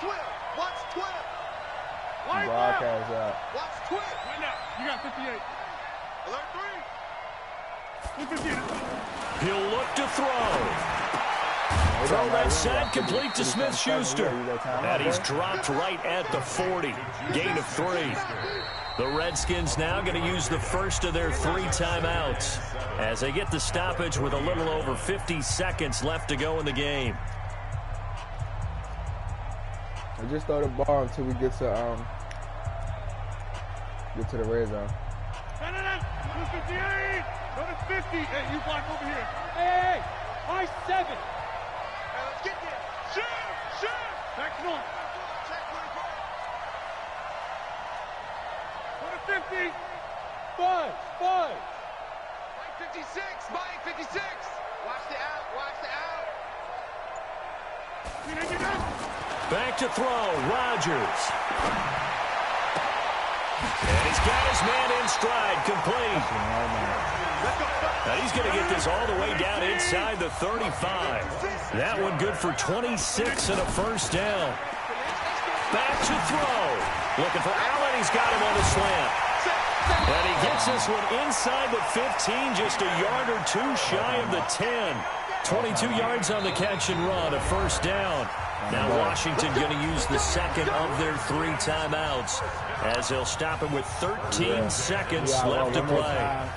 Watch 12. Broadcast out. Watch 12. Right now. You got 58. Alert 3. He'll look to throw. Throw that set, complete to Smith-Schuster. And he's dropped right at the 40. Gain of 3. The Redskins now going to use the first of their 3 timeouts as they get the stoppage with a little over 50 seconds left to go in the game. I just throw the ball until we get to the red zone. No, 58. Go to 50. Hey, you block over here. Hey, high 7. Hey, let's get there. Shoot. Back north. Check 24. Go to 50. 5. Mike 56. Mike 56. Watch the out. Back to throw. Rodgers. And he's got his man in stride, complete. Now he's going to get this all the way down inside the 35. That one good for 26 and a first down. Back to throw. Looking for Allen. He's got him on the slant. And he gets this one inside the 15, just a yard or 2 shy of the 10. 22 yards on the catch and run, a first down. Now Washington going to use the second of their 3 timeouts as they'll stop him with 13 seconds left to play.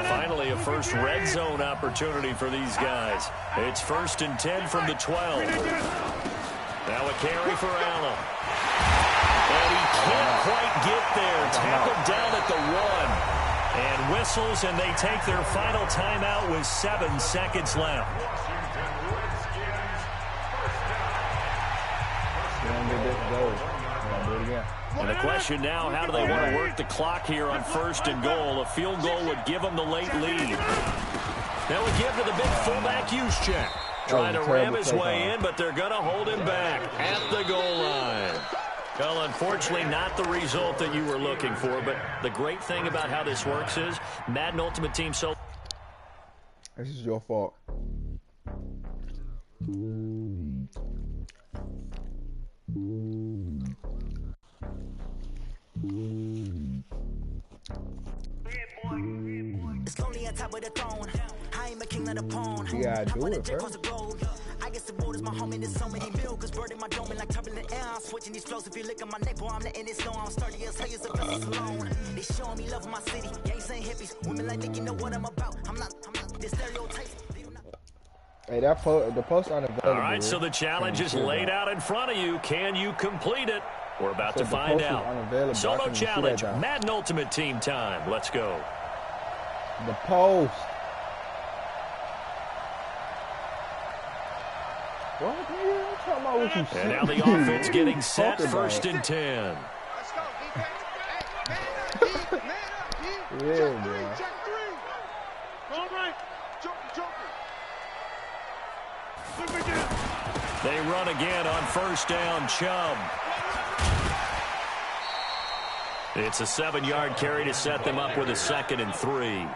Finally, a first red zone opportunity for these guys. It's 1st and 10 from the 12. Now a carry for Allen. And he can't quite get there. Tackled down at the 1. And whistles, and they take their final timeout with 7 seconds left. And the question now, how do they want to work the clock here on 1st and goal? A field goal would give them the late lead. That would give to the big fullback Juszczyk. Trying to ram his way in, but they're going to hold him back at the goal line. Well, unfortunately, not the result that you were looking for, but the great thing about how this works is Madden Ultimate Team so... This is your fault. It's lonely on top of the throne. I am a king of the pawn. Yeah, do it, bro. I guess the board is my home and there's so many milkers burning my dome like turbulent air. I'm switching these flows. If you look at my neck, boy, I'm letting it slow. I'm starting as high as a vessel alone. They showing me love in my city. Gangs and hippies. Women like think you know what I'm about. I'm not the stereotypes. Hey, the post unavailable. All right, so the challenge is laid out in front of you. Can you complete it? We're about to find out. Solo challenge, Madden Ultimate Team time. Let's go. The post. What? Nigga, I'm talking about what you said. And now the offense getting set, 1st and 10. Yeah, man. They run again on 1st down, Chubb. It's a 7-yard carry to set them up with a 2nd and 3.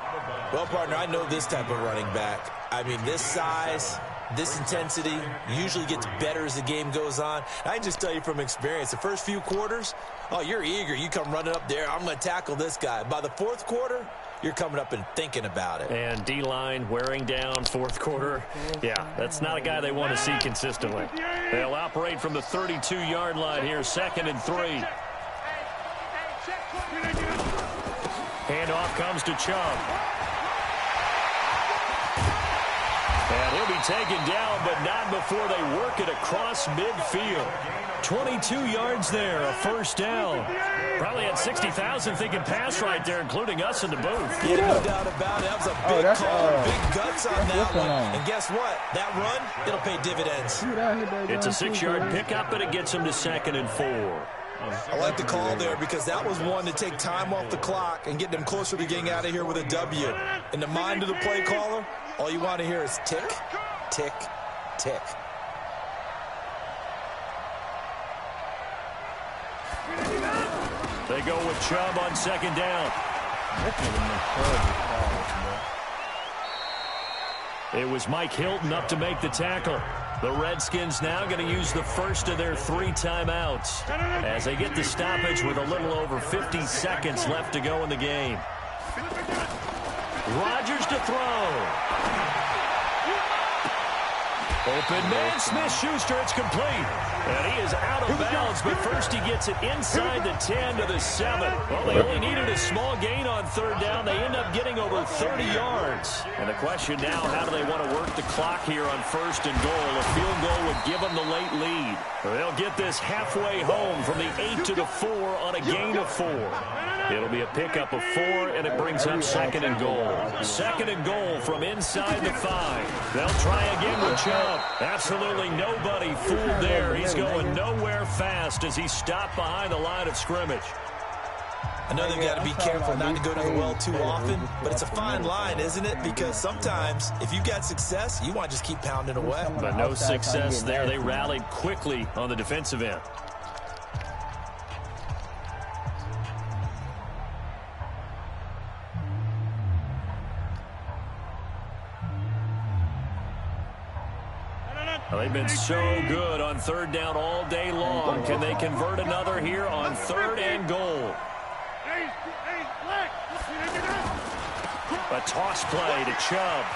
Well, partner, I know this type of running back. I mean, this size, this intensity usually gets better as the game goes on. I can just tell you from experience, the first few quarters, oh, you're eager. You come running up there, I'm going to tackle this guy. By the 4th quarter, you're coming up and thinking about it. And D-line wearing down 4th quarter. Yeah, that's not a guy they want to see consistently. They'll operate from the 32-yard line here, 2nd and 3. Handoff comes to Chubb. And he'll be taken down, but not before they work it across midfield. 22 yards there, a 1st down. Probably had 60,000 thinking pass right there, including us in the booth. Yeah, no doubt about it. That was a big call, big guts on that one. And guess what? That run, it'll pay dividends. It's a 6-yard pickup, and it gets him to 2nd and 4. I like the call there because that was one to take time off the clock and get them closer to getting out of here with a W. In the mind of the play caller, all you want to hear is tick, tick, tick. They go with Chubb on 2nd down. It was Mike Hilton up to make the tackle. The Redskins now going to use the first of their 3 timeouts as they get the stoppage with a little over 50 seconds left to go in the game. Rodgers to throw. Open man, Smith-Schuster, it's complete. And he is out of bounds, but first he gets it inside the 10 to the 7. Well, they only needed a small gain on 3rd down. They end up getting over 30 yards. And the question now, how do they want to work the clock here on 1st and goal? A field goal would give them the late lead. They'll get this halfway home from the 8 to the 4 on a gain of 4. It'll be a pickup of 4, and it brings up 2nd and goal. 2nd and goal from inside the 5. They'll try again with Chubb. Absolutely nobody fooled there. He's going nowhere fast as he stopped behind the line of scrimmage. I know they've got to be careful not to go to the well too often, but it's a fine line, isn't it? Because sometimes, if you've got success, you want to just keep pounding away. But no success there. They rallied quickly on the defensive end. Well, they've been so good on 3rd down all day long. Can they convert another here on 3rd and goal? A toss play to Chubb.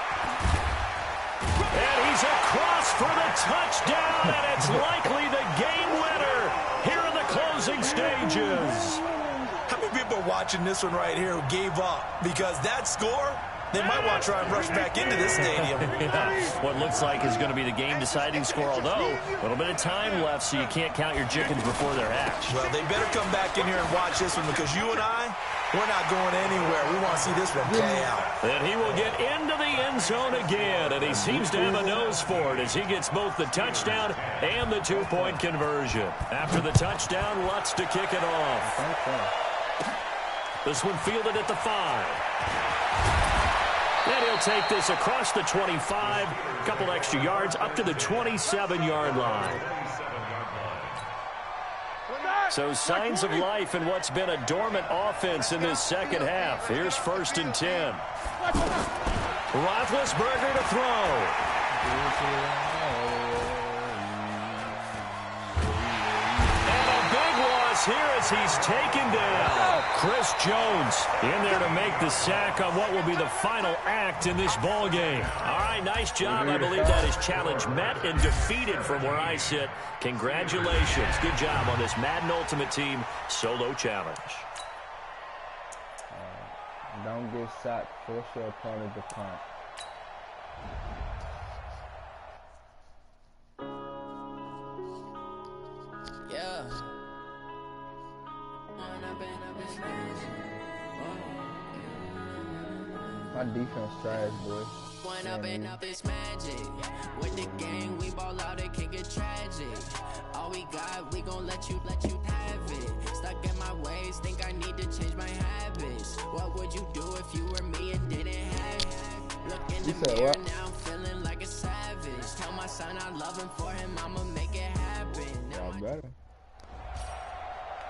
And he's across for the touchdown, and it's likely the game winner here in the closing stages. How many people are watching this one right here who gave up? Because that score, they might want to try and rush back into this stadium. Yeah, what looks like is going to be the game-deciding score, although a little bit of time left, so you can't count your chickens before they're hatched. Well, they better come back in here and watch this one, because you and I, we're not going anywhere. We want to see this one play out. And he will get into the end zone again, and he seems to have a nose for it as he gets both the touchdown and the 2-point conversion. After the touchdown, Lutz to kick it off. This one fielded at the 5. And he'll take this across the 25, a couple extra yards, up to the 27-yard line. So signs of life in what's been a dormant offense in this second half. Here's 1st and 10. Roethlisberger to throw. Here as he's taken down. Chris Jones in there to make the sack on what will be the final act in this ball game. All right, nice job. I believe that is challenge met and defeated from where I sit. Congratulations. Good job on this Madden Ultimate Team solo challenge. Don't get sacked. Force your opponent to punt. Yeah. My defense trash, boy. Point up and up is magic. With the game, we ball out, it can get tragic. All we got, we gon' let you have it. Stuck in my ways, think I need to change my habits. What would you do if you were me and didn't have it? Look in the mirror, now I'm feeling like a savage. Tell my son I love him, for him I'ma make it happen. Y'all better.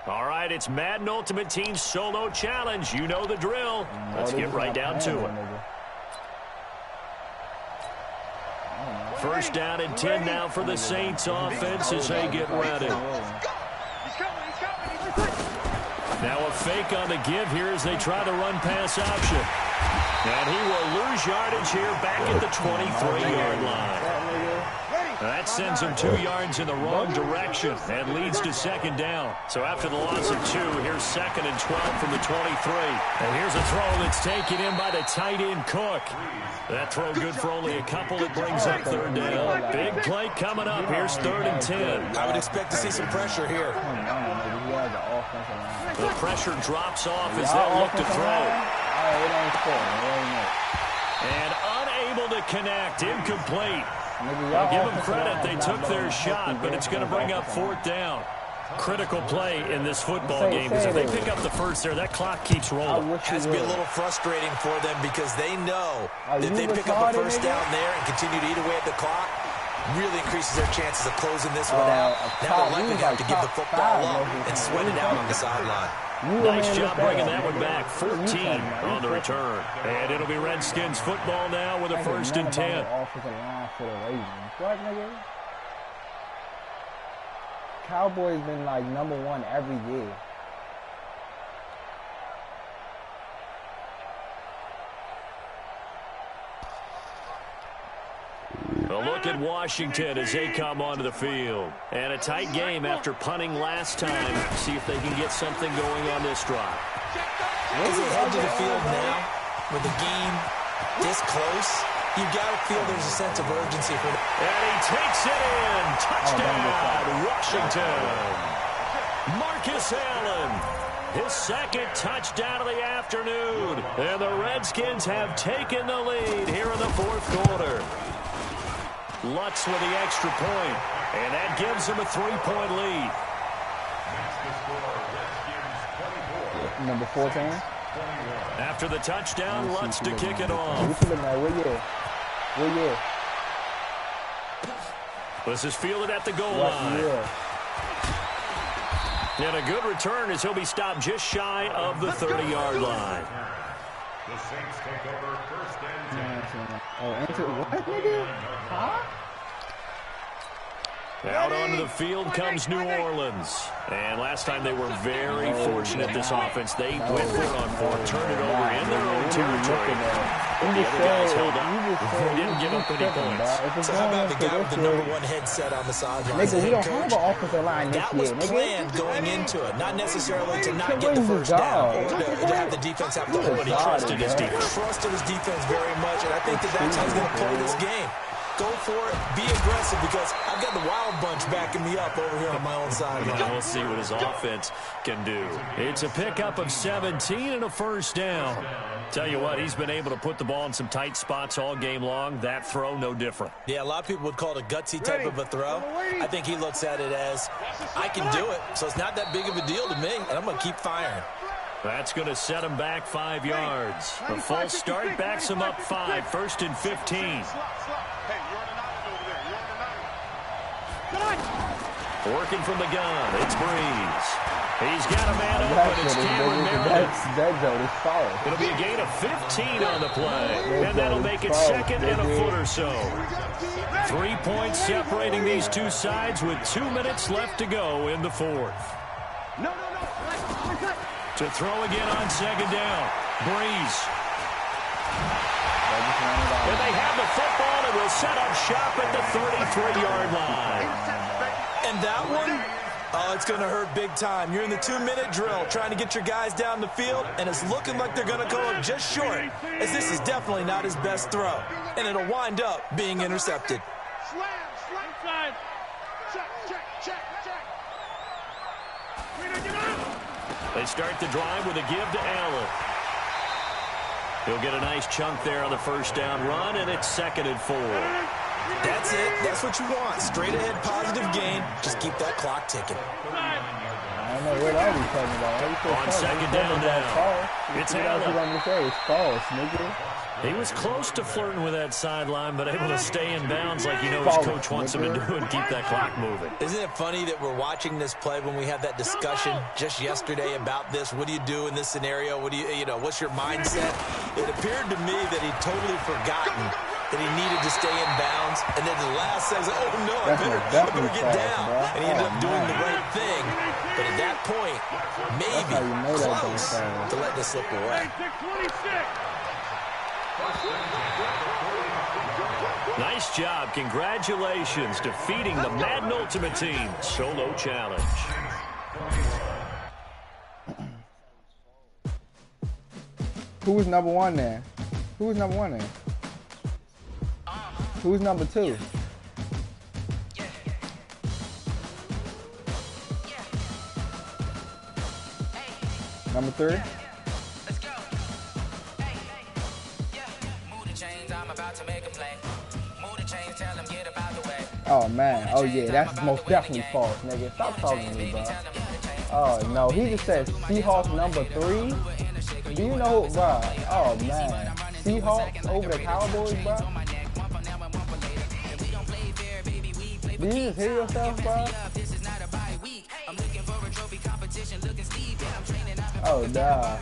All right, it's Madden Ultimate Team Solo Challenge. You know the drill. Let's get right down to it. 1st down and 10 now for the Saints offense as they get ready. Now a fake on the give here as they try to run pass option. And he will lose yardage here back at the 23-yard line. That sends him 2 yards in the wrong direction and leads to 2nd down. So after the loss of 2, here's 2nd and 12 from the 23. And here's a throw that's taken in by the tight end Cook. That throw good for only a couple. It brings up 3rd down. Big play coming up. Here's 3rd and 10. I would expect to see some pressure here. The pressure drops off as they'll look to throw. And unable to connect. Incomplete. I'll give them credit. They took their shot, but it's going to bring up 4th down. Critical play in this football game because if they pick up the first there, that clock keeps rolling. Has to be a little frustrating for them because they know that if they pick up a 1st down there and continue to eat away at the clock, really increases their chances of closing this one out. Now they're likely to have to give the football up and sweat it out on the sideline. Nice job bringing that one back. 14 on the return. And it'll be Redskins football now with a 1st and 10. Cowboys been like #1 every year. A look at Washington as they come onto the field. And a tight game after punting last time. See if they can get something going on this drive. As they head to the field now, with the game this close, you got to feel there's a sense of urgency for them. And he takes it in. Touchdown, Washington. Marcus Allen, his second touchdown of the afternoon. And the Redskins have taken the lead here in the fourth quarter. Lutz with the extra point, and that gives them a 3-point lead. Number 14. After the touchdown, Lutz to kick it off. What year? This is fielded at the goal line. And a good return as he'll be stopped just shy of the 30-yard line. The Saints take over first and 10. Oh, into what, nigga? Huh? Out onto the field comes New Orleans. And last time they were very fortunate, this offense. They went 4-on-4, turned it over in their own territory. The other guys held up. They didn't give up any points. So how about the guy with the #1 headset on the sideline? Nigga, we don't have an offensive line this that year, was planned going into it. Not necessarily to not get the first down, or to have the defense have to hold it. He trusted his defense. Trusted his defense very much, and I think that's how he's going to play this game. Go for it. Be aggressive, because I've got the wild bunch backing me up over here on my own side. We'll see what his offense can do. It's a pickup of 17 and a first down. Tell you what, he's been able to put the ball in some tight spots all game long. That throw, no different. Yeah, a lot of people would call it a gutsy type of a throw. I think he looks at it as, I can do it, so it's not that big of a deal to me, and I'm going to keep firing. That's going to set him back 5 yards. A false start backs him up 5, 1st and 15. Working from the gun, it's Breeze. He's got a man open. It's Cameron Meredith. It'll be a gain of 15 on the play, and that'll make it second and a foot or so. 3 points separating these two sides with 2 minutes left to go in the fourth. To throw again on second down, Breeze. And they have the football and will set up shop at the 33-yard line. And that one, oh, it's going to hurt big time. You're in the 2-minute drill trying to get your guys down the field, and it's looking like they're going to go up just short, as this is definitely not his best throw. And it'll wind up being intercepted. They start the drive with a give to Allen. He'll get a nice chunk there on the first down run, and it's 2nd and 4. That's it. That's what you want. Straight ahead, positive gain. Just keep that clock ticking. I don't know what are we talking about. On second down now, it's Allen. It's false, nigga. He was close to flirting with that sideline, but able to stay in bounds like his coach wants him to do and keep that clock moving. Isn't it funny that we're watching this play when we had that discussion just yesterday about this? What do you do in this scenario? What do you know, what's your mindset? It appeared to me that he'd totally forgotten that he needed to stay in bounds, and then the last second, oh no, I better get down. And he ended up doing the right thing. But at that point, maybe close to let this slip away. Nice job. Congratulations. Defeating the Madden Ultimate Team solo challenge. Who was number 1 there? Who was number 1 there? Who's number 2? Number 3? Oh man, oh yeah, that's most definitely false, nigga. Stop talking to me, bro. Oh no, he just said Seahawks number 3. Do you know, bro? Oh man, Seahawks over the Cowboys, bro. Did you just hear yourself, bro? Oh nah.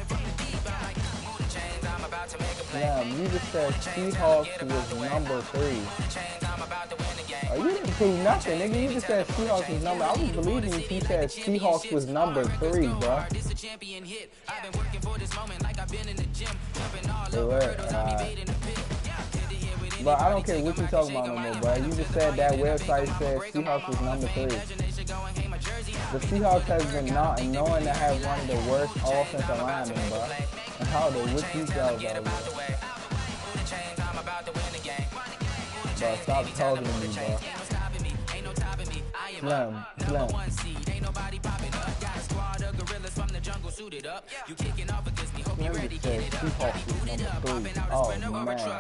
Yeah, you just said Seahawks was number 3. Oh, you didn't prove nothing, nigga. You just said Seahawks was number. I was believing you. You said Seahawks was number 3, bro. But I don't care what you talking about no more, bro. You just said that website said Seahawks was number 3. The Seahawks has been not knowing to have one of the worst offensive linemen, bro. And how the what you tell about, bro? Bro, stop talking to me, bro. Slim. Slim said Seahawks was number 3. Oh, man.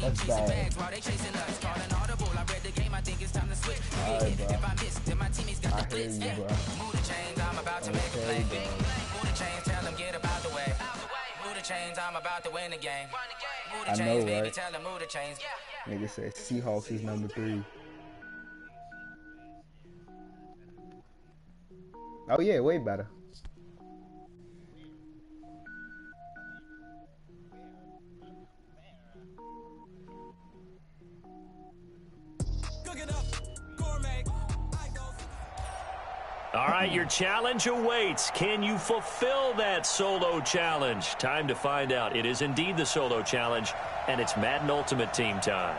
That's bad. Alright, bro. I hear you, bro. Okay, bro. I know, right? Nigga said Seahawks is number 3. Oh yeah, way better. All right, your challenge awaits. Can you fulfill that solo challenge? Time to find out. It is indeed the solo challenge, and it's Madden Ultimate Team time.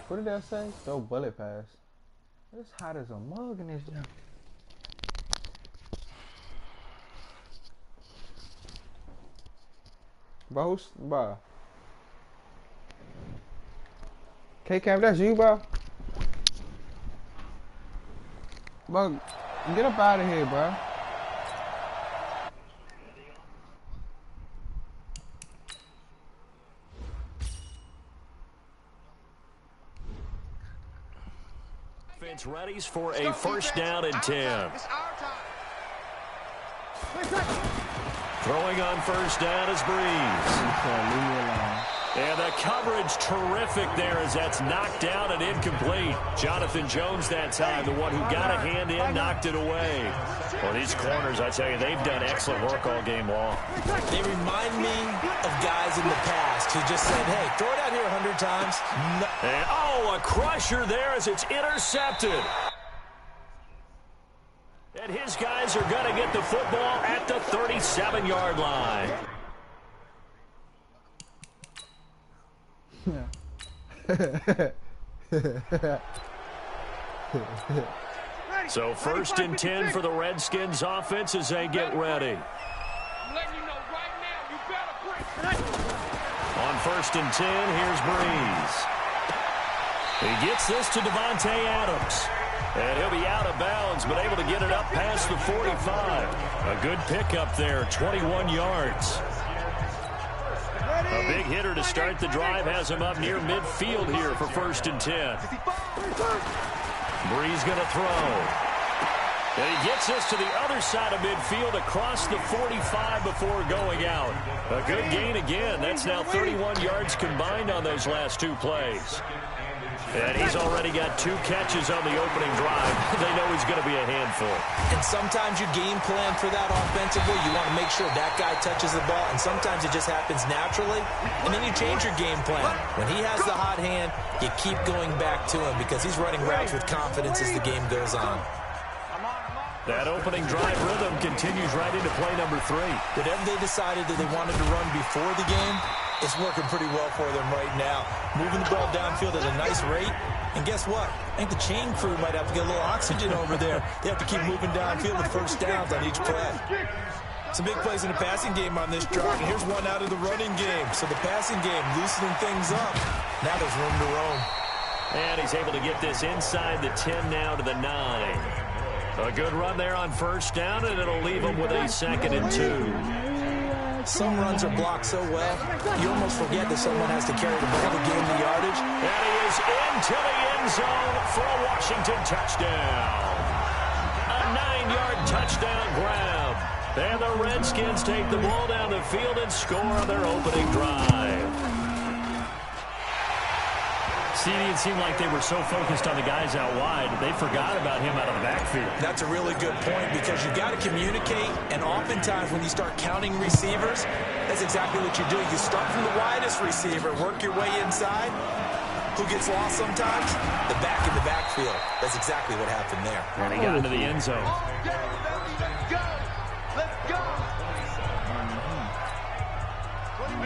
What did that say? Throw bullet pass. It's hot as a mug in this jump. Bro, bro. K-Cam, that's you, bro? Bro, get up out of here, bro. Defense readies for a first down and 10. Throwing on first down is Breeze. And the coverage terrific there as that's knocked down and incomplete. Jonathan Jones that time, the one who got a hand in, knocked it away. Well, these corners, I tell you, they've done excellent work all game long. They remind me of guys in the past who just said, hey, throw it out here 100 times. No. And, oh, a crusher there as it's intercepted. And his guys are going to get the football at the 37-yard line. So first and 10 for the Redskins offense as they get ready. On first and 10, here's Breeze. He gets this to Devontae Adams. And he'll be out of bounds, but able to get it up past the 45. A good pickup there, 21 yards. A big hitter to start the drive has him up near midfield here for first and 10. Breeze going to throw. And he gets this to the other side of midfield across the 45 before going out. A good gain again. That's now 31 yards combined on those last two plays. And he's already got 2 catches on the opening drive. They know he's going to be a handful. And sometimes you game plan for that offensively. You want to make sure that guy touches the ball. And sometimes it just happens naturally. And then you change your game plan. When he has the hot hand, you keep going back to him because he's running routes with confidence as the game goes on. That opening drive rhythm continues right into play number 3. Whatever they decided that they wanted to run before the game, it's working pretty well for them right now. Moving the ball downfield at a nice rate. And guess what? I think the chain crew might have to get a little oxygen over there. They have to keep moving downfield with first downs on each play. Some big plays in the passing game on this drive. And here's one out of the running game. So the passing game loosening things up. Now there's room to roam. And he's able to get this inside the 10 now to the 9. A good run there on first down, and it'll leave him with a 2nd and 2. Some runs are blocked so well, you almost forget that someone has to carry the ball to gain the yardage. And he is into the end zone for a Washington touchdown. A 9-yard touchdown grab. And the Redskins take the ball down the field and score on their opening drive. See, it seemed like they were so focused on the guys out wide, they forgot about him out of the backfield. That's a really good point because you got to communicate, and oftentimes when you start counting receivers, that's exactly what you do. You start from the widest receiver, work your way inside. Who gets lost sometimes? The back in the backfield. That's exactly what happened there. And he got into the end zone.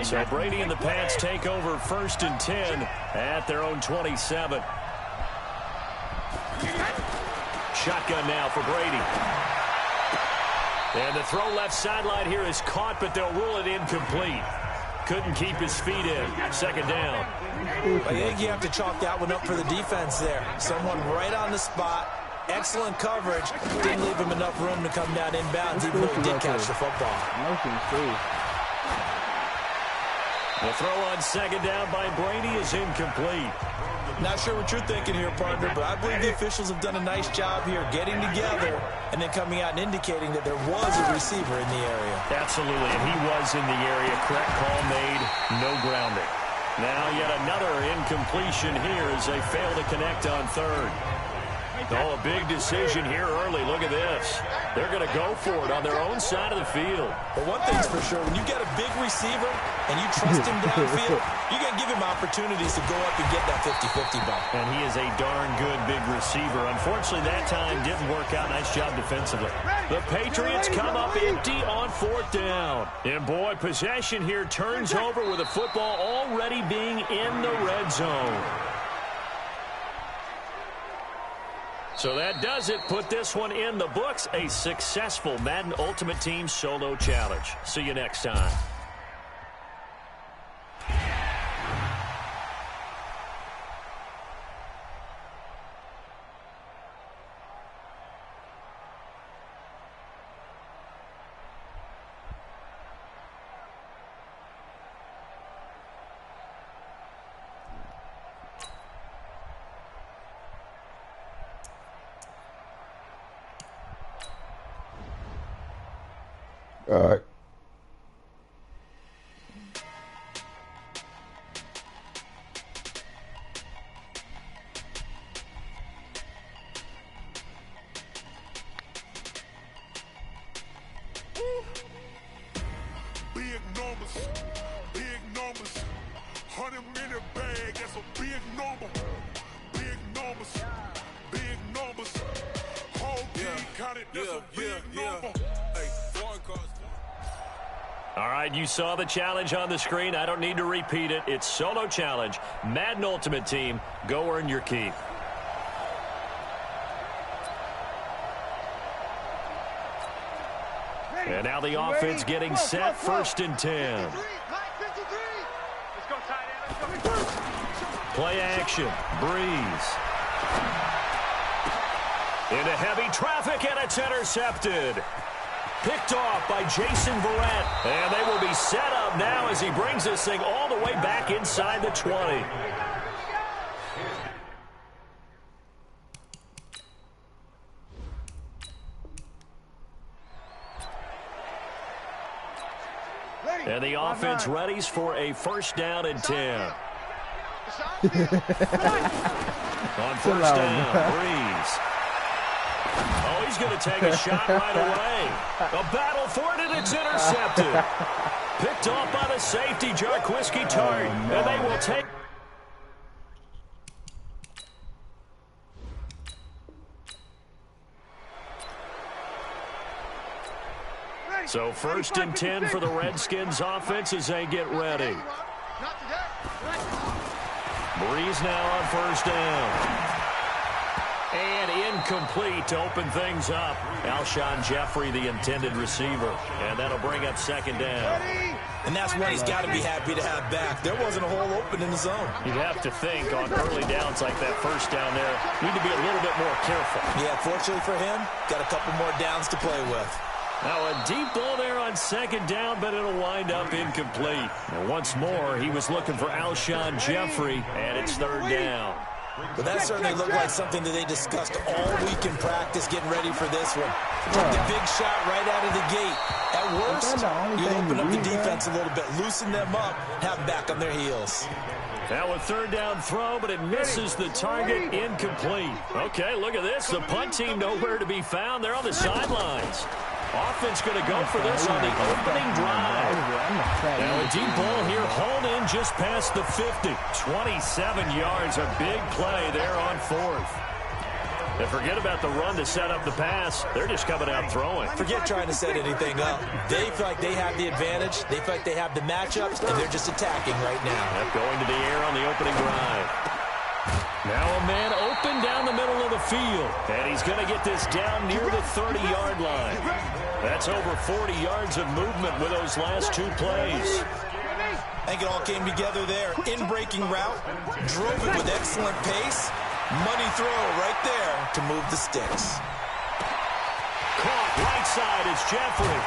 So Brady and the Pats take over 1st and 10 at their own 27. Shotgun now for Brady. And the throw left sideline here is caught, but they'll rule it incomplete. Couldn't keep his feet in. 2nd down. I think you have to chalk that one up for the defense there. Someone right on the spot. Excellent coverage. Didn't leave him enough room to come down inbounds, even though he did catch the football. The throw on 2nd down by Brady is incomplete. Not sure what you're thinking here, partner, but I believe the officials have done a nice job here getting together and then coming out and indicating that there was a receiver in the area. Absolutely, and he was in the area. Correct call made, no grounding. Now yet another incompletion here as they fail to connect on 3rd. Oh, a big decision here early. Look at this. They're going to go for it on their own side of the field. But one thing's for sure, when you get a big receiver and you trust him downfield, you're going to give him opportunities to go up and get that 50-50 ball. And he is a darn good big receiver. Unfortunately, that time didn't work out. Nice job defensively. The Patriots come up empty on 4th down. And boy, possession here turns over with the football already being in the red zone. So that does it. Put this one in the books. A successful Madden Ultimate Team solo challenge. See you next time. All right. Big numbers, 100-minute bag, that's a big number. Big numbers, whole team counted, that's a big number. Hey, foreign cars. All right, you saw the challenge on the screen. I don't need to repeat it. It's solo challenge. Madden Ultimate Team. Go earn your keep. And now the offense getting set. 1st and 10. Play action. Breeze. Into heavy traffic, and it's intercepted. Picked off by Jason Verrett. And they will be set up now as he brings this thing all the way back inside the 20. And the offense readies for a 1st down and 10. On 1st down, Breeze. Oh, he's going to take a shot right away. A battle for it, and it's intercepted. Picked off by the safety, Jarquiski Tart. And they will take... So 1st and 10 for the Redskins offense as they get ready. Breeze now on 1st down. And incomplete to open things up. Alshon Jeffrey, the intended receiver. And that'll bring up 2nd down. And that's what he's got to be happy to have back. There wasn't a hole open in the zone. You'd have to think on early downs like that 1st down there, need to be a little bit more careful. Yeah, fortunately for him, got a couple more downs to play with. Now a deep ball there on 2nd down, but it'll wind up incomplete. And once more, he was looking for Alshon Jeffrey, and it's 3rd down. But that certainly looked like something that they discussed all week in practice, getting ready for this one. Take a big shot right out of the gate. At worst, you open up the defense a little bit, loosen them up, have them back on their heels. Now a 3rd down throw, but it misses the target, incomplete. Okay, look at this. The punt team nowhere to be found. They're on the sidelines. Offense going to go for this on the opening drive. Now a deep ball here, hauled in just past the 50. 27 yards, a big play there on 4th. And forget about the run to set up the pass. They're just coming out throwing. Forget trying to set anything up. They feel like they have the advantage. They feel like they have the matchups, and they're just attacking right now. Going to the air on the opening drive. Now a man open down the middle of the field. And he's going to get this down near the 30-yard line. That's over 40 yards of movement with those last 2 plays. I think it all came together there. In-breaking route, drove it with excellent pace. Money throw right there to move the sticks. Caught right side is Jeffrey.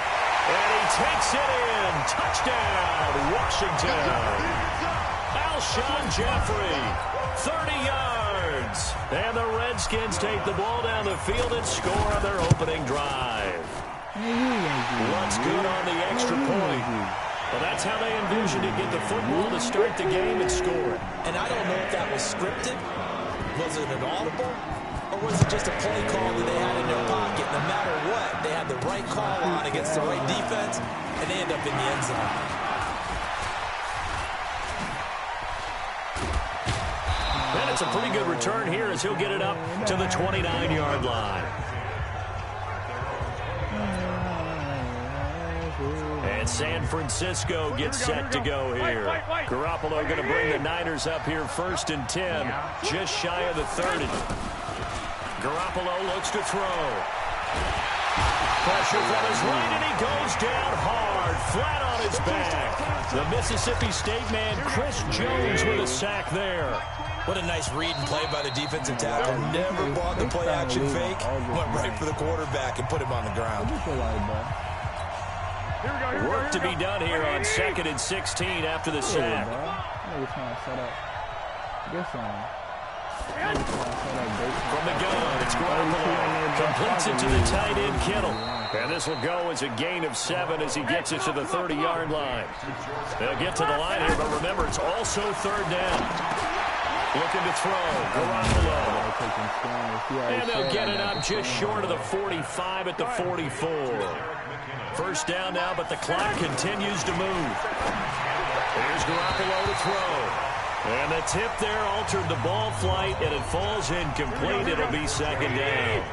And he takes it in. Touchdown, Washington. Alshon Jeffrey, 30 yards. And the Redskins take the ball down the field and score on their opening drive. What's good on the extra point? Well, that's how they envisioned to get the football to start the game and score it. And I don't know if that was scripted. Was it an audible? Or was it just a play call that they had in their pocket? No matter what, they had the right call on against the right defense, and they end up in the end zone. And it's a pretty good return here as he'll get it up to the 29-yard line. And San Francisco gets set to go here. Garoppolo going to bring the Niners up here 1st and 10, just shy of the 30. Garoppolo looks to throw. Pressure from his right, and he goes down hard, flat on his back. The Mississippi State man, Chris Jones, with a sack there. What a nice read and play by the defensive tackle. Never bought the play-action fake. Went right for the quarterback and put him on the ground. Work to be done here on 2nd and 16 after the sack. From the gun, it's Garoppolo. Completes it to the tight end, Kittle. And this will go as a gain of 7 as he gets it to the 30-yard line. They'll get to the line here, but remember, it's also 3rd down. Looking to throw, Garoppolo. And they'll get it up just short of the 45 at the 44. 1st down now, but the clock continues to move. Here's Garoppolo to throw. And the tip there altered the ball flight, and it falls incomplete. It'll be 2nd down.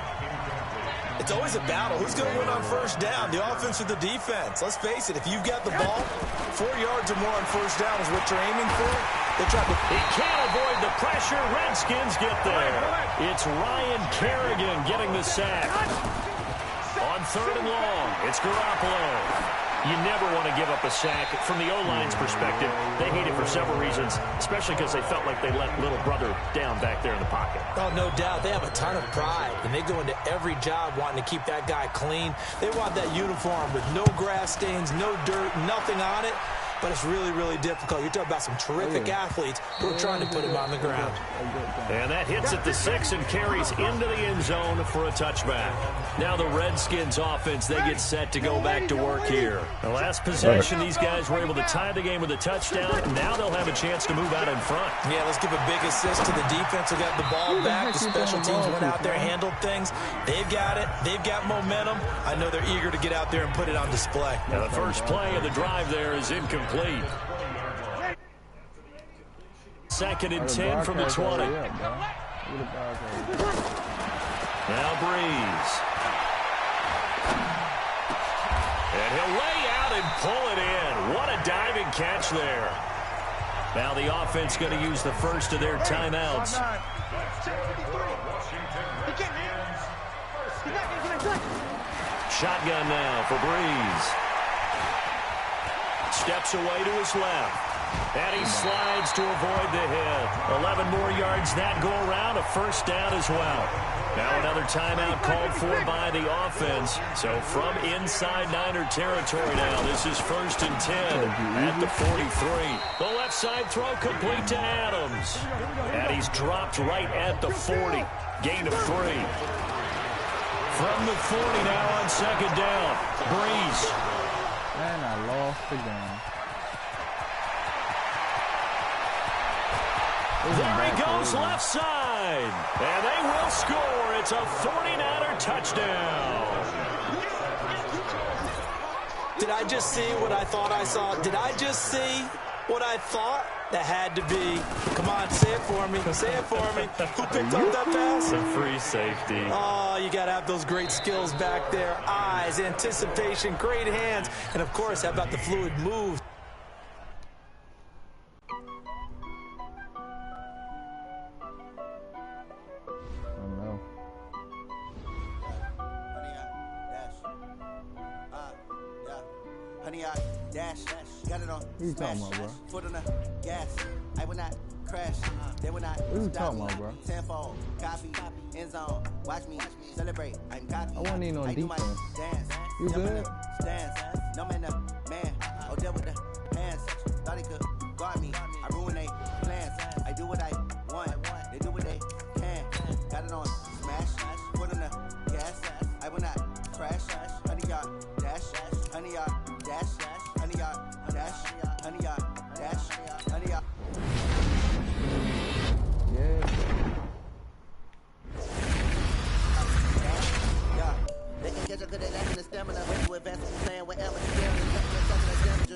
It's always a battle. Who's going to win on 1st down, the offense or the defense? Let's face it, if you've got the ball, 4 yards or more on 1st down is what you're aiming for. He can't avoid the pressure. Redskins get there. It's Ryan Kerrigan getting the sack. On 3rd and long, it's Garoppolo. You never want to give up a sack. From the O-line's perspective, they hate it for several reasons, especially because they felt like they let little brother down back there in the pocket. Oh, no doubt. They have a ton of pride, and they go into every job wanting to keep that guy clean. They want that uniform with no grass stains, no dirt, nothing on it. But it's really, really difficult. You're talking about some terrific athletes who are trying to put him on the ground. And that hits at the 6 and carries into the end zone for a touchback. Now the Redskins offense, they get set to go back to work here. The last possession, these guys were able to tie the game with a touchdown. Now they'll have a chance to move out in front. Yeah, let's give a big assist to the defense who got the ball back. The special teams went out there, handled things. They've got it. They've got momentum. I know they're eager to get out there and put it on display. Now the first play of the drive there is incomplete. 2nd and 10 from the 20. Now Breeze. And he'll lay out and pull it in. What a diving catch there. Now the offense going to use the first of their timeouts. Shotgun now for Breeze. Steps away to his left. And he slides to avoid the hit. 11 more yards that go around. A first down as well. Now another timeout called for by the offense. So from inside Niner territory now, this is 1st and 10 at the 43. The left side throw complete to Adams. And he's dropped right at the 40. Gain of 3. From the 40 now on 2nd down. Breeze. And I lost again. There he goes left side. And they will score. It's a 49er touchdown. Did I just see what I thought I saw? Did I just see what I thought? That had to be. Come on, say it for me. Say it for me. Who picked up that pass? A free safety. Oh, you got to have those great skills back there. Eyes, anticipation, great hands. And, of course, how about the fluid move? What you talking about, bro? Foot on the gas. I will not crash. They will not. What you talking about, bro? Tenfold, copy, end zone. Watch me celebrate. I'm copy. I wasn't even on defense. Dance. You good? Stance. No man, man. Oh, there with the hands. Thought he could guard me. I ruin they plans. I do what I want. They do what they can. Got it on smash. Foot on the gas. I will not crash. 100-yard dash. 100-yard dash. 100-yard dash. 100-yard dash. 100-yard. Yeah. They can catch up because they lacking the stamina. Way to advance when playing with amateur.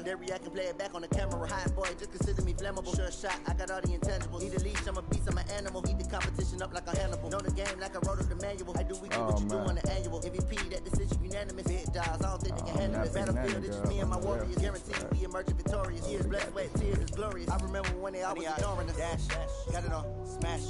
They react and play it back on the camera. Hot boy, just consider me flammable. Sure shot, I got all the intangibles. Need a leash, I'm a beast, I'm an animal. Eat the competition up like a Hannibal. Know the game like I wrote up the manual. I do we do what you do on the annual. MVP, that decision unanimous. Big dogs, I don't think they can handle it. Battlefield, it's just me and my warriors. Guaranteed to be emerging victorious. Years, blood, sweat, tears, is glorious. I remember when they always ignoring us. Dash, got it on smash.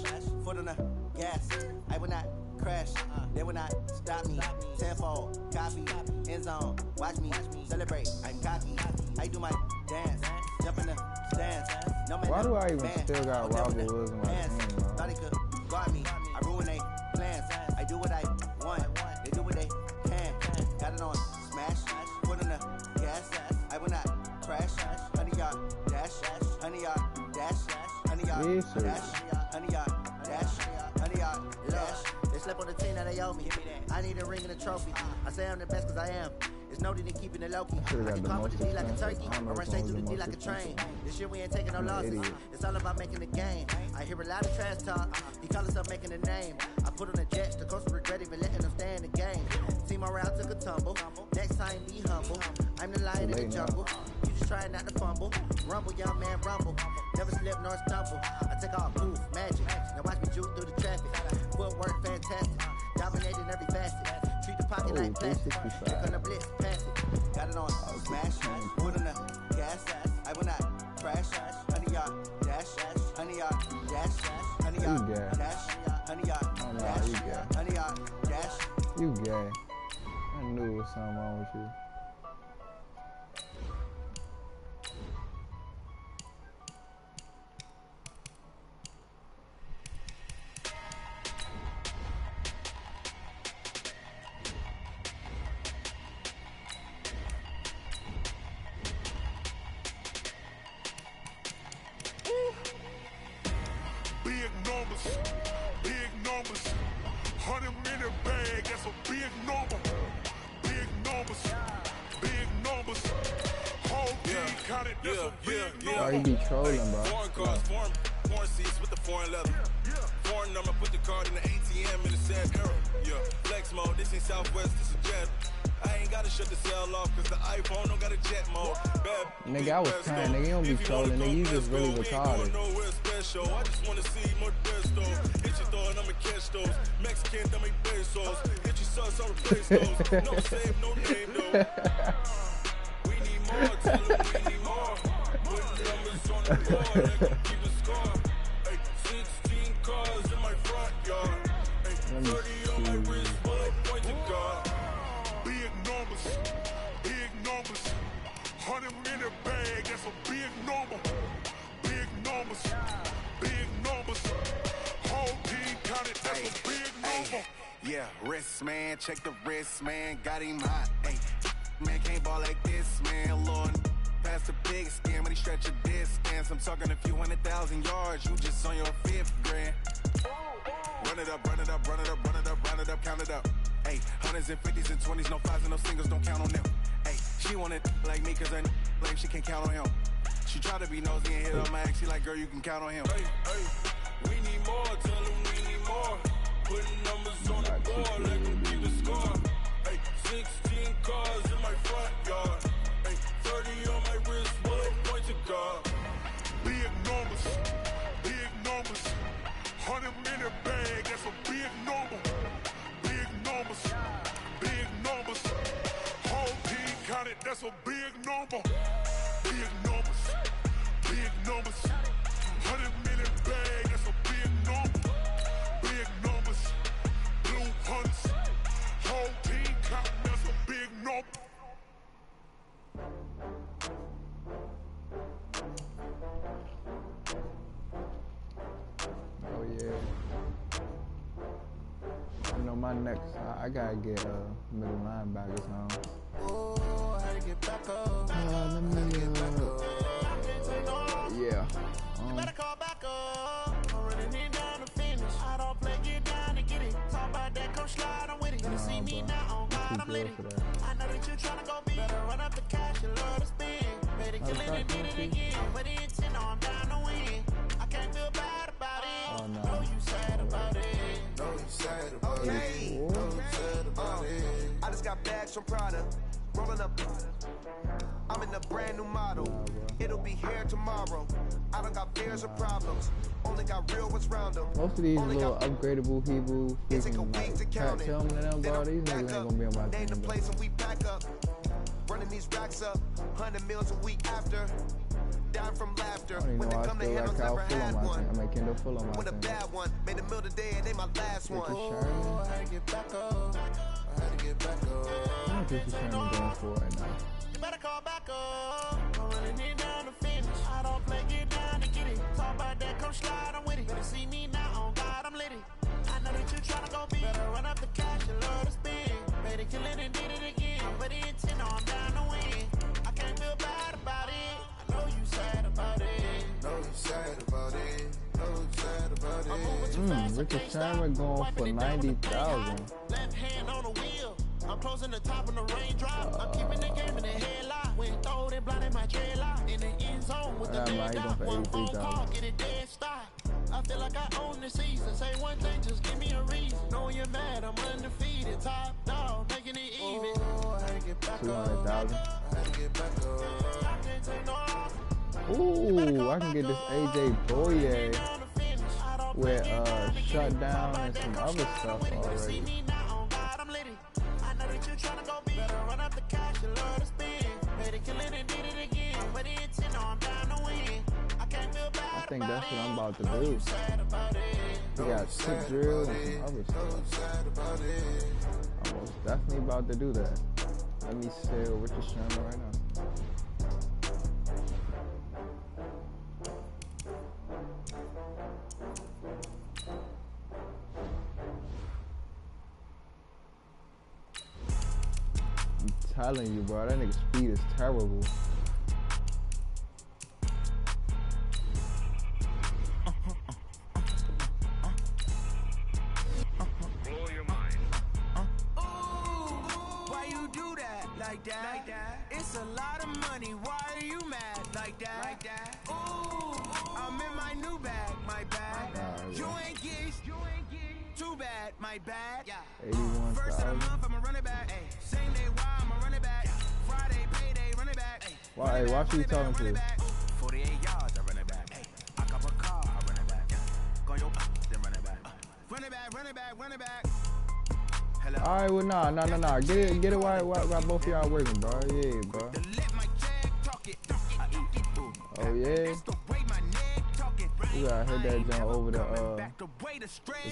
Foot on the gas. I will not crash. They will not stop me. Tenfold, copy, end zone. Watch me celebrate. I'm cocky. I do my dance. Jump in the stands. No man, why do I even man. still got Robert Woods in my team, bro? Thought he could guard me. I ruin they plans. I do what I want. They do what they can. Got it on smash. Put on the gas. I will not crash. 100-yard dash. 100-yard dash. 100-yard dash. 100-yard dash. 100-yard dash. They slept on the team that they owe me. I need a ring and a trophy. I say I'm the best because I am. It's noted in keeping it low-key. I can come with the D like a turkey, or run straight through the D like a train. This year we ain't taking no losses. It's all about making the game. I hear a lot of trash talk. He call himself making a name. I put on the Jets. The coach regret even letting them stay in the game. Team morale took a tumble. Next time be humble. I'm the lion in the jungle. You just try not to fumble. Rumble, young man, rumble. Never slip nor stumble. I take all poof, magic. Now watch me juke through the traffic. Footwork fantastic. Dominating every facet. Treat the pocket like plastic. Click on the blitz, pass it. Got it on smash. Put on the gas. I will not crash. 100-yard dash. 100-yard dash. 100-yard dash. 100-yard dash. 100-yard dash. You gay. I knew there was something wrong with you. Big numbers. 100-minute bag, that's a big number. Big numbers. Big numbers. Whole team counted, that's a big number. Why you be trolling, bro? Foreign cars, foreign seats with the foreign leather. Foreign number, put the card in the ATM in the sad era. Yeah, flex mode, this ain't Southwest, this is Jet. I ain't gotta shut the cell off, cause the iPhone don't got a jet mode. Nigga, I was trying, nigga, you don't be trolling, nigga, you just really retarded. I just wanna see more best though. Hit you throwing I'ma catch those. Mexican, dummy pesos. Get your sauce, I'll replace those. No save, no name, though. We need more, tell them we need more. Put numbers on the board, let them keep the score. Ay, 16 cars in my front yard. Ay, 30 on my wrist, bullet point to God. Big numbers, big numbers. 100 in the bag, that's a big number. Big numbers, big numbers. Whole team counted, that's a big number. Yeah, wrist man, check the wrist man, got him hot. Ay, man can't ball like this, man. Lord, past the big scam, but he stretch a distance. I'm talking a few 100,000 yards, you just on your 5th grand. Run it up, run it up, run it up, run it up, run it up, count it up. Ay, 100s and 50s and 20s, no 5s and no singles, don't count on them. Ay, she wanted like me, cause her like she can't count on him. She tried to be nosy and hit on my ex, she like, girl, you can count on him. Hey, hey, we need more, tell them we need more. Putting numbers on the board, let them keep the score. Hey, 16 cars in my front yard. Hey, 30 on my wrist, bullet point to God. Big numbers, big numbers. 100 in the bag, that's a big number. Big numbers, big numbers. Whole team counted, that's a big number. Big numbers, big numbers. 100 in the bag, that's a big number. Big numbers, blue hunts. Whole team counting, that's a big number. Oh yeah. You know my next, I gotta get middle linebackers now. Oh, how to get back up. Yeah. You better call back up. I'm running in down to finish. I don't play, get down to get it. Talk about that, come slide, I'm with it. Gonna see me now, on God, I'm lit. I know that you tryna go big. Better run up the cash, you love to spin. Better kill it and did it again. Put it in 10, I'm down to win. I can't feel bad about it. Oh, no. Know you sad about it. Know you sad about it. Okay. Know you sad about it. I just got bags from Prada, rolling up. I'm in a brand new model. It'll be here tomorrow. I don't got fears or problems. Only got real what's round them. Most of these little upgradable Hebrew freaking like Pat Tillman and them, bro, these niggas ain't gonna be on my Name the team, bro. place and we pack up. Running these racks up. 100 meals a week after. Dying from laughter. I don't even When know they I come to still handles, got Kyle never Full had on my one. team. I mean Kendall Full on my With a team. bad one. Made the meal today and they my last one. Richard Oh, Sherman. I had to get back up. I had to get back up. How much Richard Sherman going for right now? You better call back up. I'm running it down to finish. I don't play, get down to get it. Talk about that, come slide, I'm with it. Better see me now, on God, I'm lit. I know that you tryna go big. Better run up the cash, you love to spin. Better kill it and did it again. Put it in 10, I'm down to win. I can't feel bad about it. I know you sad about it. Know you sad about it. Know you sad about it. Richard Sherman going for 90,000. Left hand on the wheel. I'm closing the top of the raindrop. I'm keeping the game in the headlock. When throwed and blinded my dreadlock. In the end zone with the Alright, big he dot. going One for phone call, 83,000. get it dead stop. I feel like I own the season. Say one thing, just give me a reason. Knowing you're mad, I'm undefeated. Top dog, making it even. Oh, I had to get back 200,000. I had to get back up. I can't take no off. Ooh, I can get this AJ Boye with shutdown and some other stuff already. I think that's what I'm about to do. We got tip drill and some other stuff. I'm most definitely about to do that. Let me sell Richard Sherman right now. I'm telling you, bro, that nigga's speed is terrible. It's a lot of money, why are you mad like that? Ooh, I'm in my new bag, my bag. You ain't get too bad, my bad. Yeah. 81,000. First of the month, I'ma run it back. Ay. Same day, why I'ma run it back. Friday, payday, run it back. Ay. Why? Hey, watch who you talking to. 48 yards, I run it back. Ay. I cop a car, I run it back. Go your then run it back. All right, well, nah. Get it while both of y'all working, bro. Yeah, bro. Oh yeah. You gotta hit that jump over the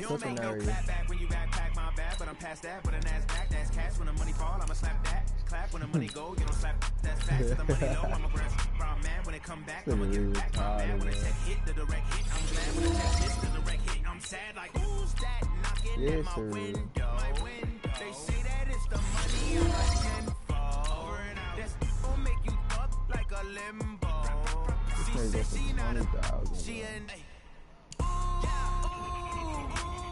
cooking area. When you backpack my bad, but I'm past that. But an ass back, that's cash. When the money fall, I'ma slap that. Clap when the money go, you don't slap. That's facts. The money low, I'm a brown man. When it come back, I'ma get back my man. When the check hit, the direct hit. I'm glad when the check hits, the direct hit. I'm sad like who's that knocking at my window? They say that it's the money I'm like tenfold. That's gonna make you up like a limbo. She said she not a she and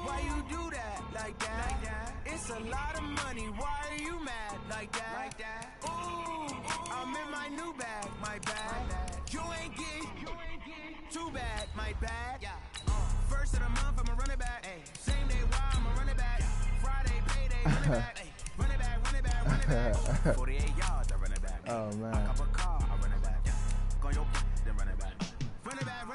why you do that like that? It's a lot of money. Why are you mad like that? Ooh, I'm in my new bag, my bag. You ain't get too bad, my bag. First of the month, I'ma run it back. Same day, why I'ma run it back. Friday, payday, run it back. Run it back. 48 yards, I run it back. Oh man. Up a car, I run it back. Go your then run it back. Run it back.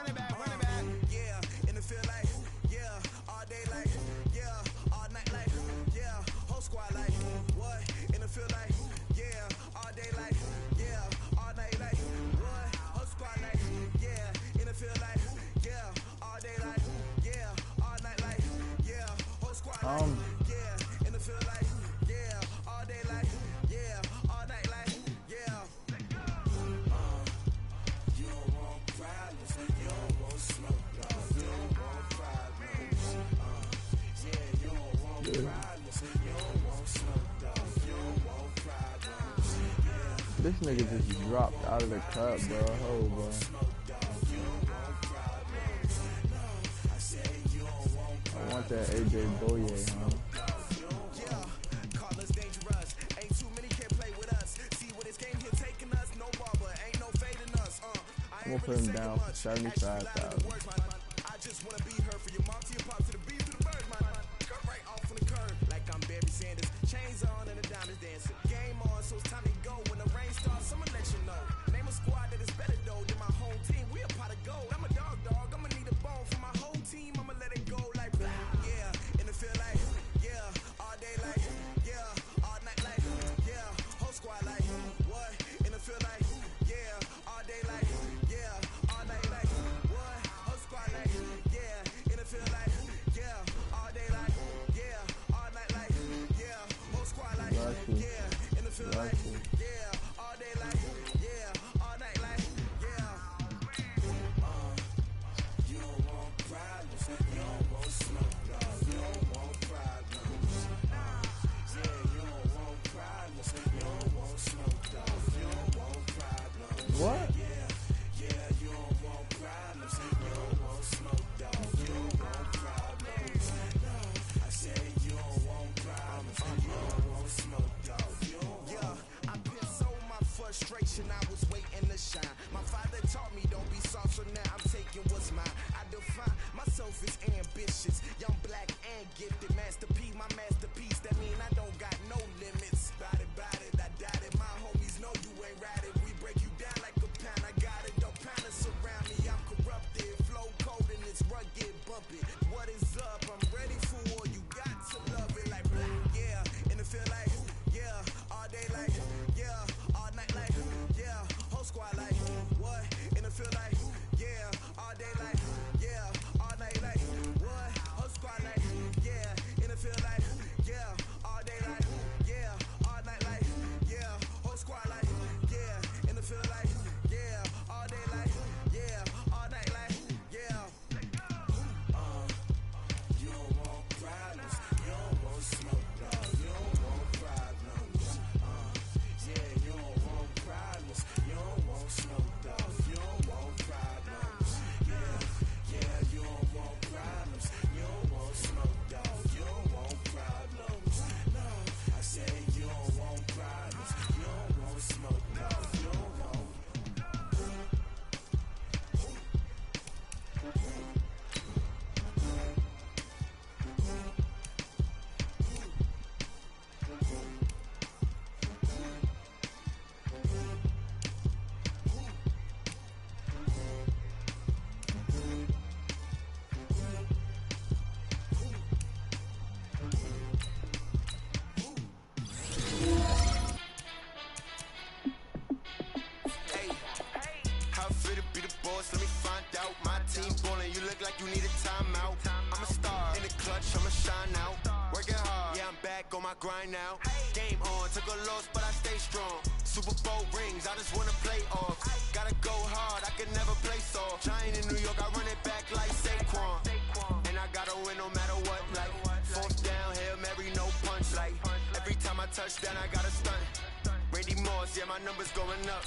Yeah, and it feel like, yeah, all day like, yeah, all night like, yeah, whole squad like, what? And it feel like, yeah, all day like, yeah, all night like, what? Whole squad like, yeah, and it feel like, yeah, all day like, yeah, all night like, yeah, whole squad like, yeah, and it feel like, yeah, all day like, yeah, all night like, yeah. You don't want problems, you don't want smoke, you don't want problems. Yeah, you don't want problems, you don't want smoke, you don't want problems. Yeah. This nigga just dropped out of the cup, bro. Oh, bro. I want that AJ Boye, huh? I'm gonna put him down for 75,000. I just wanna be her for your mom to your pop to the beat to the bird, man. Cut right off on the curb like I'm Barry Sanders. Chains on and the diamonds dancing. Game on, so it's time to go. When the rain starts, I'ma let you know. Name a squad that is better though than my home team. We a pot of gold. I'm a dog. I'ma need a bone for my whole team. I'ma let it go like blah. Yeah, and it feel like yeah, all day like yeah, all night like yeah, whole squad like what? And it feel like yeah, all day like yeah, all night like what? Whole squad like yeah, and it feel like yeah, all day like yeah, all night like yeah, whole squad like yeah, and it feel like yeah, all day like yeah, all night like yeah. You don't want problems, you don't want smoke, you don't want problems. Yeah, you don't want problems, you don't want smoke, you don't want problems. What? Yeah, you don't want problems, you don't want smoke, you don't want problems. I said you don't want problems, you don't want smoke, you don't want. Yeah, I been so my frustration, I was waiting to shine. My father taught me don't be soft, so now I'm taking what's mine. I define myself as ambitious, young, black, and gifted. Master P, my masterpiece. That mean I don't got no limits. Bout it, I doubt it. My homies know you ain't ride it. We break you down like a pound. I got it. Don't pound us around me. I'm corrupted. Flow cold and it's rugged, bumpy. What is up? I'm ready for war. You got to love it like black. Yeah, and it feel like yeah, all day like yeah, all night like yeah, whole squad like what? And it feel like yeah, all day like yeah, all night like what? Whole squad like yeah, and it feel like yeah, all day like yeah, fit to be the boss? Let me find out. My team ballin', you look like you need a timeout. I'm a star in the clutch, I'ma shine out. Working hard, yeah, I'm back on my grind now. Game on, took a loss, but I stay strong. Super Bowl rings, I just wanna play off. Gotta go hard, I can never play soft. Giant in New York, I run it back like Saquon. And I gotta win no matter what, like fourth down, Hail Mary, no punch. Like every time I touch down, I gotta stunt. Randy Moss, yeah, my numbers going up.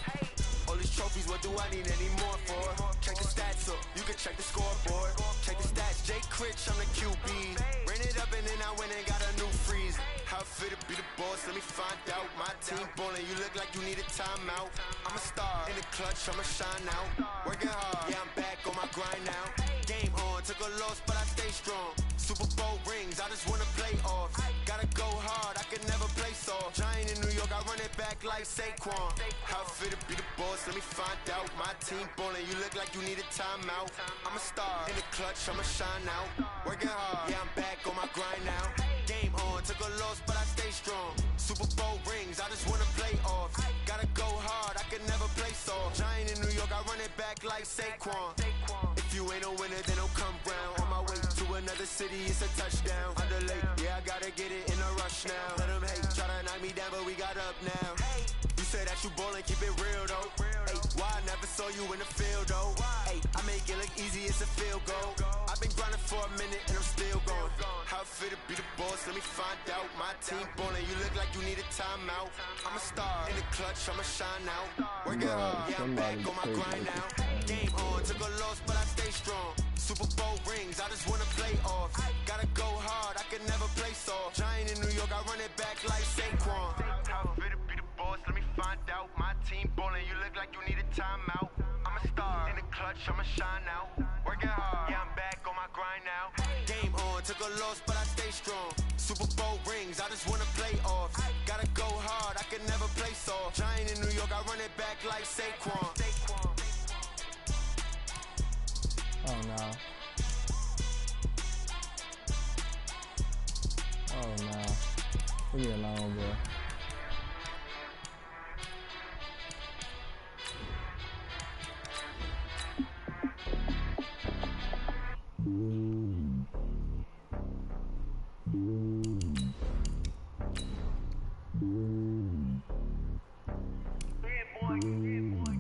All these trophies, what do I need any more for? Check the stats up, you can check the scoreboard. Check the stats, Jay Critch, I'm the QB. Ran it up and then I went and got a new freeze. How fit to be the boss, let me find out. My team ballin', you look like you need a timeout. I'm a star in the clutch, I'ma shine out. Working hard, yeah, I'm back on my grind now. Game on, took a loss, but I stay strong. Super Bowl rings, I just wanna play off. Gotta go hard, I can never play soft. Giant in New York, I run it back like Saquon. How fit to be the boss, let me find out. My team ballin', you look like you need a timeout. I'm a star in the clutch, I'ma shine out. Working hard, yeah, I'm back on my grind now. Game on, took a loss, but I stay strong. Super Bowl rings, I just wanna play off. Gotta go hard, I can never play soft. Giant in New York, I run it back like Saquon. If you ain't a winner, then don't come round. On my way to another city, it's a touchdown. Underlay, yeah, I gotta get it in a rush now. Let them hate, try to knock me down, but we got up now. You say that you ballin', keep it real though. Ay, why I never saw you in the field though? Ay, I make it look easy, it's a field goal. I've been grinding for a minute and I'm still going. How fit to be the boss, let me find out. My team ballin', you look like you need a timeout. I'm a star in the clutch, I'ma shine out. Working hard, yeah, I'm back on my grind now. Game on, took a loss, but I stay strong. Super Bowl rings, I just wanna play off. Gotta go hard, I can never play soft. Giant in New York, I run it back like Saquon. How fit to be the boss, let me find out. My team ballin', you look like you need a timeout. I'm a star in the clutch, I'ma shine out. Working hard, yeah, I'm back on my grind now. Game on, took a loss, but I stay strong. Super Bowl rings, I just wanna play off. Gotta go hard, I can never play soft. Giant in New York, I run it back like Saquon. Oh no. Oh no. Leave me alone, bro.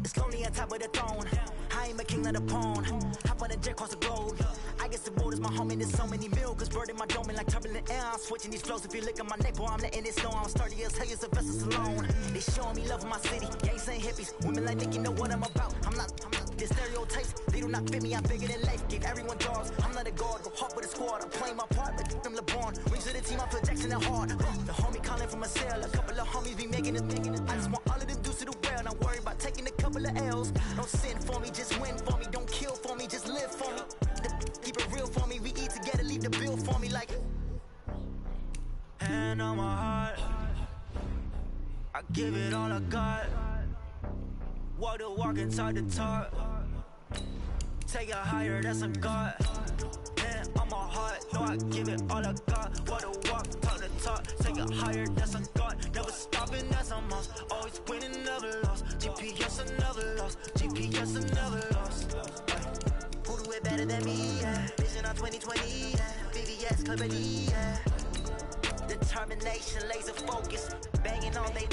It's lonely on top of the throne. I ain't a king of the pawn. Hop on a jet across the globe. I guess the world is my home and there's so many miracles burning my dome like turbulent air. I'm switching these flows. If you look at my neck, boy, I'm letting it snow. I'm sturdy as hell, as a vessel alone. They showing me love in my city. Gangs ain't hippies. Women like Nick, you know what I'm about. I'm not the stereotypes. They do not fit me. I'm bigger than life. Give everyone dogs. I'm not a guard. Go hard with a squad. I'm playing my part like them LeBron. Rings to the team. I feel Jackson and hard. The homie calling from a cell. A couple of homies be making it. I just want all of them dudes to the well. Not worry about taking a couple of L's. Don't sin for me, just win for me. Don't kill for me, just live for me. Keep it real for me. We eat together, leave the bill for me like. Hand on my heart, I give it all I got. Walk the walk inside the talk. Take it higher, that's a God. Hand on my heart, no, I give it all I got. Walk the walk, talk the talk. Take it higher, that's a God. Never stopping, that's a must. Always winning, never lost. GPS, I never lost. GPS, I never lost. Who do it better than me? Yeah. Vision on 2020. Yeah. VVS, company. Yeah. Determination, laser focus. Banging on they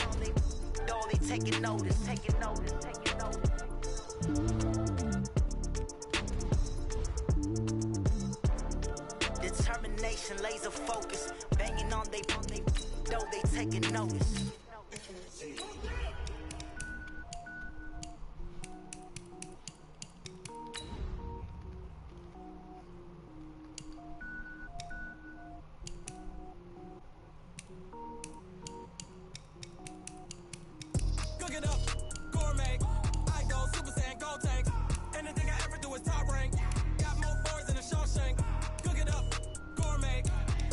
door, they taking notice. Taking notice. Taking notice. Determination, laser focus. Banging on they door, they taking notice. Cook it up, gourmet. I go Super Saiyan, gold tank. Anything I ever do is top rank. Got more boards than a Shawshank. Cook it up, gourmet.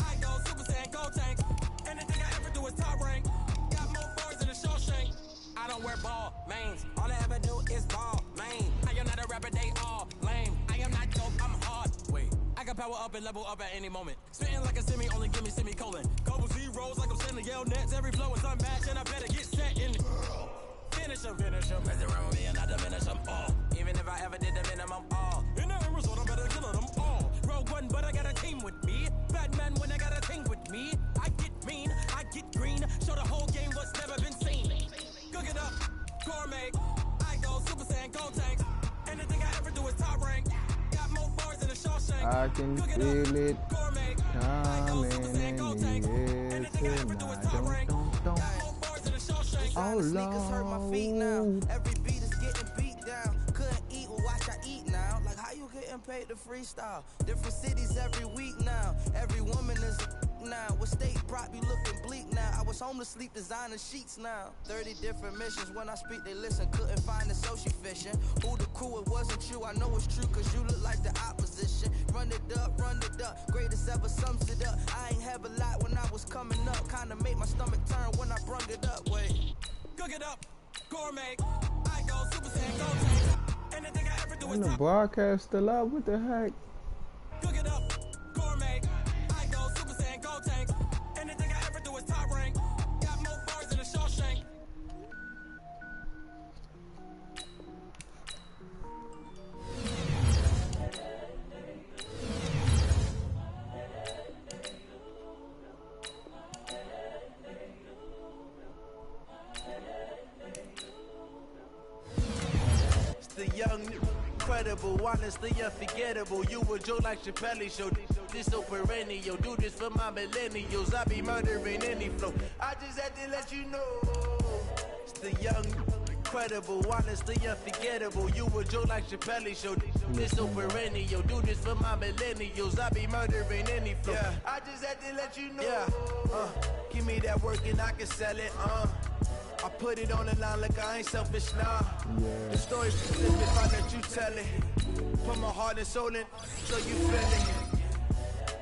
I go Super Saiyan, gold tank. Anything I ever do is top rank. Got more boards than a Shawshank. I don't wear ball mains. All I ever do is ball main. I am not a rapper, they all lame. I am not dope, I'm hard. Wait, I can power up and level up at any moment. Spitting like a semi, only give me semicolon. Couple zeros like I'm sending yell nets. Every flow is unmatched and I better get set in. Finish them. Mess around with me and I diminish them all. Even if I I can feel it coming in the air tonight. Don't. Oh, Lord. Every beat is getting beat down. Couldn't eat, well, watch I eat now. Like, how you getting paid to freestyle? Different cities every week now. Every woman is a now. What state brought me looking bleak now? I was home to sleep, designing sheets now. 30 different missions. When I speak, they listen. Couldn't find it, so she fishing. Who the crew? It wasn't you. I know it's true, cause you look like the opposition. Run it up. Greatest ever sums it up. I ain't have a lot when I was coming up. Kinda made my stomach turn when I brung it up. Wait. Cook it up, gourmet. I go Super Saiyan, go tank. Anything I ever do is the broadcast still up. What the heck? Cook it up, gourmet. I go Super Saiyan, go tank. Anything I ever do is top rank. Got more bars than a Shawshank. The young, incredible, honestly unforgettable. You a joke like Chappelle show. This so perennial. Do this for my millennials. I be murdering any flow. I just had to let you know. It's the young, incredible, honestly unforgettable. You a joke like Chappelle show. This so perennial. Do this for my millennials. I be murdering any flow. Yeah. I just had to let you know. Yeah. Give me that work and I can sell it. I put it on the line like I ain't selfish now. Yeah. The story's specific, I let you tell it. Put my heart and soul in, so you feel it.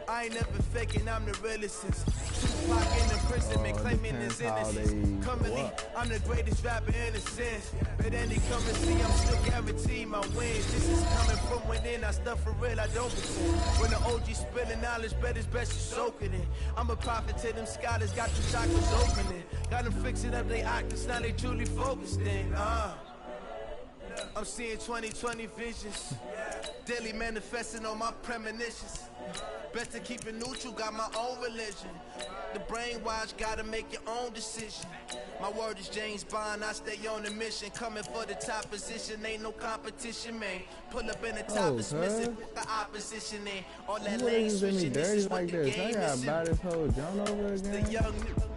I ain't never faking, I'm the realest since Tupac in the prison, claiming his innocence. Currently, I'm the greatest rapper in a sense. But any come and see, I'm still guaranteed my wins. This is coming from within, I stuff for real, I don't pretend. When the OG spilling knowledge, bet it's best you soak it in. I'm a prophet to them scholars, got the chakras opening. Got them fixing up they octaves, now they truly focused in. I'm seeing 2020 visions. Daily manifesting on my premonitions. Better keep it neutral, got my own religion. The brainwash, gotta make your own decision. My word is James Bond, I stay on a mission. Coming for the top position, ain't no competition, man. Pull up in the top, it's missing, the opposition in. All that lane switching, this is what the game is. The young,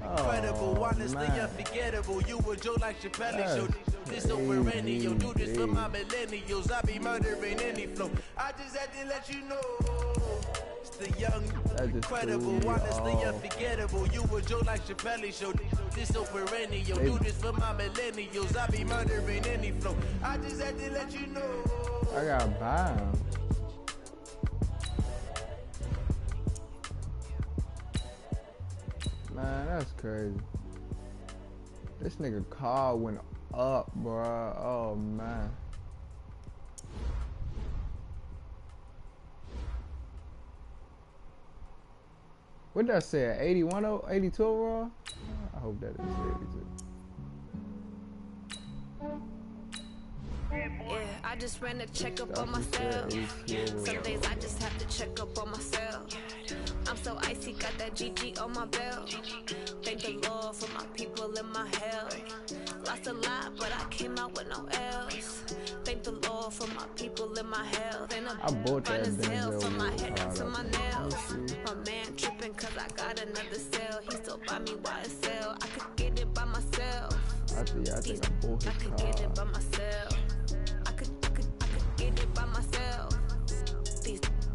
incredible, honestly unforgettable. You a joke like Chappelle show. This so perennial, do this for my millennials. I be murdering any flow. I just had to let you know. It's the young, incredible, honestly unforgettable. You a joke like Chappelle show. This so perennial, do this for my millennials. I be murdering any flow. I just had to let you know. I gotta buy him. Man, that's crazy. This nigga car went up, bruh. Oh, man. What did I say? 81, 82 overall? I hope that is 82. Yeah, I just ran a checkup on myself. Some days I just have to check up on myself. I'm so icy, got that GG on my belt. Thank the Lord for my people and my health. Lost a lot, but I came out with no L's. Thank the Lord for my people and my health. And I'm fine as hell from my head down to my nails. My man tripping cause I got another cell. He still buy me YSL. I could get it by myself. I think I bought his could get it by myself. I could get it by myself.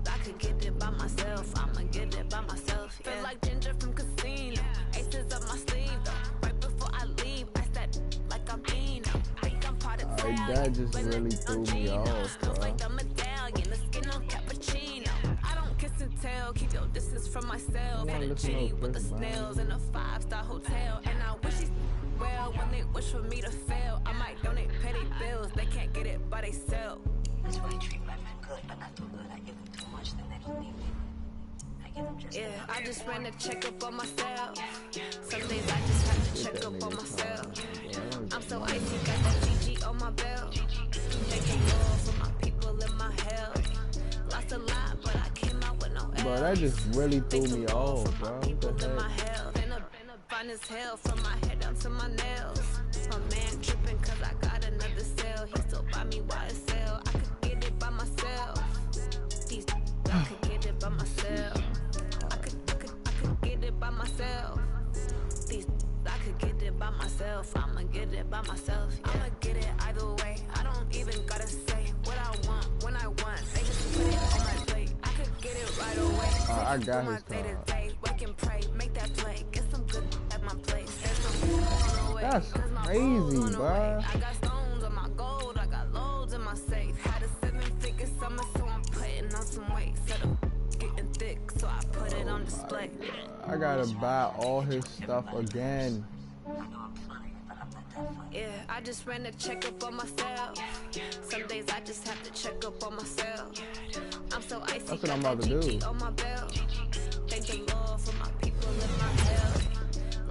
I could get it by myself. I'ma get it by myself. Yeah. Feel like Ginger from Casino. Aces up my sleeve though. Right before I leave, I said like I'm Dino. Think I'm part of town. That just really threw me off, bro. Like the medallion, the skin on cappuccino. I don't kiss and tell. Keep your distance from myself. Had a G with the snails in a 5-star hotel. And I wish these well when they wish for me to fail. I might donate petty bills. They can't get it by they sell. That's why I treat my men good, but not too good. I give them too much, then they don't need me. I give them just enough. I just ran a checkup on myself. Some days I just have to check up on myself. I'm so icy, got that GG on my belt. Thank the Lord for my people and my health. Lost a lot, but I came out with no L's. Bro, that just really threw me off, bro. What the heck? Fine as hell from my head down to my nails. My man tripping cause I got another cell. He still buy me YSL. I could get it by myself. I could get I got his card. Wake and pray, make that play. Get some good at my place. There's some on the way. That's 'cause my crazy, goals on the bro. way. I got stones on my gold. I got loads in my safe. Had a 7-figure summer, so I'm putting on some weight. Said I'm getting thick, so I put it on display. I gotta buy all his stuff again. Yeah, I just ran a checkup on myself. Some days I just have to check up on myself. I'm so icy. That's what I'm about to do. On my belt. Thank the Lord for my people in my health.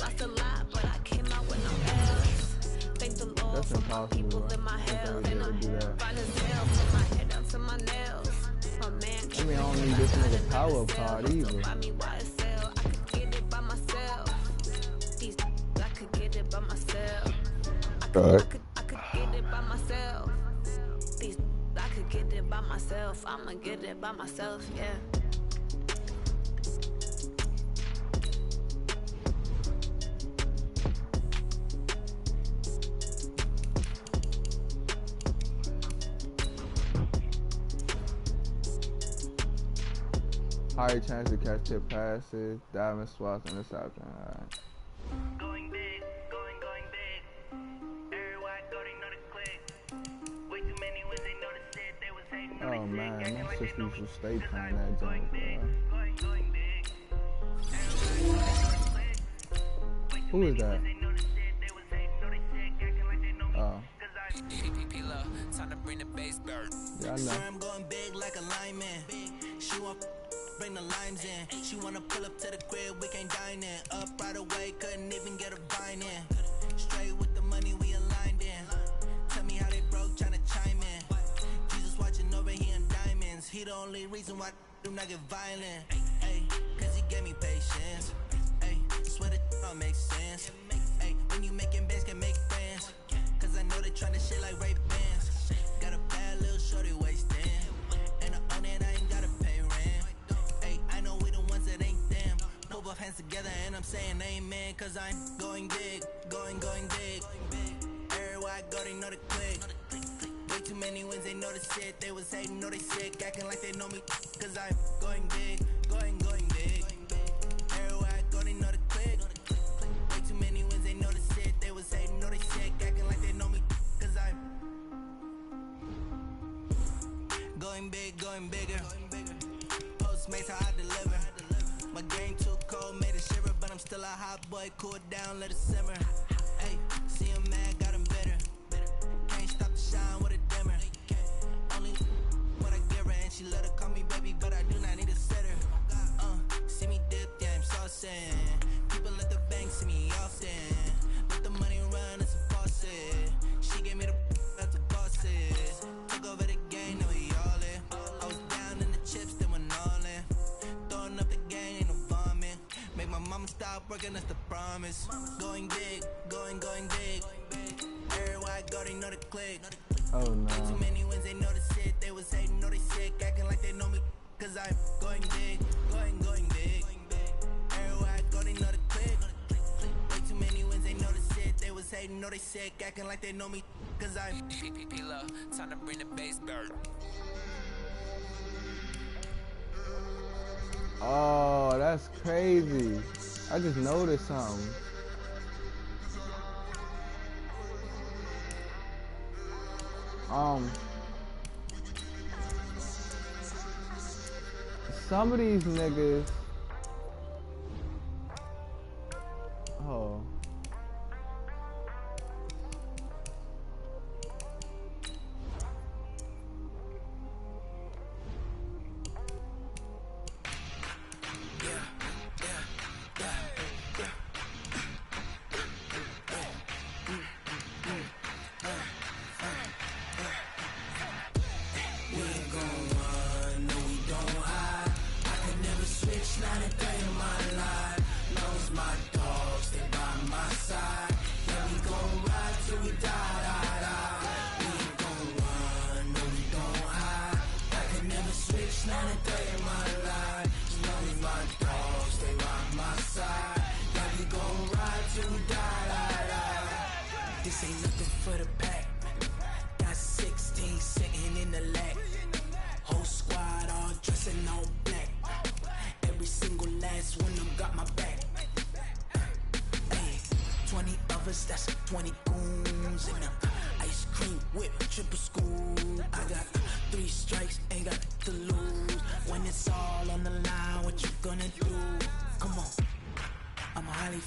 Lost a lot, but I came out with no else. Thank the Lord That's for my impossible, people bro. in my health. And I'm do that. fine as hell from my head down to my nails. My man I mean, I don't need this nigga power card either. buy me YSL. I could get it by myself. These I could get it by myself. I could get it by myself. These I could get it by myself. I'ma get it by myself, yeah. Higher chance to catch tip passes, diamond swaps, interception. Alright. Going big, going big. Everybody go, they know the click. Way too many when they know the shit. They was hating on Oh the man, shit. my sister used to stay playing that junk, bro. Going big. Who is that? Oh. Time to bring the bass bird. Yeah, I know. I'm going big like a lineman. She want bring the limes in. She wanna pull up to the crib, we can't dine in. Up right away, couldn't even get a vine in. Straight with the money we aligned in. Tell me how they broke, tryna chime in. Jesus watching over here in diamonds. He the only reason why do not get violent. Ay, cause he gave me patience. Ay, swear that don't make sense. Ay, when you making bands can make friends. Cause I know they tryna shit like Ray Bans. Got a bad little shorty wasting. And I own it, I ain't gotta pay rent. Ay, I know we the ones that ain't them. Put both hands together and I'm saying amen. Cause I'm going big, going big. Everywhere I go, they know the click. Way too many wins, they know the shit. They was hating, know they sick, acting like they know me. Cause I'm going big, going big. Everywhere I go, they know the click. Way too many wins, they know the shit. They was hating, know they sick, acting like they know me. Cause I'm going big, going bigger. Postmates how I deliver. My game too cold, made it shiver, but I'm still a hot boy. Cool it down, let it simmer. Hey, see him mad, got him bitter. Can't stop the shine with a dimmer. Only what I give her, and she let her call me baby, but I do not need a sitter. See me dip, yeah, I'm saucing. People at the bank see me often. Let the money run, it's a faucet. She gave me the that's a bosses. Took over the game, now we all in. I was down in the chips, then went all in. Throwing up the gang, ain't no vomit. Make my mama stop working, that's the promise. Going big, going big. Everywhere I go, they know the click. Oh Way no. too many wins, they know the shit. They was hating, know they sick, acting like they know me. Cause I'm going big, going big. Everywhere I go, they know the click. Way too many wins, they know the shit. They was hating, know they sick, acting like they know me. Cause I'm P-P-P-Love, time to bring the bass bird. Oh, that's crazy. I just noticed something. Some of these niggas. Oh.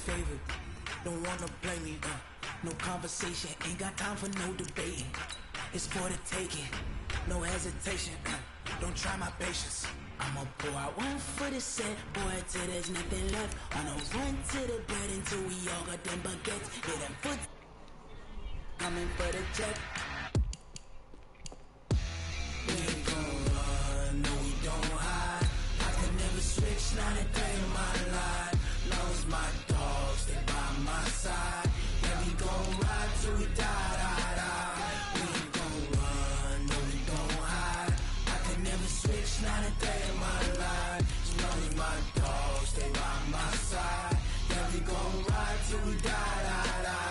favorite. Don't wanna blame me, no conversation, ain't got time for no debating. It's for the taking, no hesitation, don't try my patience. I'ma pour out one for the set, boy, till there's nothing left. On a run to the bed until we all got them baguettes. Yeah, them foot coming for the check. We ain't gon' run, no we don't hide. I could never switch, now they play my line. Lost my dogs, they by my side. Yeah, we gon' ride till we die, die, die. We ain't gon' run, no we don't hide. I could never switch, now they play my line. Lost my dogs, they by my side. Yeah, we gon' ride till we die, die, die.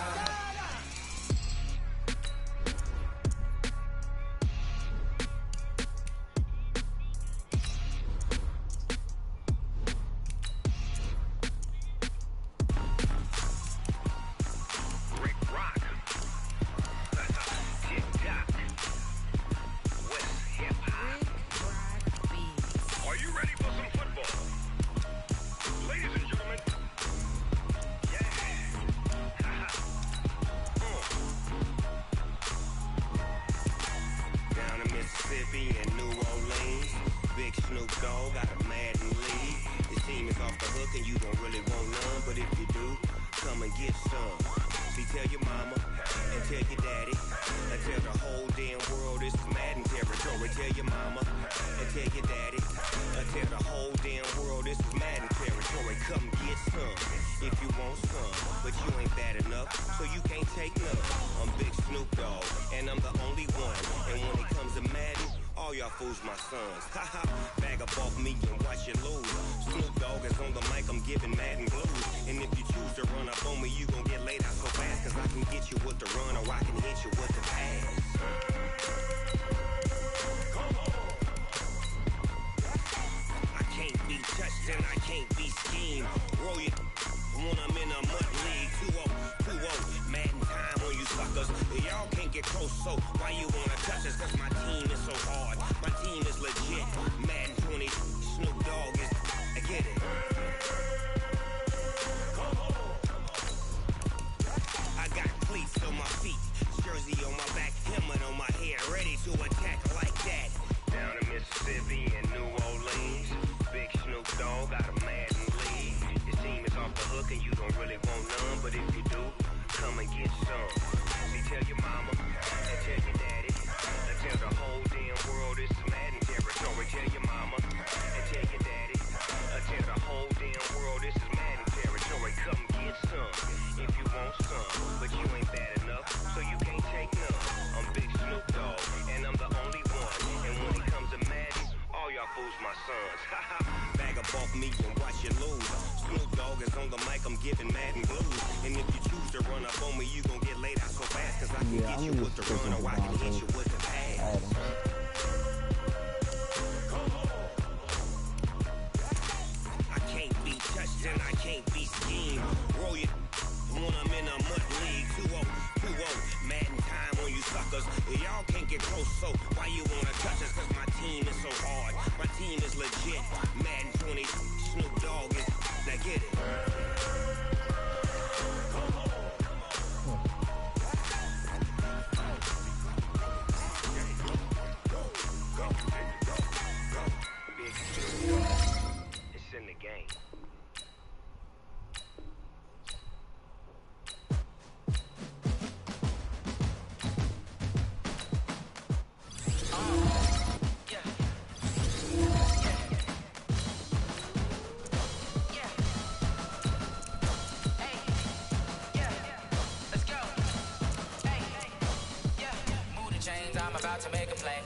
To make a play.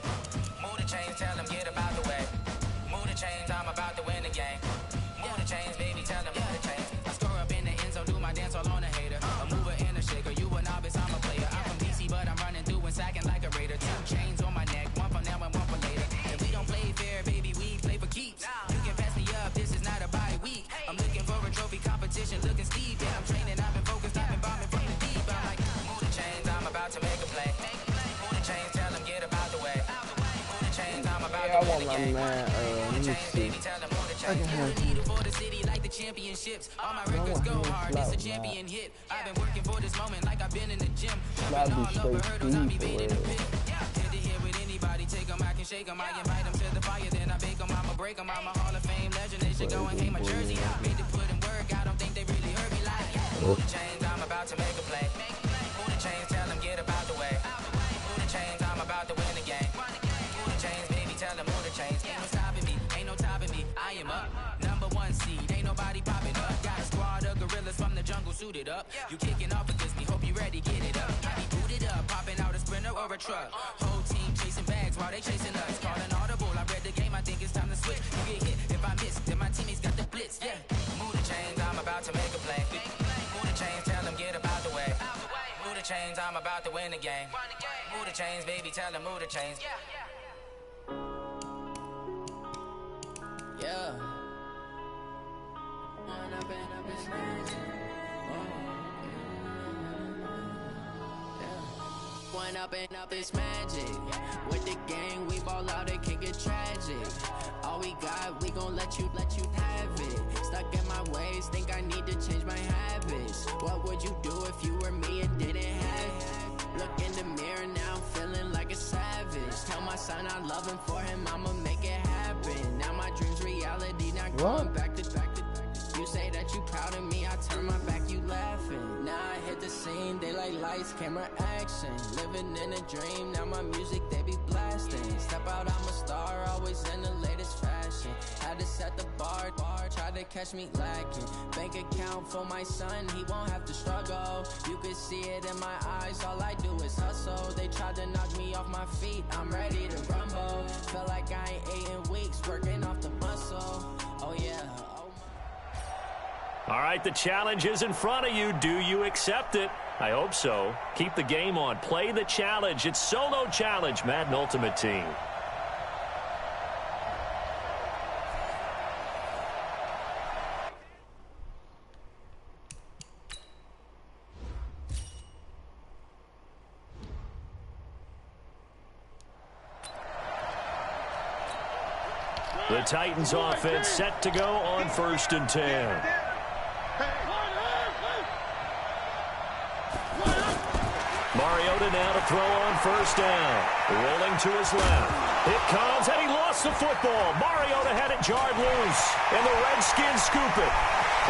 Move the chains, tell them get about the way. Move the chains, I'm about to win the game. Move the chains, baby, tell them move the chains. I score up in the end zone, do my dance all on a hater. A mover and a shaker, you a novice, I'm a player. I'm from DC, but I'm running through and sacking like a raider. 2 chains on my neck, one for now and one for later. If we don't play fair, baby, we play for keeps. You can pass me up, this is not a bye week. I'm looking for a trophy competition, looking steep. Yeah, I'm training, I've been focused, I've been bombing from the deep. I'm like, move the chains, I'm about to make a play. Move the chains, tell them get about the way. Move the chains, I'm about to I win want the my game. man, let me see. Tell them move the For the city like the championships. All my records go hard. It's a champion hit. I've been working for this moment like I've been in the gym. Jumping all over hurdles, I be made in the pit. Head to head with anybody, take them, I can shake them. I invite them to the fire, then I bake them. I'ma break them. I'm a Hall of Fame legend. They should go and hang my jersey. Made to put in work. I don't think they really heard me like. Move the chains, I'm about to make a play. Move the chains, tell them get about the way. Move the chains, I'm about to win the game. Move the chains, baby, tell them move the chains. Ain't no stopping me, ain't no topping me. I am up, #1 seed. Ain't nobody popping up. Got a squad of gorillas from the jungle suited up. You kicking off against me, hope you ready, get it up. I be booted up, popping out a sprinter or a truck. Whole team chasing bags while they chasing us. Calling audible, I read the game, I think it's time to switch. You get hit, if I miss, then my teammates got the blitz, yeah. Move the chains, I'm about to make a play. Move the chains, tell them get about the way. Move the chains, I'm about to win the game. Move the chains, baby, tell them move the chains. Yeah. One up and up is magic. With the gang, we ball out, it can get tragic. All we got, we gon' let you have it. Stuck in my ways, think I need to change my habits. What would you do if you were me and didn't have it? Look in the mirror, now I'm feeling like a savage. Tell my son I love him, for him I'ma make it happen. Now my dream's reality, not going back to. You say that you proud of me, I turn my back, you laughing. Now I hit the scene, they like lights, camera, action. Living in a dream, now my music, they be blasting. Step out, I'm a star, always in the latest fashion. Had to set the bar, try to catch me lacking. Bank account for my son, he won't have to struggle. You could see it in my eyes, all I do is hustle. They tried to knock me off my feet, I'm ready to rumble. Feel like I ain't ate in weeks, working off the muscle. Oh yeah. All right, the challenge is in front of you. Do you accept it? I hope so. Keep the game on. Play the challenge. It's Solo Challenge, Madden Ultimate Team. The Titans offense set to go on 1st and 10. Mariota now to throw on 1st down. Rolling to his left. It comes, and he lost the football. Mariota had it jarred loose, and the Redskins scoop it.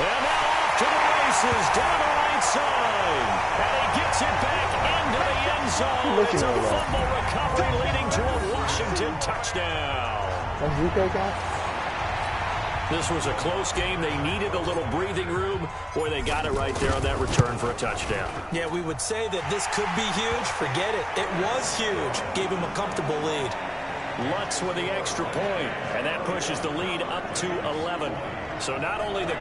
And now off to the races, down the right side. And he gets it back into the end zone. It's a fumble recovery leading to a Washington touchdown. This was a close game. They needed a little breathing room, or they got it right there on that return for a touchdown. Yeah, we would say that this could be huge. Forget it. It was huge. Gave him a comfortable lead. Lutz with the extra point, and that pushes the lead up to 11. So not only the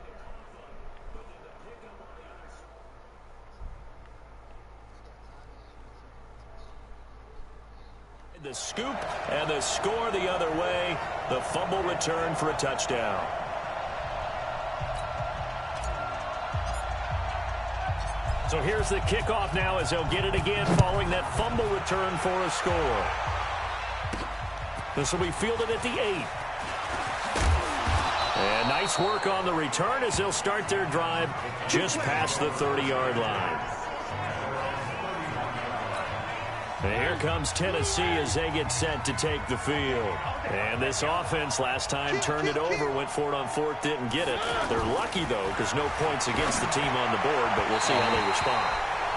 scoop and the score the other way, the fumble return for a touchdown. So here's the kickoff now as they'll get it again following that fumble return for a score. This will be fielded at the 8. And nice work on the return as they'll start their drive just past the 30-yard line. And here comes Tennessee as they get set to take the field. And this offense last time turned it over, went for it on 4th, didn't get it. They're lucky, though, because no points against the team on the board, but we'll see how they respond.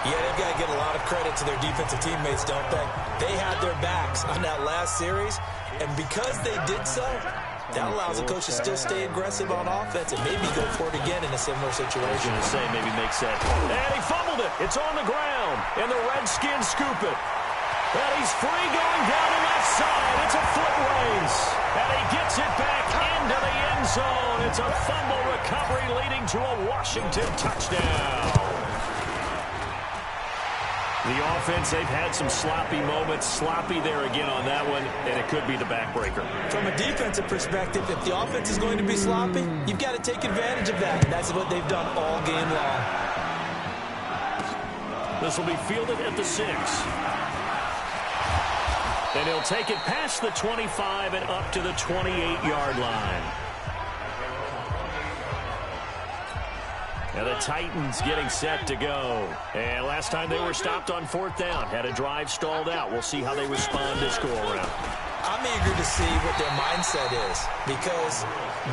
Yeah, they've got to get a lot of credit to their defensive teammates, don't they? They had their backs on that last series, and because they did so, that allows the coach to still stay aggressive on offense and maybe go for it again in a similar situation. I was going to say, maybe makes that. And he fumbled it. It's on the ground, and the Redskins scoop it. And he's free going down the left side. It's a foot race. And he gets it back into the end zone. It's a fumble recovery leading to a Washington touchdown. The offense, they've had some sloppy moments. Sloppy there again on that one, and it could be the backbreaker. From a defensive perspective, if the offense is going to be sloppy, you've got to take advantage of that. And that's what they've done all game long. This will be fielded at the 6. And he'll take it past the 25 and up to the 28-yard line. And the Titans getting set to go. And last time they were stopped on 4th down. Had a drive stalled out. We'll see how they respond this go-around. I'm eager to see what their mindset is, because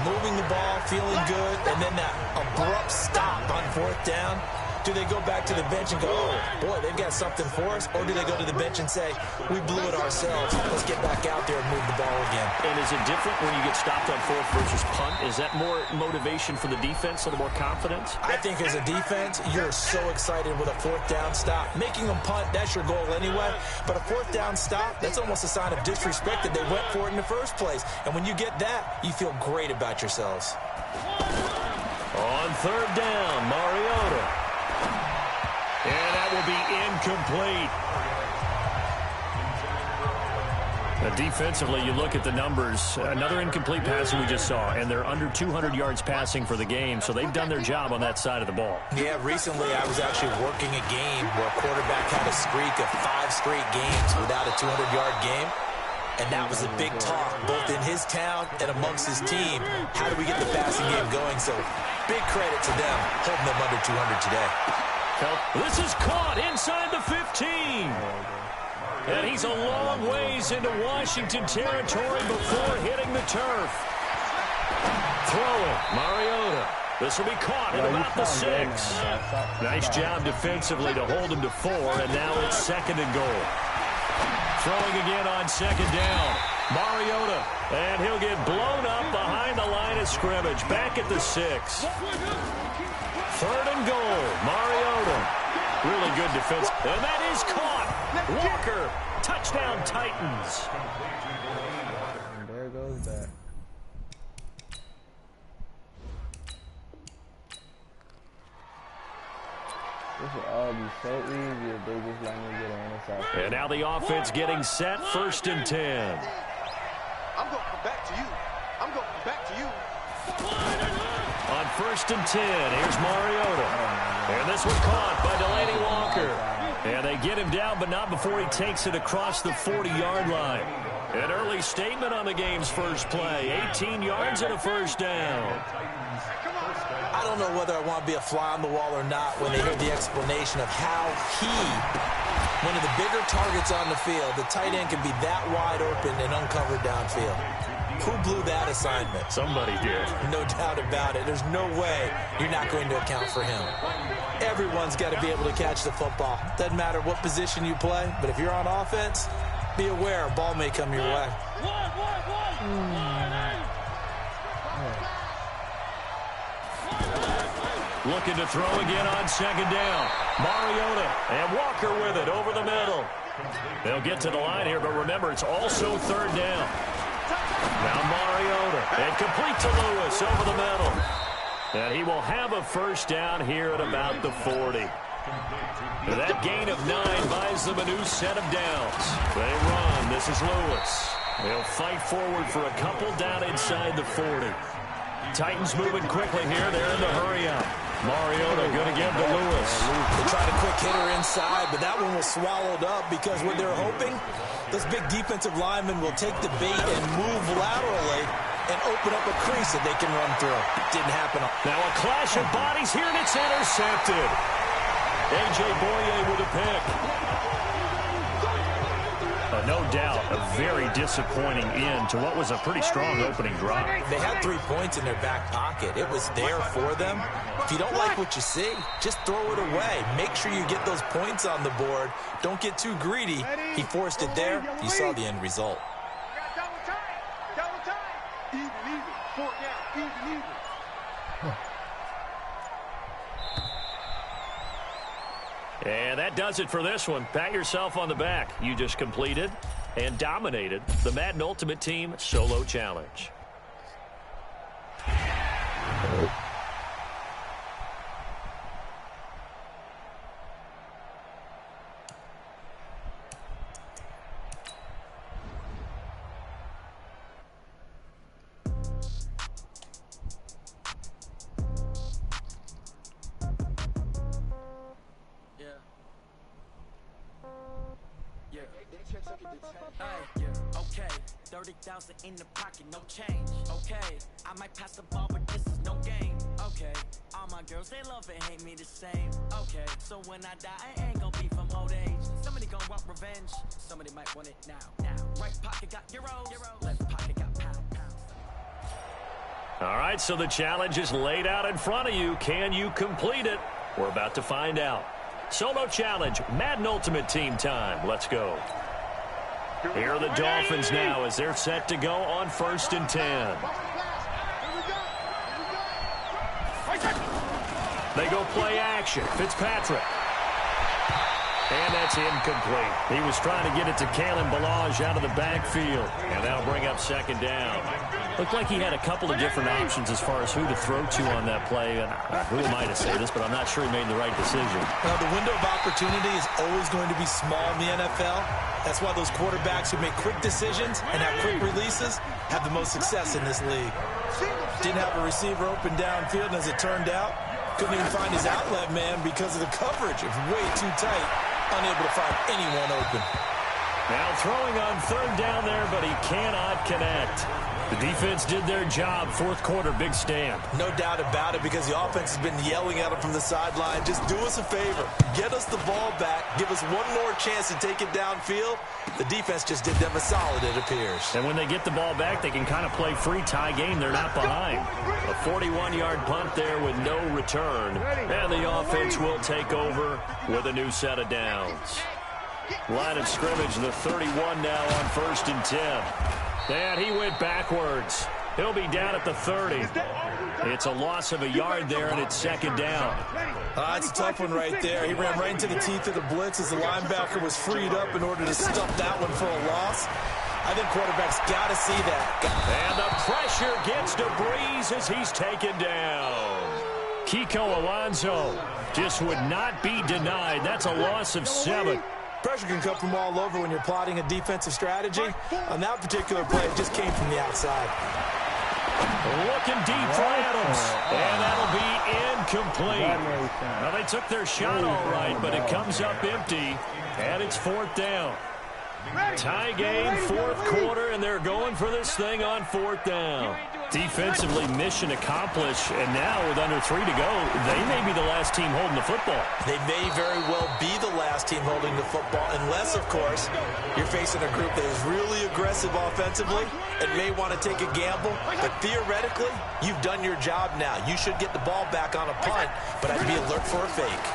moving the ball, feeling good, and then that abrupt stop on 4th down. Do they go back to the bench and go, oh, boy, they've got something for us? Or do they go to the bench and say, we blew it ourselves. Let's get back out there and move the ball again. And is it different when you get stopped on 4th versus punt? Is that more motivation for the defense, a little more confidence? I think as a defense, you're so excited with a 4th down stop. Making them punt, that's your goal anyway. But a 4th down stop, that's almost a sign of disrespect that they went for it in the first place. And when you get that, you feel great about yourselves. On 3rd down, Mariota. And that will be incomplete. Defensively, you look at the numbers. Another incomplete pass we just saw, and they're under 200 yards passing for the game, so they've done their job on that side of the ball. Yeah, recently I was actually working a game where a quarterback had a streak of 5 straight games without a 200-yard game. And that was a big talk, both in his town and amongst his team. How do we get the passing game going? So big credit to them, holding them under 200 today. This is caught inside the 15. And he's a long ways into Washington territory before hitting the turf. Throwing, Mariota. This will be caught at about the 6. Nice job defensively to hold him to 4, and now it's 2nd and goal. Throwing again on 2nd down. Mariota, and he'll get blown up behind the line of scrimmage. Back at the 6. 3rd and goal. Mariota. Really good defense. And that is caught. Walker. Touchdown, Titans. And there goes that. This would all be so easy if they just let me get an interception. And now the offense getting set. 1st and 10. I'm going to come back to you. I'm going to come back to you. On 1st and 10, here's Mariota. And this one caught by Delaney Walker. And they get him down, but not before he takes it across the 40-yard line. An early statement on the game's first play. 18 yards and a 1st down. I don't know whether I want to be a fly on the wall or not when they hear the explanation of how one of the bigger targets on the field, the tight end can be that wide open and uncovered downfield. Who blew that assignment? Somebody did. No doubt about it. There's no way you're not going to account for him. Everyone's got to be able to catch the football. Doesn't matter what position you play, but if you're on offense, be aware a ball may come your way. Looking to throw again on 2nd down. Mariota and Walker with it over the middle. They'll get to the line here, but remember, it's also 3rd down. Now Mariota, and complete to Lewis over the middle. And he will have a 1st down here at about the 40. That gain of 9 buys them a new set of downs. They run. This is Lewis. They'll fight forward for a couple down inside the 40. Titans moving quickly here. They're in the hurry-up. Mariota going to give to Lewis. They tried a quick hitter inside, but that one was swallowed up because what they're hoping, those big defensive linemen will take the bait and move laterally and open up a crease that they can run through. Didn't happen. Now a clash of bodies here, and it's intercepted. A.J. Boye with a pick. No doubt, a very disappointing end to what was a pretty strong opening drive. They had 3 points in their back pocket. It was there for them. If you don't like what you see, just throw it away. Make sure you get those points on the board. Don't get too greedy. He forced it there. You saw the end result. Double time. Even. 4th down. Even. And that does it for this one. Pat yourself on the back. You just completed and dominated the Madden Ultimate Team Solo Challenge. Okay, 30,000 in the pocket, no change. Okay, I might pass the ball, but this is no game. Okay. Okay, all my girls, they love and hate me the same. Okay, so when I die, I ain't gonna be from old age. Somebody gonna want revenge, somebody might want it now. Right pocket got euros, left pocket got pounds. All right, so the challenge is laid out in front of you. Can you complete it? We're about to find out. Solo challenge, Madden Ultimate Team time. Let's go. Here are the Dolphins now as they're set to go on 1st and 10. They go play action. Fitzpatrick. And that's incomplete. He was trying to get it to Kalen Ballage out of the backfield. And that'll bring up 2nd down. Looked like he had a couple of different options as far as who to throw to on that play. And who am I to say this, but I'm not sure he made the right decision. Well, the window of opportunity is always going to be small in the NFL. That's why those quarterbacks who make quick decisions and have quick releases have the most success in this league. Didn't have a receiver open downfield, and as it turned out, couldn't even find his outlet man because of the coverage. It was way too tight, unable to find anyone open. Now throwing on 3rd down there, but he cannot connect. The defense did their job. 4th quarter, big stand. No doubt about it, because the offense has been yelling at him from the sideline. Just do us a favor. Get us the ball back. Give us one more chance to take it downfield. The defense just did them a solid, it appears. And when they get the ball back, they can kind of play free tie game. They're not behind. A 41-yard punt there with no return. And the offense will take over with a new set of downs. Line of scrimmage, the 31 now on 1st and 10. And he went backwards. He'll be down at the 30. It's a loss of a yard there, and it's 2nd down. It's a tough one right there. He ran right into the teeth of the blitz as the linebacker was freed up in order to stuff that one for a loss. I think quarterbacks got to see that. And the pressure gets to Breeze as he's taken down. Kiko Alonso just would not be denied. That's a loss of 7. Pressure can come from all over when you're plotting a defensive strategy. On that particular play, it just came from the outside. Looking deep for Adams. And that'll be incomplete. Now, they took their shot all right, but it comes up empty. And it's 4th down. Tie game, 4th quarter, and they're going for this thing on 4th down. Defensively, mission accomplished, and now with under 3 to go, they may be the last team holding the football. They may very well be the last team holding the football, unless, of course, you're facing a group that is really aggressive offensively and may want to take a gamble. But theoretically, you've done your job now. You should get the ball back on a punt, but I'd be alert for a fake.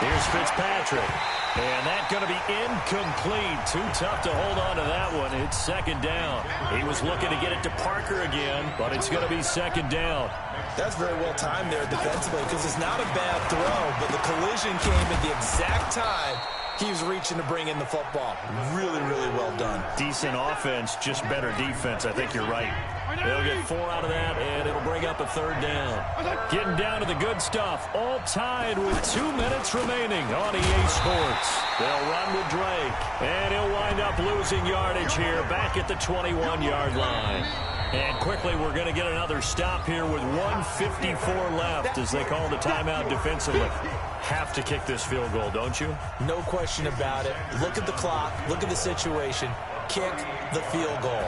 Here's Fitzpatrick. And that's going to be incomplete. Too tough to hold on to that one. It's 2nd down. He was looking to get it to Parker again, but it's going to be 2nd down. That's very well timed there defensively, because it's not a bad throw, but the collision came at the exact time he was reaching to bring in the football. Really, really well done. Decent offense, just better defense. I think you're right. They'll get 4 out of that, and it'll bring up a 3rd down. Getting down to the good stuff. All tied with 2 minutes remaining on EA Sports. They'll run with Drake, and he'll wind up losing yardage here back at the 21-yard line. And quickly, we're going to get another stop here with 1:54 left as they call the timeout defensively. Have to kick this field goal, don't you? No question about it. Look at the clock. Look at the situation. Kick the field goal.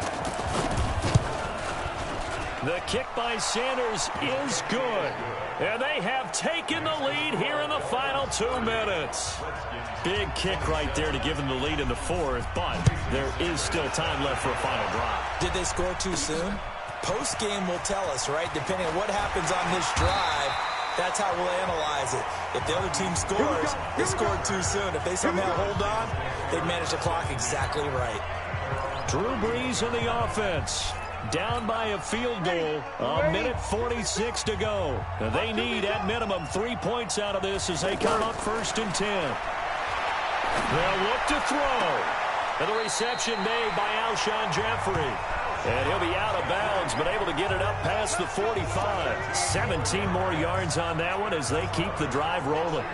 The kick by Sanders is good. And they have taken the lead here in the final 2 minutes. Big kick right there to give them the lead in the 4th, but there is still time left for a final drive. Did they score too soon? Post-game will tell us, right? Depending on what happens on this drive, that's how we'll analyze it. If the other team scores, they scored too soon. If they somehow hold on, they manage the clock exactly right. Drew Brees in the offense. Down by a field goal, a minute 46 to go. They need, at minimum, 3 points out of this as they come up 1st and 10. They'll look to throw. And the reception made by Alshon Jeffrey. And he'll be out of bounds, but able to get it up past the 45. 17 more yards on that one as they keep the drive rolling.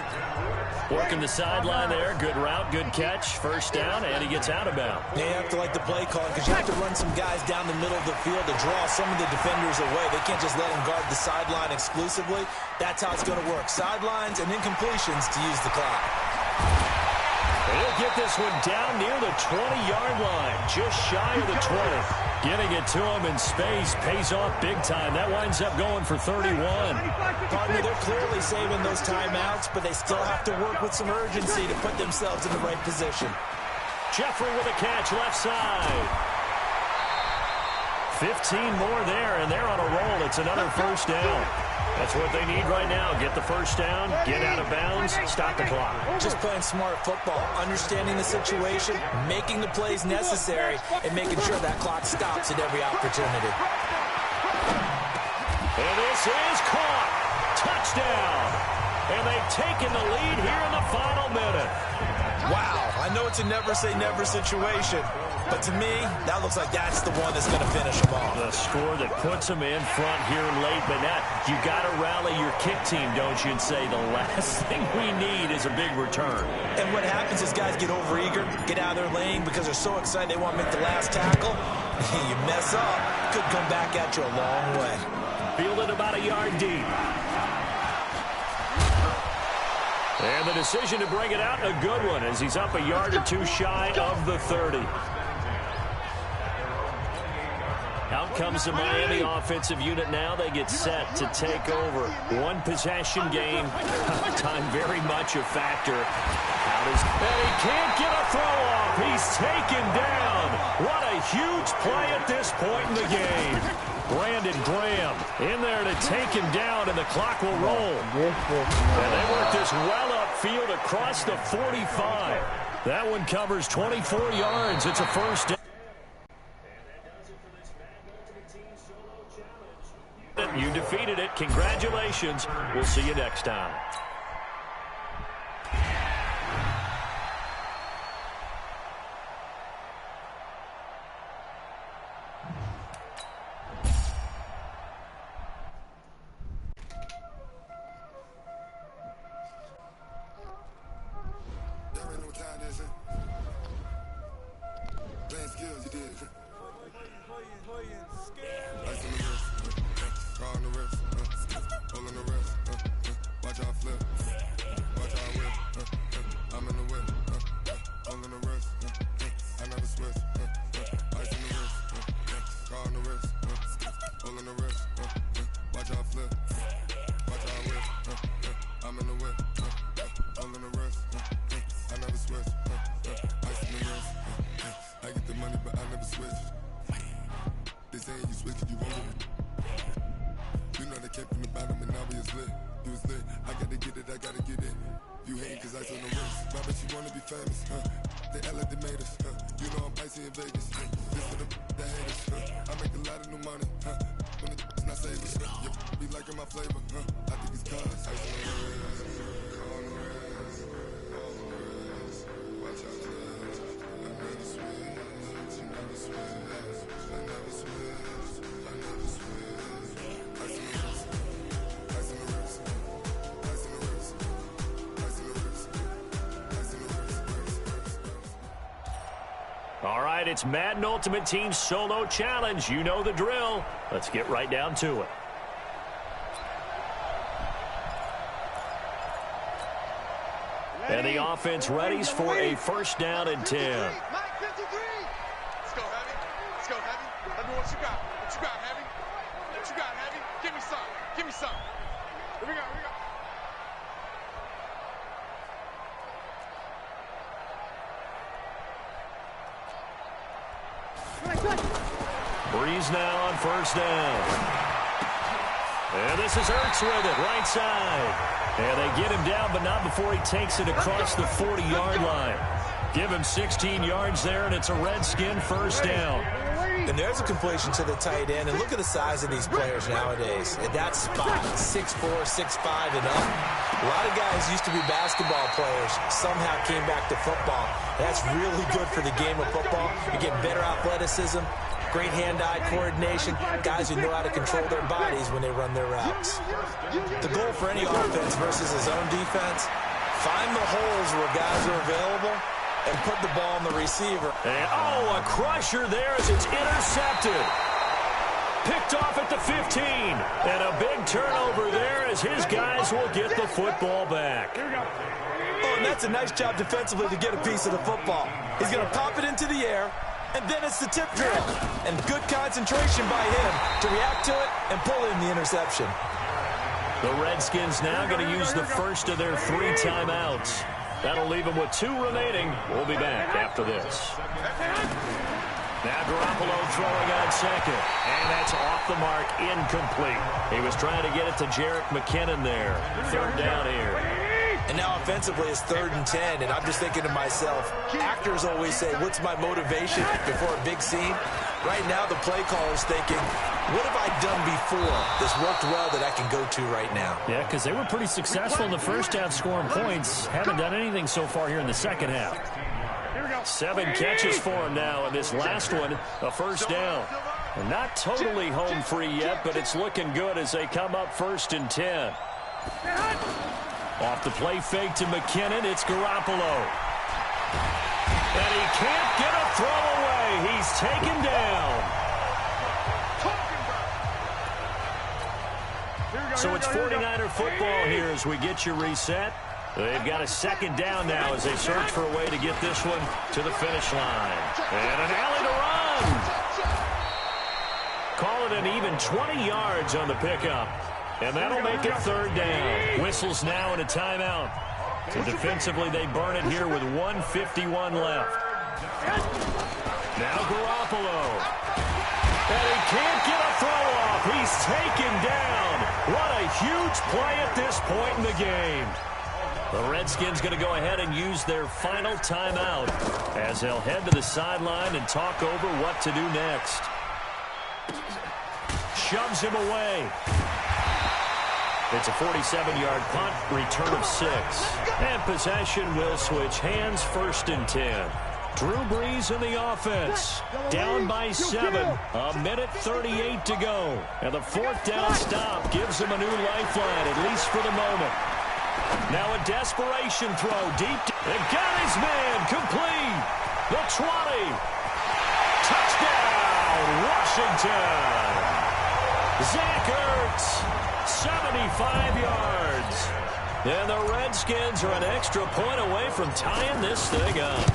Working the sideline there. Good route, good catch. 1st down, and he gets out of bounds. Yeah, you have to like the play call because you have to run some guys down the middle of the field to draw some of the defenders away. They can't just let them guard the sideline exclusively. That's how it's going to work. Sidelines and incompletions to use the clock. He'll get this one down near the 20-yard line, just shy of the 20. Getting it to him in space pays off big time. That winds up going for 31. Partner, they're clearly saving those timeouts, but they still have to work with some urgency to put themselves in the right position. Jeffrey with a catch left side. 15 more there, and they're on a roll. It's another first down. That's what they need right now. Get the first down, get out of bounds, stop the clock. Just playing smart football, understanding the situation, making the plays necessary, and making sure that clock stops at every opportunity. And this is caught. Touchdown. And they've taken the lead here in the final minute. Wow, I know it's a never-say-never situation, but to me, that looks like that's the one that's going to finish them off. The score that puts them in front here late, but now you got to rally your kick team, don't you, and say the last thing we need is a big return. And what happens is guys get overeager, get out of their lane because they're so excited they want to make the last tackle. You mess up, could come back at you a long way. Fielded about a yard deep. And the decision to bring it out, a good one, as he's up a yard or two shy of the 30. Out comes the Miami offensive unit now. They get set to take over. One possession game. Time very much a factor. And he can't get a throw off. He's taken down. What a huge play at this point in the game. Brandon Graham in there to take him down, and the clock will roll. And they work this well upfield across the 45. That one covers 24 yards. It's a first down. You defeated it. Congratulations. We'll see you next time. All right, it's Madden Ultimate Team Solo Challenge. You know the drill. Let's get right down to it. And the offense readies for a first down and 10. Let's go, Heavy. Let's go, Heavy. Let me know what you got. What you got, Heavy? What you got, Heavy? Give me some. Give me some. Here we go. Here we go. Breeze now on first down. And this is Ertz with it, right side. And they get him down, but not before he takes it across the 40-yard line. Give him 16 yards there, and it's a Redskin first down. And there's a completion to the tight end. And look at the size of these players nowadays. At that spot, 6'4", 6'5", and up. A lot of guys used to be basketball players. Somehow came back to football. That's really good for the game of football. You get better athleticism, great hand-eye coordination, guys who know how to control their bodies when they run their routes. The goal for any offense versus his own defense, find the holes where guys are available and put the ball on the receiver. And, oh, a crusher there as it's intercepted. Picked off at the 15. And a big turnover there as his guys will get the football back. Oh, and that's a nice job defensively to get a piece of the football. He's going to pop it into the air, and then it's the tip drill. And good concentration by him to react to it and pull in the interception. The Redskins now going to use the first of their 3 timeouts. That'll leave them with 2 remaining. We'll be back after this. Now Garoppolo throwing on second. And that's off the mark, incomplete. He was trying to get it to Jerick McKinnon there. 3rd down here. And now offensively it's 3rd and 10, and I'm just thinking to myself, actors always say, what's my motivation before a big scene? Right now the play caller's thinking, what have I done before that's worked well that I can go to right now? Yeah, because they were pretty successful in the first half scoring points. Haven't done anything so far here in the second half. 7 catches for him now, and this last one, a 1st down. And not totally home free yet, but it's looking good as they come up 1st and 10. Off the play fake to McKinnon, it's Garoppolo. And he can't get a throw away. He's taken down. So it's 49er football here as we get you reset. They've got a 2nd down now as they search for a way to get this one to the finish line. And an alley to run. Call it an even 20 yards on the pickup. And that'll make it 3rd down. Whistles now and a timeout. So defensively, they burn it here with 1:51 left. Now Garoppolo. And he can't get a throw off. He's taken down. What a huge play at this point in the game. The Redskins going to go ahead and use their final timeout as they'll head to the sideline and talk over what to do next. Shoves him away. It's a 47-yard punt, return of 6. And possession will switch hands, 1st and 10. Drew Brees in the offense. Down by 7. 1:38 to go. And the 4th down stop gives him a new lifeline, at least for the moment. Now a desperation throw deep. They've got his man complete. The 20. Touchdown, Washington. Zach Ertz. 75 yards. And the Redskins are an extra point away from tying this thing up.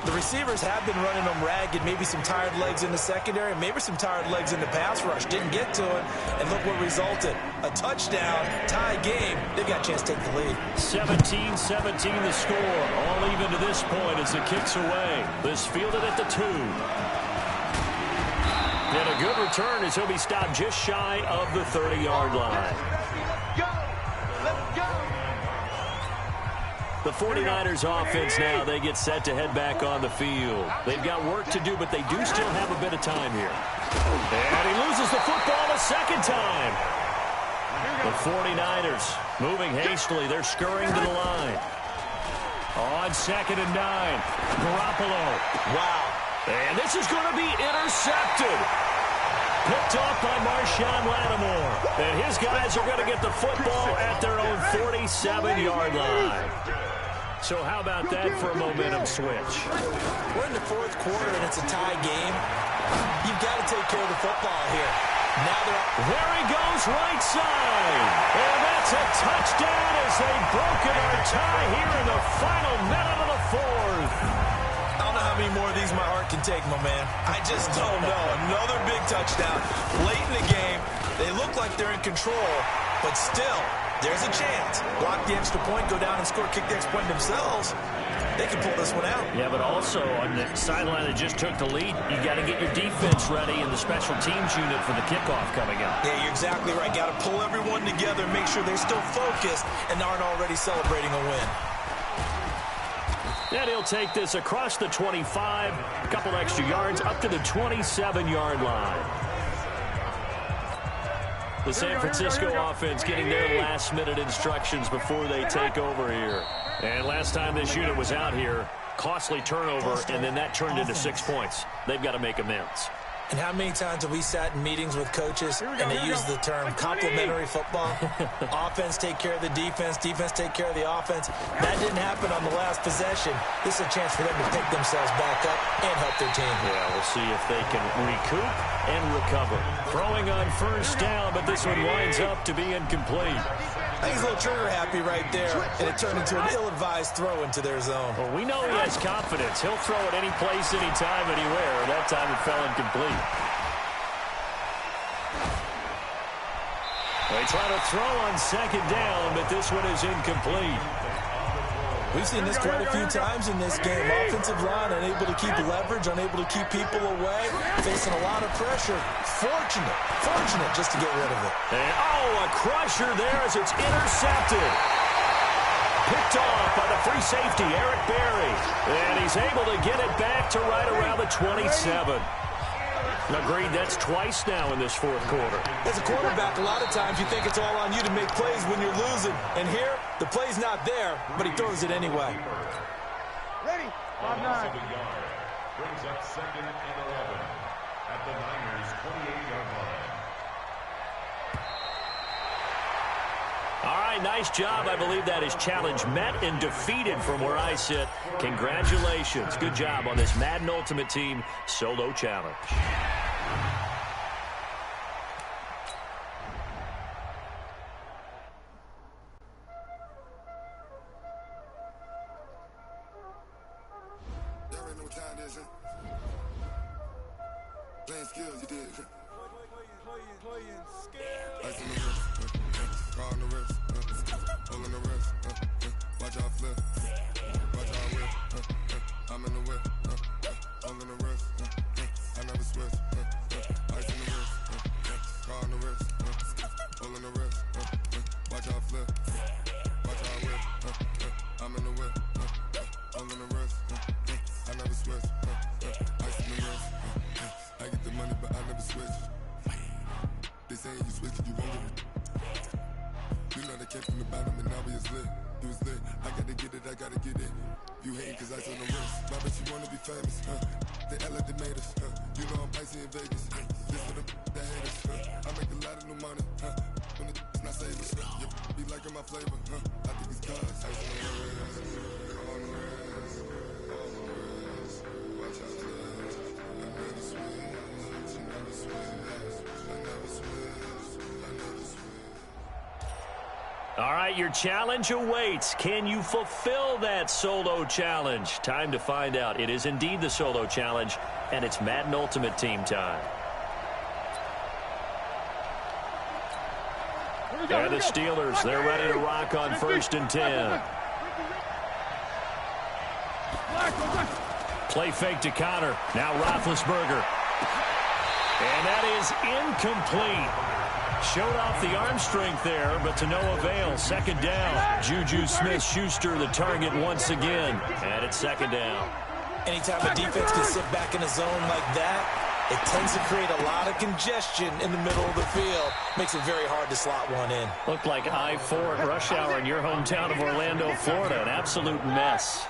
The receivers have been running them ragged. Maybe some tired legs in the secondary, maybe some tired legs in the pass rush. Didn't get to it, and look what resulted. A touchdown, tie game. They've got a chance to take the lead. 17-17 the score. All even to this point as it kicks away. This fielded at the 2. And a good return as he'll be stopped just shy of the 30-yard line. The 49ers offense now, they get set to head back on the field. They've got work to do, but they do still have a bit of time here. And he loses the football a 2nd time. The 49ers moving hastily. They're scurrying to the line. On 2nd and 9. Garoppolo. Wow. And this is going to be intercepted. Picked off by Marshawn Lattimore. And his guys are going to get the football at their own 47-yard line. So how about that for a momentum switch? We're in the 4th quarter, and it's a tie game. You've got to take care of the football here. Now there he goes, right side. And that's a touchdown as they've broken our tie here in the final minute of the 4th. I don't know how many more of these my heart can take, my man. I just don't know. Another big touchdown. Late in the game, they look like they're in control, but still, there's a chance. Block the extra point, go down and score, kick the extra point themselves. They can pull this one out. Yeah, but also on the sideline that just took the lead, you got to get your defense ready in the special teams unit for the kickoff coming up. Yeah, you're exactly right. Got to pull everyone together, make sure they're still focused and aren't already celebrating a win. And he'll take this across the 25, a couple extra yards, up to the 27-yard line. The San Francisco offense getting their last-minute instructions before they take over here. And last time this unit was out here, costly turnover, and then that turned into 6 points. They've got to make amends. And how many times have we sat in meetings with coaches and they use the term complementary football? Offense take care of the defense, defense take care of the offense. That didn't happen on the last possession. This is a chance for them to pick themselves back up and help their team. Yeah, we'll see if they can recoup and recover. Throwing on first down, but this one winds up to be incomplete. I think he's a little trigger happy right there, and it turned into an ill-advised throw into their zone. Well, we know he has confidence. He'll throw it any place, anytime, anywhere. That time it fell incomplete. They try to throw on second down, but this one is incomplete. We've seen this quite a few times in this game. Offensive line unable to keep leverage, unable to keep people away, facing a lot of pressure. Fortunate just to get rid of it. And, a crusher there as it's intercepted. Picked off by the free safety, Eric Berry. And he's able to get it back to right around the 27. Agreed, that's twice now in this fourth quarter. As a quarterback, a lot of times you think it's all on you to make plays when you're losing. And here, the play's not there, but he throws it anyway. Ready? 5-9. Brings up 2nd and 11 at the Niners' 28-yard line. All right, nice job. I believe that is challenge met and defeated from where I sit. Congratulations. Good job on this Madden Ultimate Team solo challenge. Playing skills, you did. Watch out flip, watch out whip. I'm in the whip, all in the wrist. I never switch. Ice in the wrist, car on the wrist, all in the wrist. Watch out flip, watch out whip. I'm in the whip, all in the wrist. I never switch. Ice in the wrist. I get the money, but I never switch. They saying you switch, you won't get it. You know they came from the bottom and now we is lit. You was lit, I gotta get it, I gotta get it. You hate cause ice on the wrist. My bitch, you wanna be famous, They act like they made us, You know I'm icy in Vegas, This for them that hate us, I make a lot of new money, When it's not savers, You be liking my flavor, I think it's cause ice on the wrist, on the wrist, on the wrist. Watch out, clutch. I never switch, I never switch, I never switch, I never switch. All right, your challenge awaits. Can you fulfill that solo challenge? Time to find out. It is indeed the solo challenge, and it's Madden Ultimate Team time. They're the Steelers. They're ready to rock on 1st and 10. Play fake to Connor. Now Roethlisberger. And that is incomplete. Showed off the arm strength there, but to no avail. 2nd down. Juju Smith-Schuster the target once again. And it's 2nd down. Anytime a defense can sit back in a zone like that, it tends to create a lot of congestion in the middle of the field. Makes it very hard to slot one in. Looked like I-4 at rush hour in your hometown of Orlando, Florida. An absolute mess.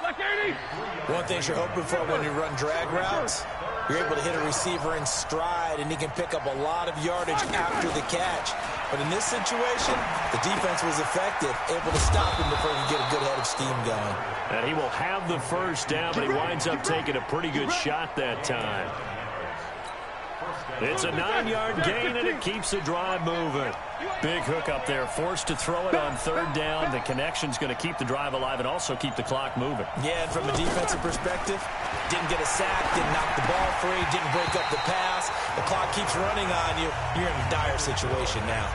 One thing you're hoping for when you run drag routes, you're able to hit a receiver in stride, and he can pick up a lot of yardage after the catch. But in this situation, the defense was effective, able to stop him before he could get a good head of steam going. And he will have the first down, but he winds up taking a pretty good shot that time. It's a 9-yard gain, and it keeps the drive moving. Big hook up there, forced to throw it on 3rd down. The connection's going to keep the drive alive and also keep the clock moving. Yeah, and from a defensive perspective, didn't get a sack, didn't knock the ball free, didn't break up the pass. The clock keeps running on you. You're in a dire situation now.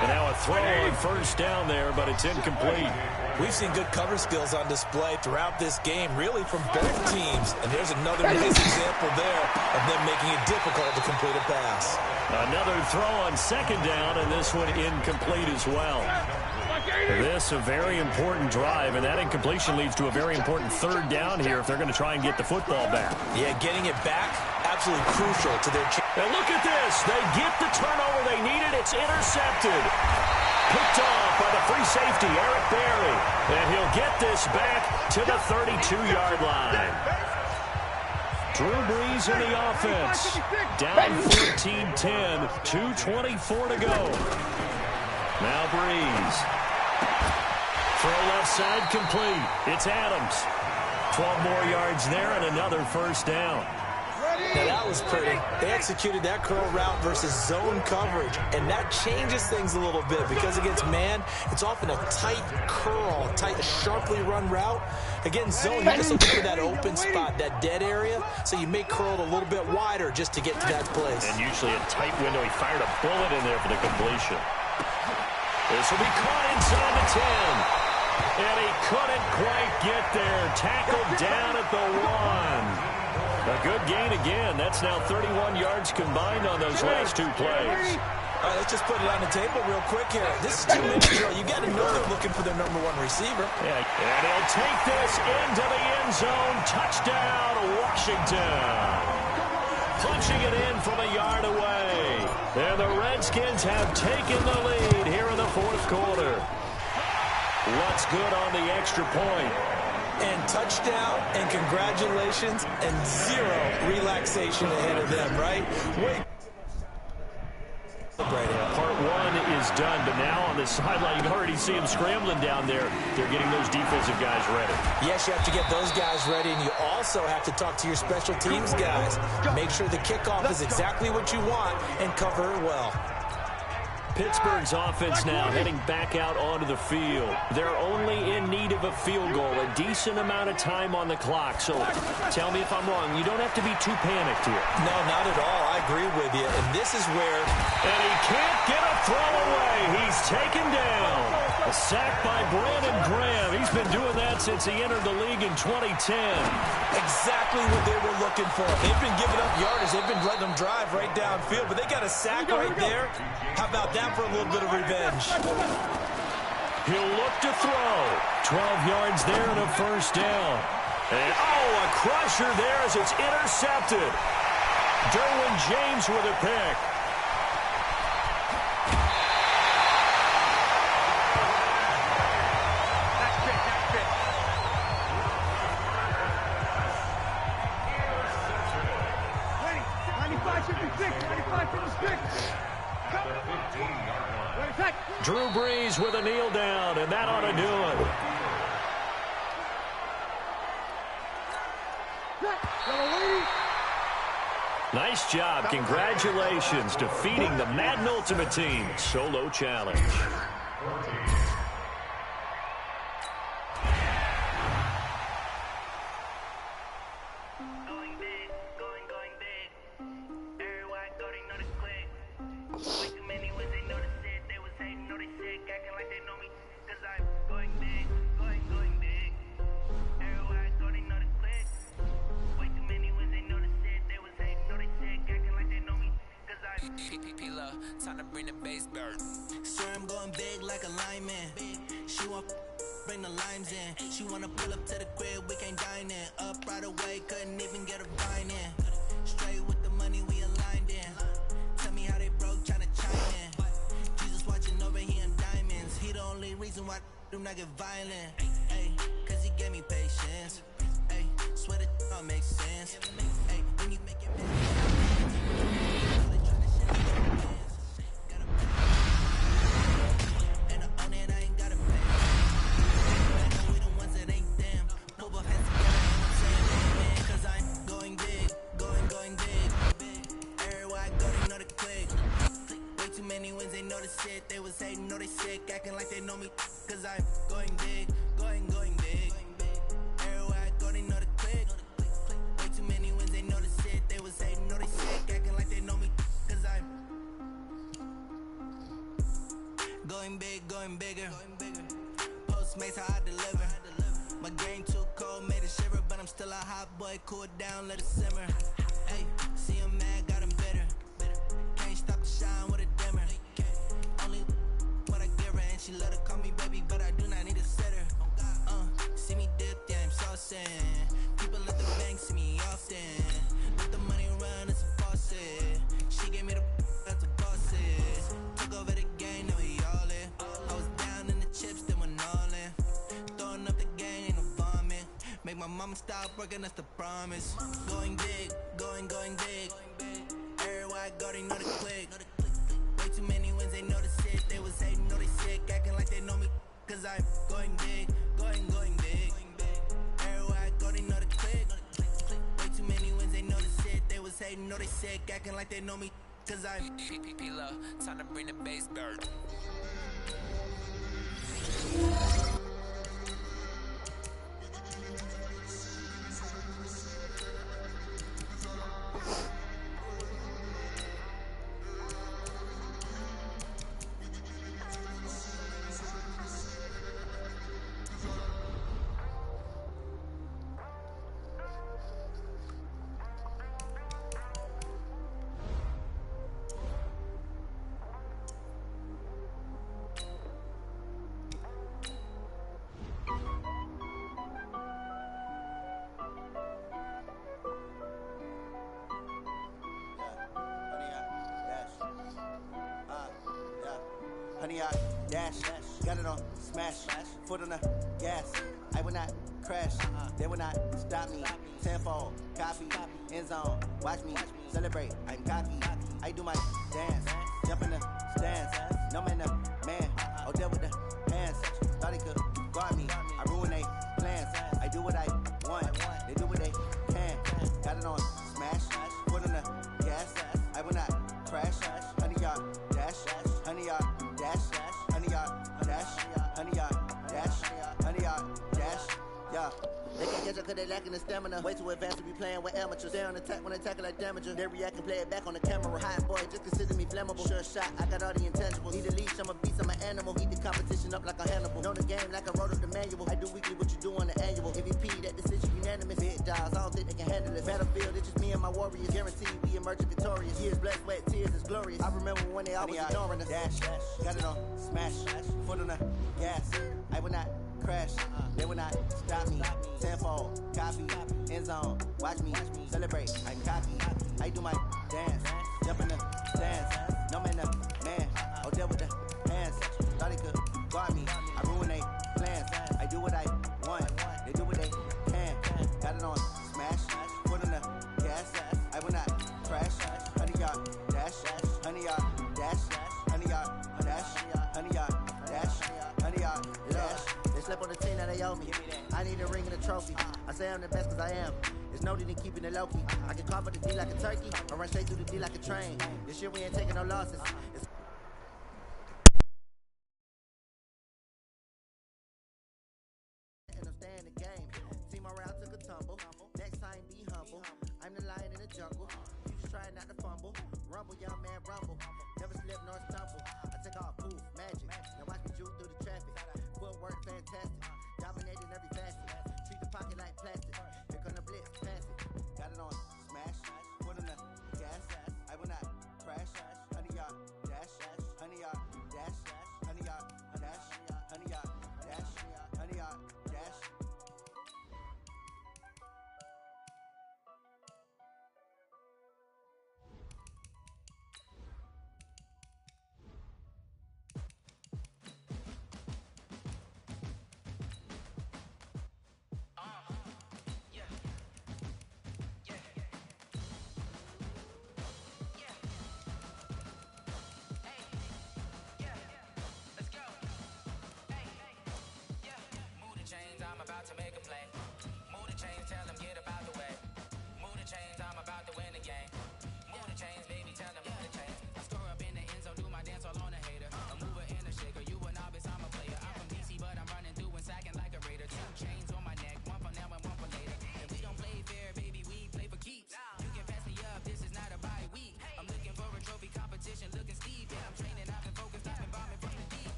And now a throw on 1st down there, but it's incomplete. We've seen good cover skills on display throughout this game, really from both teams. And there's another nice example there of them making it difficult to complete a pass. Another throw on 2nd down, and this one incomplete as well. This a very important drive, and that incompletion leads to a very important 3rd down here if they're going to try and get the football back. Yeah, getting it back, absolutely crucial to their chance. Now look at this. They get the turnover they needed. It's intercepted. Picked off by the free safety, Eric Berry. And he'll get this back to the 32-yard line. Drew Brees in the offense. Down 14-10, 2:24 to go. Now Brees. Throw left side complete. It's Adams. 12 more yards there and another first down. Now that was pretty. They executed that curl route versus zone coverage, and that changes things a little bit because against man, it's often a tight curl, tight, sharply run route. Against zone, you're just looking for that open spot, that dead area, so you may curl it a little bit wider just to get to that place. And usually a tight window. He fired a bullet in there for the completion. This will be caught inside the 10. And he couldn't quite get there. Tackled down at the 1. A good gain again. That's now 31 yards combined on those last two plays. All right, let's just put it on the table real quick here. This is two-minute drill. You got to know they're looking for their number 1 receiver. Yeah, and he'll take this into the end zone. Touchdown, Washington. Punching it in from a yard away. And the Redskins have taken the lead here in the fourth quarter. What's good on the extra point? And touchdown, and congratulations, and zero relaxation ahead of them, right? Wait. Part 1 is done, but now on the sideline, you can already see him scrambling down there. They're getting those defensive guys ready. Yes, you have to get those guys ready, and you also have to talk to your special teams guys. Make sure the kickoff is exactly what you want and cover it well. Pittsburgh's offense now heading back out onto the field. They're only in need of a field goal, a decent amount of time on the clock. So tell me if I'm wrong. You don't have to be too panicked here. No, not at all. I agree with you. And this is where... And he can't get a throw away. He's taken down. A sack by Brandon Graham. He's been doing that since he entered the league in 2010. Exactly what they were looking for. They've been giving up yardage. They've been letting them drive right downfield. But they got a sack right there. How about that for a little bit of revenge? He'll look to throw. 12 yards there and a first down. And, a crusher there as it's intercepted. Derwin James with a pick. Drew Brees with a kneel down, and that ought to do it. Nice job. Congratulations. Defeating the Madden Ultimate Team. Solo challenge. Time to bring the bass bird. Swear I'm going big like a lineman. She want bring the limes in. She wanna pull up to the crib, we can't dine in. Up right away, couldn't even get a vine in. Straight with the money we aligned in. Tell me how they broke, tryna chime in. Jesus watching over here in diamonds. He the only reason why do not get violent. Ay, cause he gave me patience. Ay, swear that all makes sense. Ay, when you make it they was hating, know they sick, acting like they know me, cause I'm going big, going big. Everywhere I go, they know the click. Way too many wins, they know the shit. They was hating, know they sick, acting like they know me, cause I'm going big, going bigger. Postmates, how I deliver. My game too cold, made it shiver, but I'm still a hot boy, cool it down, let it simmer. Hey, see him mad, got him bitter. Can't stop the shine with a dimmer. She love to call me baby, but I do not need a sitter. See me dip, yeah, I'm saucing. People at the bank see me often. Let the money run, it's a faucet. She gave me the that's a bosses. Took over the game, now we all in. I was down in the chips, then went all in. Throwing up the game, ain't no vomit. Make my I'ma stop working, that's the promise. Going big, going big. Everywhere I go, they know the click. Way too many wins, they know the shit. They was hating, know they sick, acting like they know me. Cause I'm going big, going big. Everywhere I go, they know the click. Way too many wins, they know the shit. They was hating, know they sick, acting like they know me. Cause I'm P-P-P-Love, time to bring the bass dirt. Honey, I dash, got it on smash, foot on the gas. I will not crash, they will not stop me. Tenfold, copy, end zone, watch me celebrate. I'm cocky, I do my dance, jump in the stands. No man, man, oh there with the hands. Thought he could guard me, I ruin they plans. I do what I want, they do what they can. Got it on smash, foot on the gas. I will not crash, honey, y'all dash, honey, y'all dash, honey, y'all dash, honey, y'all dash, honey, y'all dash, yeah. They can't catch up cause they lacking the stamina. Way too advanced to be playing with amateurs. Stay on attack when attack like damager. They react and play it back on the camera. Hot boy, just consider me flammable. Sure shot, I got all the intangibles. Need a leash, I'm a beast, I'm an animal. Eat the competition up like a Hannibal. Know the game like I wrote up the manual. I do weekly what you do on the annual. MVP, that decision unanimous. Big dogs, I don't think they can handle it. Battlefield, it's just me and my warriors. Guaranteed we emerging victorious. Years, blood, sweat, tears, it's glorious. I remember when they always ignoring us. Dash, got it on smash, foot on the gas. I will not crash, they will not stop me. Tenfold, copy, end zone, watch me celebrate. I'm cocky, I do my dance, jump in the stands. No man, man, oh there with the hands. Thought he could guard me, I ruin they plans. I do what I want, they do what they can. Got it on smash, foot on the gas. I will not crash, honey y'all dash, honey y'all dash, honey y'all dash, honey y'all dash, honey y'all dash. Slip on the team that they owe me. I need a ring and a trophy. I say I'm the best cause I am. There's no need in keeping it low key. I can carve up the D like a turkey or run straight through the D like a train. This year we ain't taking no losses. It's and I'm staying the game. Team morale took a tumble. Next time be humble. I'm the lion in the jungle. You just try not to fumble. Rumble, young man, rumble. Never slip nor stumble. I take off, poof, magic. Now watch me juke through the traffic. Footwork fantastic, dominating every facet. Treat the pocket like plastic. Here come the blitz, pass it. Got it on smash, foot on the gas. I will not crash, honey y'all dash,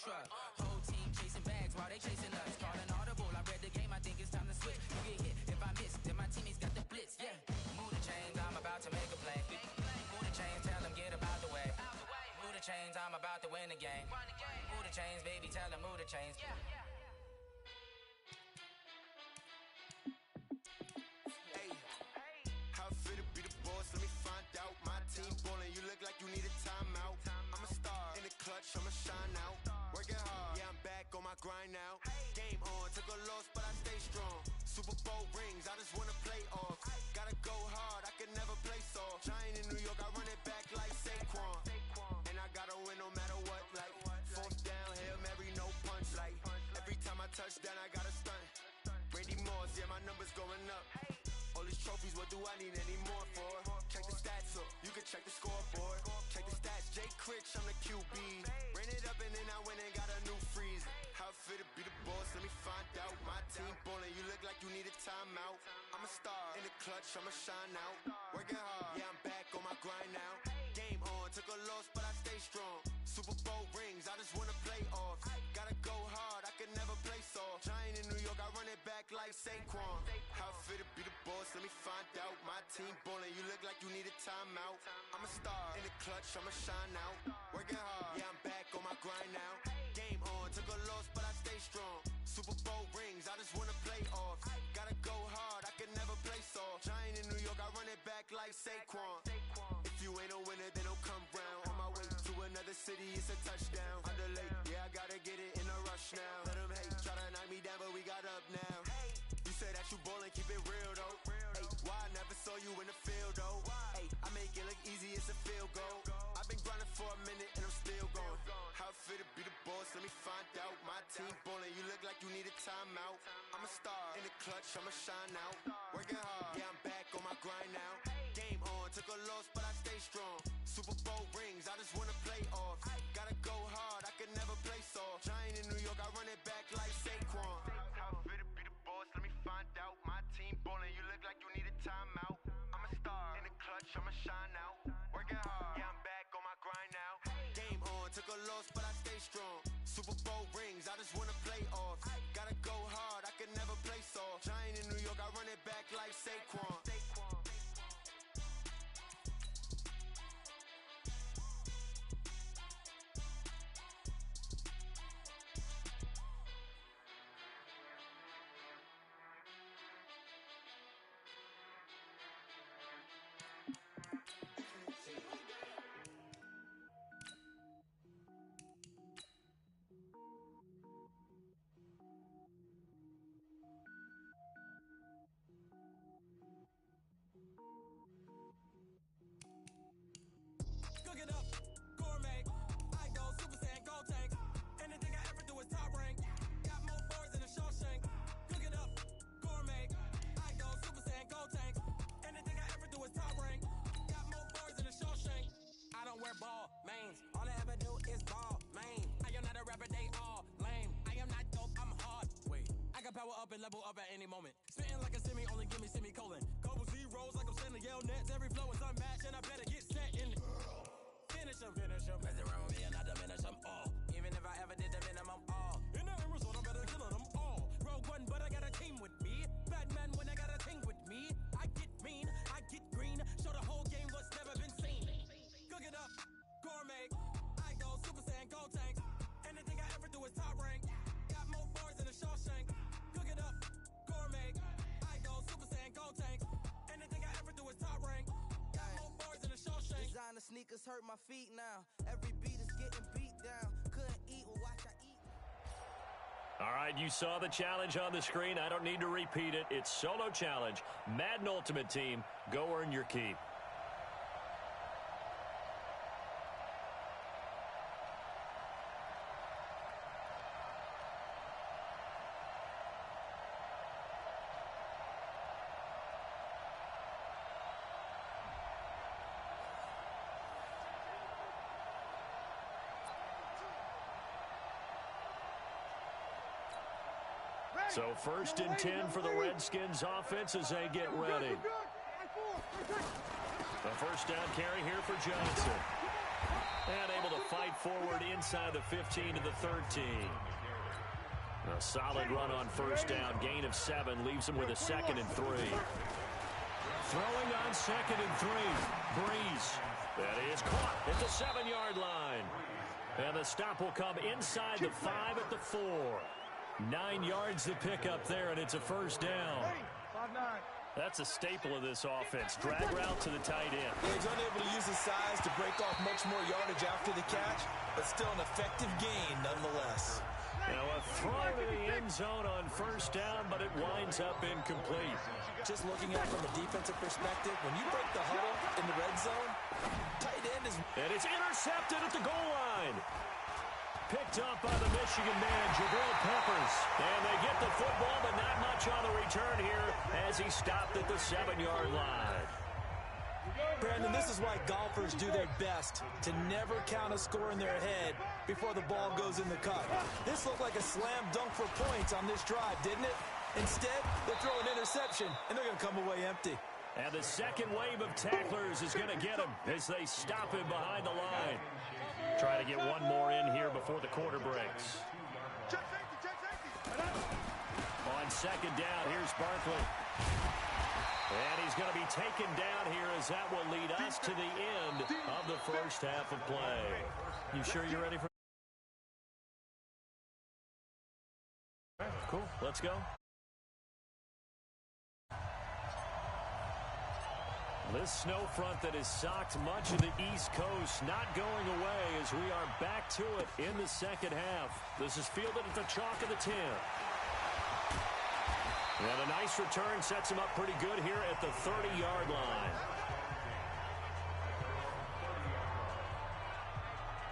truck. Whole team chasing bags while they chasing us. Call an audible, I read the game, I think it's time to switch. You get hit if I miss, then my teammates got the blitz, yeah. Move the chains, I'm about to make a play. Move the chains, tell them get about the way. Move the chains, I'm about to win the game. Move the chains, baby, tell them move the chains. Hey, how it feel to be the boss? Let me find out. My team ballin', you look like you need a timeout. I'm a star in the clutch, I'ma shine out. Working hard, yeah, I'm back on my grind now. Game on, took a loss, but I stay strong. Super Bowl rings, I just wanna play off. Gotta go hard, I can never play soft. Giant in New York, I run it back like Saquon. And I gotta win no matter what, like fourth down, Hail Mary, no punch. Like every time I touch down, I gotta stunt. Randy Moss, yeah, my numbers going up. All these trophies, what do I need any more for? Check the stats up, you can check the scoreboard. Check the stats, Jay Critch, I'm the QB. Ran it up and then I went and got a new freeze. How it feel to be the boss, let me find out. My team ballin', you look like you need a timeout. I'm a star in the clutch, I'ma shine out. Working hard, yeah, I'm back on my grind now. Game on, took a loss, but I stay strong. Super Bowl rings, I just wanna play off. Gotta go hard, I can never play soft. Giant in New York, I run it back like Saquon. How it feel to be the boss, let me find out. My team ballin', you look like you need a timeout. I'm a star in the clutch, I'ma shine out. Working hard, yeah, I'm back on my grind now. Game on, took a loss, but I stay strong. Super Bowl rings, I just wanna play off. Gotta go hard, I can never play soft. Giant in New York, I run it back like Saquon. If you ain't a winner, then don't come round. On my way to another city, it's a touchdown. Underlay, yeah, I gotta get it in a rush now. Let them hate, try to knock me down, but we got up now. You say that you ballin', keep it real though. Hey, why I never saw you in the field though? Hey, I make it look easy, it's a field goal. I've been grinding for a minute and I'm still going. How it feel to be the boss, let me find out. My team ballin', you look like you need a timeout. I'm a star in the clutch, I'ma shine out. Working hard, yeah, I'm back on my grind now. Game on, took a loss, but I stay strong. Super Bowl rings, I just wanna play off. Gotta go hard, I can never play soft. Giant in New York, I run it back like Saquon. How it feel to be the boss, let me find out. My team ballin', you look like you need a timeout. I'm a star in the clutch, I'ma shine out. Working hard, yeah, I'm back on my grind now. Game on, took a loss, but I stay strong. Super Bowl rings, I just wanna play off. Gotta go hard, I can never play soft. Giant in New York, I run it back like Saquon. Cook it up, gourmet. I go Super Saiyan, gold tank. Anything I ever do is top rank. Got more boards than a Shawshank. Cook it up, gourmet. I go Super Saiyan, gold tank. Anything I ever do is top rank. Got more boards than a Shawshank. I don't wear ball mains. All I ever do is ball main. I am not a rapper, they all lame. I am not dope, I'm hard. Wait, I can power up and level up at any moment. Spitting like a semi, only give me semicolon. Couple zeros like I'm sending yell nets. Every flow is unmatched and I better get set in. Finish him. Mess around with me and I diminish them all. Even if I ever did the minimum, all. In the end result, I'm better killing them all. Rogue One, but I got a team with me. Batman when I got a team with me. I get mean, I get green. Show the whole game what's never been seen. Cook it up, gourmet. I go Super Saiyan, gold tank. Anything I ever do is top rank. Got more bars than a Shawshank. Cook it up, gourmet. I go Super Saiyan, gold tank. Anything I ever do is top rank. Designer sneakers hurt my feet now. Every beat is getting beat down. Couldn't eat or watch I eat. All right, you saw the challenge on the screen. I don't need to repeat it. It's solo challenge. Madden Ultimate Team, go earn your keep. So 1st and 10 for the Redskins offense as they get ready. The first down carry here for Johnson. And able to fight forward inside the 15 to the 13. A solid run on first down. Gain of 7 leaves him with a 2nd and 3. Throwing on 2nd and 3. Breeze. That is caught at the 7-yard line. And the stop will come inside the 5 at the 4. 9 yards to pick up there, and it's a first down. That's a staple of this offense. Drag route to the tight end. Yeah, he's unable to use his size to break off much more yardage after the catch, but still an effective gain nonetheless. Now a throw to the end zone on first down, but it winds up incomplete. Just looking at it from a defensive perspective, when you break the huddle in the red zone, tight end is... And it's intercepted at the goal line. Picked up by the Michigan man, Jabril Peppers. And they get the football, but not much on the return here as he stopped at the 7-yard line. Brandon, this is why golfers do their best to never count a score in their head before the ball goes in the cup. This looked like a slam dunk for points on this drive, didn't it? Instead, they throw an interception, and they're going to come away empty. And the second wave of tacklers is going to get him as they stop him behind the line. Try to get one more in here before the quarter breaks. On second down, here's Barkley. And he's going to be taken down here as that will lead us to the end of the first half of play. You sure you're ready for... All right, cool. Let's go. This snow front that has socked much of the East Coast not going away as we are back to it in the second half. This is fielded at the chalk of the 10. And a nice return sets him up pretty good here at the 30-yard line.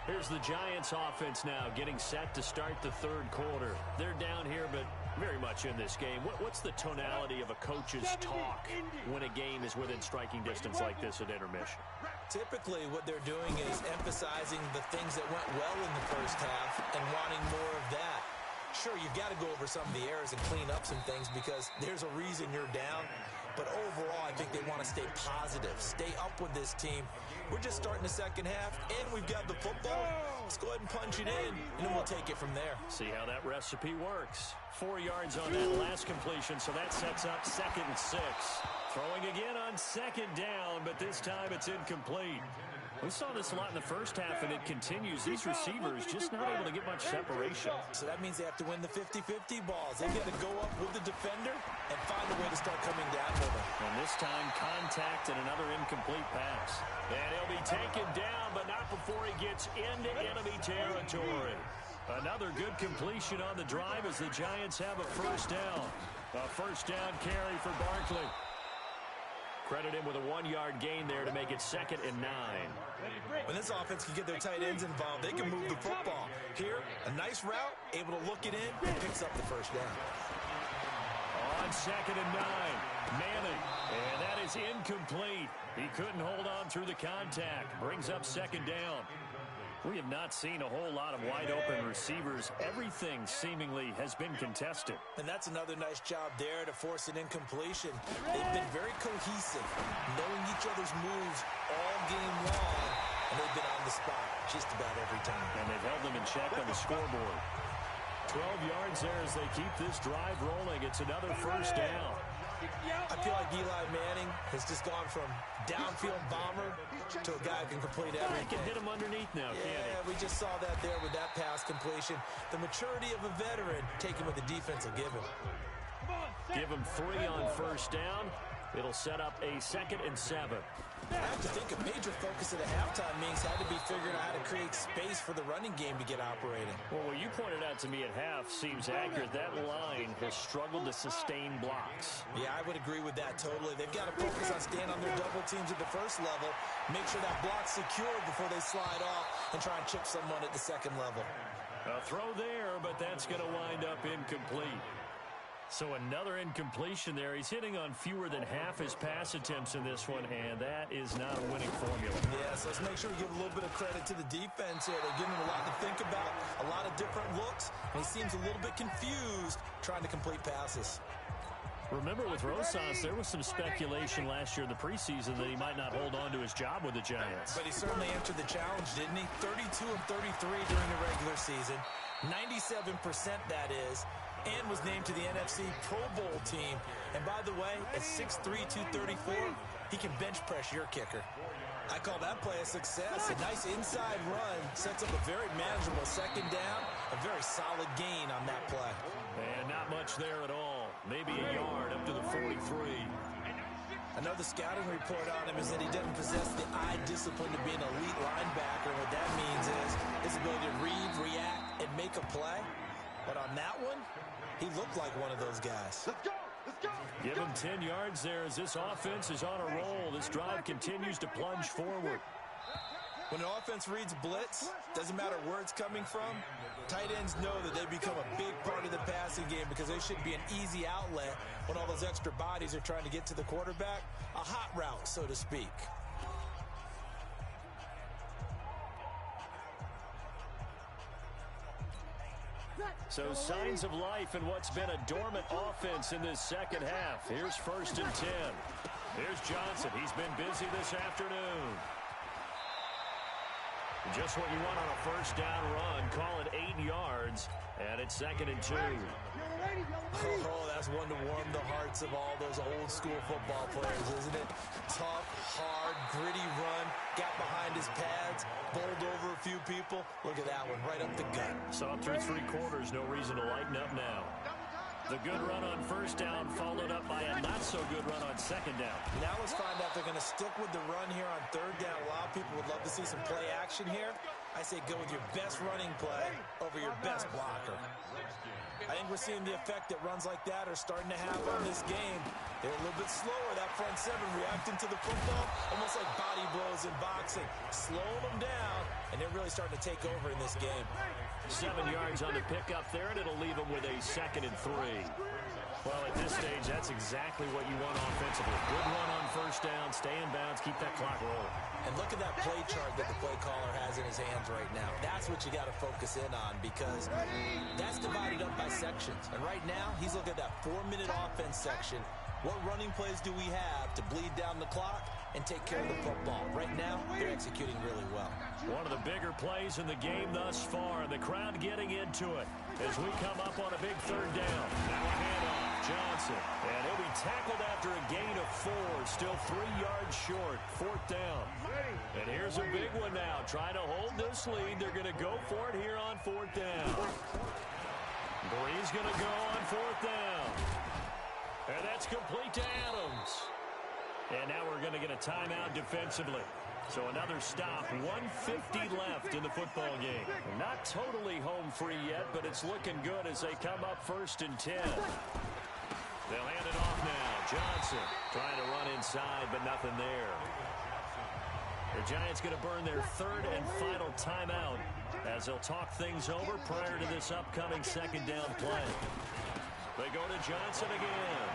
Here's the Giants offense now getting set to start the third quarter. They're down here, but very much in this game. What's the tonality of a coach's talk when a game is within striking distance like this at intermission? Typically, what they're doing is emphasizing the things that went well in the first half and wanting more of that. Sure, you've got to go over some of the errors and clean up some things because there's a reason you're down. But overall, I think they want to stay positive, stay up with this team. We're just starting the second half, and we've got the football. Let's go ahead and punch it in, and then we'll take it from there. See how that recipe works. 4 yards on that last completion, so that sets up 2nd and 6. Throwing again on 2nd down, but this time it's incomplete. We saw this a lot in the first half, and it continues. These receivers just not able to get much separation. So that means they have to win the 50-50 balls. They've got to go up with the defender and find a way to start coming down with him. And this time, contact and another incomplete pass. And he'll be taken down, but not before he gets into enemy territory. Another good completion on the drive as the Giants have a first down. A first down carry for Barkley. Credit him with a 1-yard gain there to make it 2nd and 9. When this offense can get their tight ends involved, they can move the football. Here, a nice route, able to look it in, and picks up the first down. On 2nd and 9, Manning, and that is incomplete. He couldn't hold on through the contact. Brings up 2nd down. We have not seen a whole lot of wide-open receivers. Everything seemingly has been contested. And that's another nice job there to force an incompletion. They've been very cohesive, knowing each other's moves all game long, and they've been on the spot just about every time. And they've held them in check on the scoreboard. 12 yards there as they keep this drive rolling. It's another first down. I feel like Eli Manning has just gone from downfield bomber to a guy who can complete everything. He can hit him underneath now, can't he? Yeah, we just saw that there with that pass completion. The maturity of a veteran taking what the defense will give him. Give him 3 on first down. It'll set up a 2nd and 7. I have to think a major focus of the halftime meetings had to be figuring out how to create space for the running game to get operating. Well, what you pointed out to me at half seems accurate. That line has struggled to sustain blocks. Yeah, I would agree with that totally. They've got to focus on staying on their double teams at the first level, make sure that block's secured before they slide off, and try and chip someone at the second level. A throw there, but that's going to wind up incomplete. So another incompletion there. He's hitting on fewer than half his pass attempts in this one, and that is not a winning formula. Yeah, so let's make sure we give a little bit of credit to the defense here. They're giving him a lot to think about, a lot of different looks, and he seems a little bit confused trying to complete passes. Remember with Rosas, there was some speculation last year in the preseason that he might not hold on to his job with the Giants. But he certainly answered the challenge, didn't he? 32 of 33 during the regular season, 97% that is, and was named to the NFC Pro Bowl team. And by the way, at 6'3", 234, he can bench press your kicker. I call that play a success. A nice inside run sets up a very manageable second down, a very solid gain on that play. And not much there at all. Maybe a yard up to the 43. I know the scouting report on him is that he doesn't possess the eye discipline to be an elite linebacker. What that means is his ability to read, react, and make a play. But on that one, he looked like one of those guys. Let's go! Give him 10 yards there as this offense is on a roll. This drive continues to plunge forward. When an offense reads blitz, doesn't matter where it's coming from, tight ends know that they become a big part of the passing game because they should be an easy outlet when all those extra bodies are trying to get to the quarterback. A hot route, so to speak. So signs of life in what's been a dormant offense in this second half. Here's 1st and 10. Here's Johnson. He's been busy this afternoon. Just what you want on a first down run. Call it 8 yards. And it's 2nd and 2. Oh, that's one to warm the hearts of all those old school football players, isn't it? Tough, hard, gritty run. Got behind his pads. Bowled over a few people. Look at that one, right up the gut. Saw it through 3 quarters. No reason to lighten up now. The good run on first down followed up by a not-so-good run on second down. Now let's find out if they're going to stick with the run here on third down. A lot of people would love to see some play action here. I say go with your best running play over your best blocker. I think we're seeing the effect that runs like that are starting to have on this game. They're a little bit slower, that front seven, reacting to the football, almost like body blows in boxing. Slowing them down, and they're really starting to take over in this game. 7 yards on the pickup there, and it'll leave them with a 2nd and 3. Well, at this stage, that's exactly what you want offensively. Good run on first down, stay in bounds, keep that clock rolling. And look at that play chart that the play caller has in his hands right now. That's what you got to focus in on because that's divided up by sections. And right now, he's looking at that 4-minute offense section. What running plays do we have to bleed down the clock and take care of the football? Right now, they're executing really well. One of the bigger plays in the game thus far. The crowd getting into it as we come up on a big third down. Now a handoff. Johnson. And he'll be tackled after a gain of 4. Still 3 yards short. 4th down. And here's a big one now. Trying to hold this lead. They're going to go for it here on 4th down. Bree's going to go on 4th down. And that's complete to Adams. And now we're going to get a timeout defensively. So another stop, 1:50 left in the football game. Not totally home free yet, but it's looking good as they come up 1st and 10. They'll hand it off now. Johnson trying to run inside, but nothing there. The Giants going to burn their 3rd and final timeout as they'll talk things over prior to this upcoming 2nd down play. They go to Johnson again.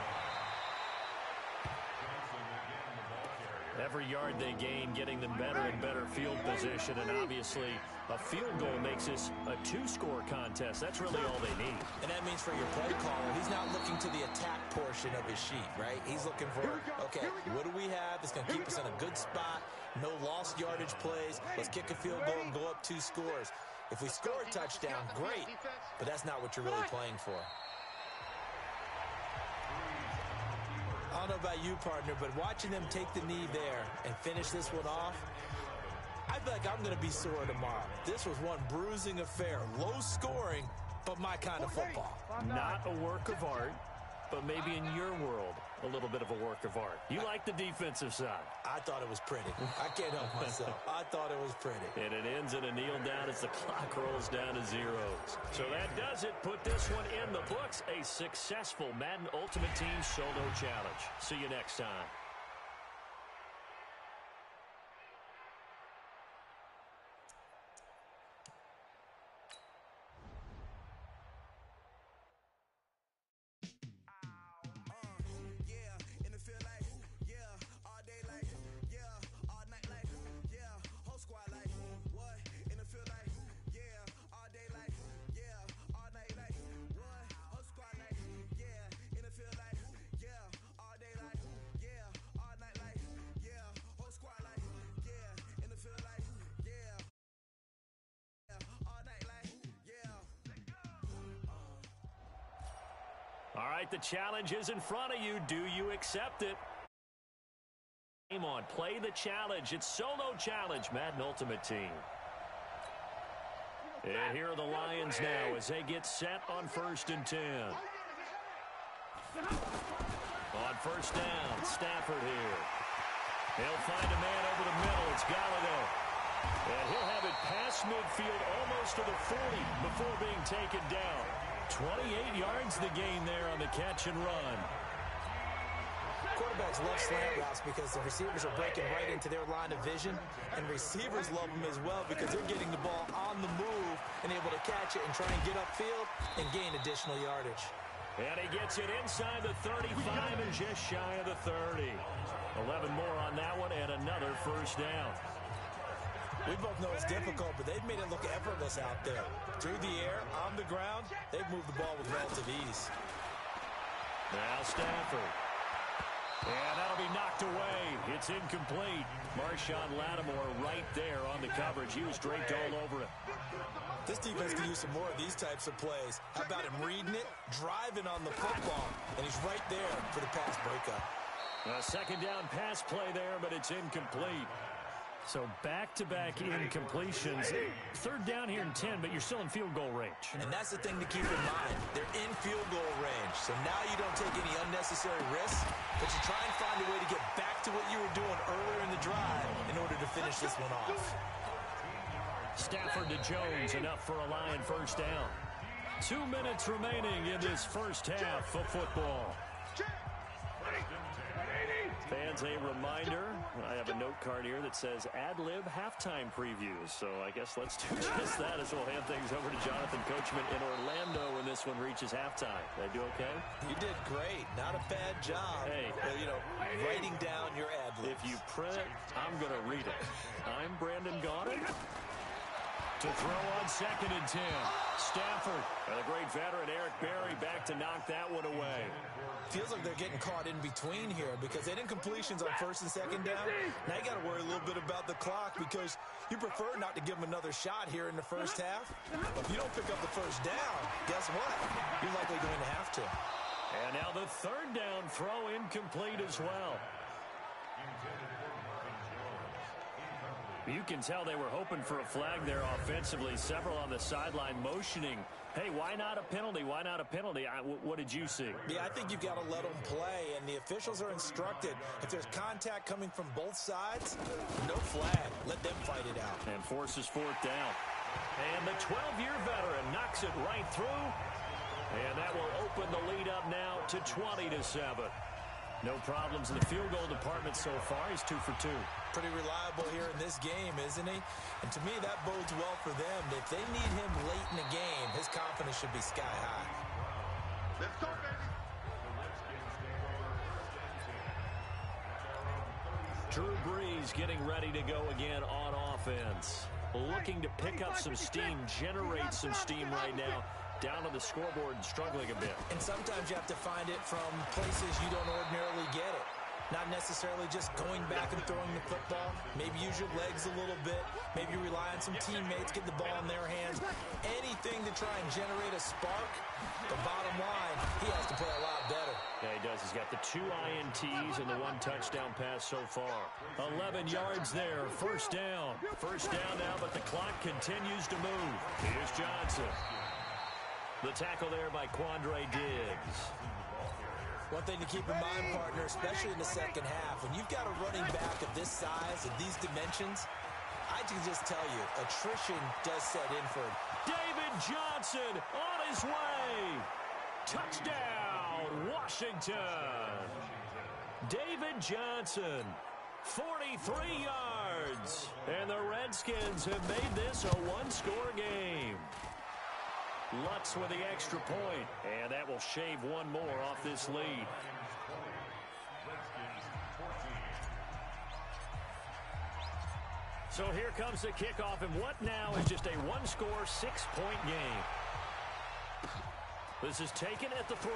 Every yard they gain, getting them better and better field position, and obviously a field goal makes this a 2-score contest. That's really all they need. And that means for your play caller, he's not looking to the attack portion of his sheet, right? He's looking for, okay, what do we have that's going to keep us in a good spot? No lost yardage plays. Let's kick a field goal and go up 2 scores. If we score a touchdown, great, but that's not what you're really playing for. I don't know about you, partner, but watching them take the knee there and finish this one off, I feel like I'm going to be sore tomorrow. This was one bruising affair. Low scoring, but my kind of football. Not a work of art, but maybe in your world, a little bit of a work of art. You like the defensive side. I thought it was pretty. I can't help myself. I thought it was pretty. And it ends in a kneel down as the clock rolls down to zeros. So that does it. Put this one in the books. A successful Madden Ultimate Team Solo Challenge. See you next time. Yeah, right, the challenge is in front of you. Do you accept it? Game on. Play the challenge. It's solo challenge, Madden Ultimate Team. And here are the Lions now as they get set on 1st and 10. On 1st down, Stafford here. He'll find a man over the middle. It's Gallagher. And he'll have it past midfield almost to the 40 before being taken down. 28 yards the gain there on the catch and run. Quarterbacks love slant routes because the receivers are breaking right into their line of vision, and receivers love them as well because they're getting the ball on the move and able to catch it and try and get upfield and gain additional yardage. And he gets it inside the 35 and just shy of the 30. 11 more on that one and another 1st down. We both know it's difficult, but they've made it look effortless out there. Through the air, on the ground, they've moved the ball with relative ease. Now Stafford. And that'll be knocked away. It's incomplete. Marshawn Lattimore right there on the coverage. He was draped all over it. This defense can use some more of these types of plays. How about him reading it, driving on the football, and he's right there for the pass breakup. A 2nd down pass play there, but it's incomplete. So back-to-back incompletions. 3rd down here in 10, but you're still in field goal range. And that's the thing to keep in mind. They're in field goal range. So now you don't take any unnecessary risks, but you try and find a way to get back to what you were doing earlier in the drive in order to finish this one off. Stafford to Jones, enough for a Lion 1st down. 2 minutes remaining in this 1st half of football. Fans, a reminder, I have a note card here that says ad-lib halftime previews. So I guess let's do just that as we'll hand things over to Jonathan Coachman in Orlando when this one reaches halftime. Did I do okay? You did great. Not a bad job. Hey. Writing down your ad-libs. If you print it, I'm going to read it. I'm Brandon Gaudin. To throw on 2nd and 10. Stafford and the great veteran Eric Berry back to knock that one away. Feels like they're getting caught in between here because they didn't completions on 1st and 2nd down. Now you got to worry a little bit about the clock because you prefer not to give them another shot here in the 1st half. But if you don't pick up the 1st down, guess what? You're likely going to have to. And now the 3rd down throw incomplete as well. You can tell they were hoping for a flag there offensively. Several on the sideline motioning. Hey, why not a penalty? Why not a penalty? What did you see? Yeah, I think you've got to let them play, and the officials are instructed. If there's contact coming from both sides, no flag. Let them fight it out. And forces 4th down. And the 12-year veteran knocks it right through. And that will open the lead up now to 20-7. No problems in the field goal department so far. He's 2 for 2. Pretty reliable here in this game, isn't he? And to me, that bodes well for them. If they need him late in the game, his confidence should be sky high. Let's go, baby. Drew Brees getting ready to go again on offense. Looking to pick up some steam, generate some steam right now. Down on the scoreboard and struggling a bit. And sometimes you have to find it from places you don't ordinarily get it. Not necessarily just going back and throwing the football. Maybe use your legs a little bit. Maybe rely on some teammates, get the ball in their hands. Anything to try and generate a spark. The bottom line, he has to play a lot better. Yeah, he does. He's got the 2 INTs and the 1 touchdown pass so far. 11 yards there. 1st down. 1st down now, but the clock continues to move. Here's Johnson. The tackle there by Quandre Diggs. One thing to keep in mind, partner, especially in the 2nd half, when you've got a running back of this size and these dimensions, I can just tell you, attrition does set in for him. David Johnson on his way. Touchdown, Washington. David Johnson, 43 yards. And the Redskins have made this a 1-score game. Lutz with the extra point, and that will shave 1 more off this lead. So here comes the kickoff, and what now is just a 1-score, 6-point game. This is taken at the 3.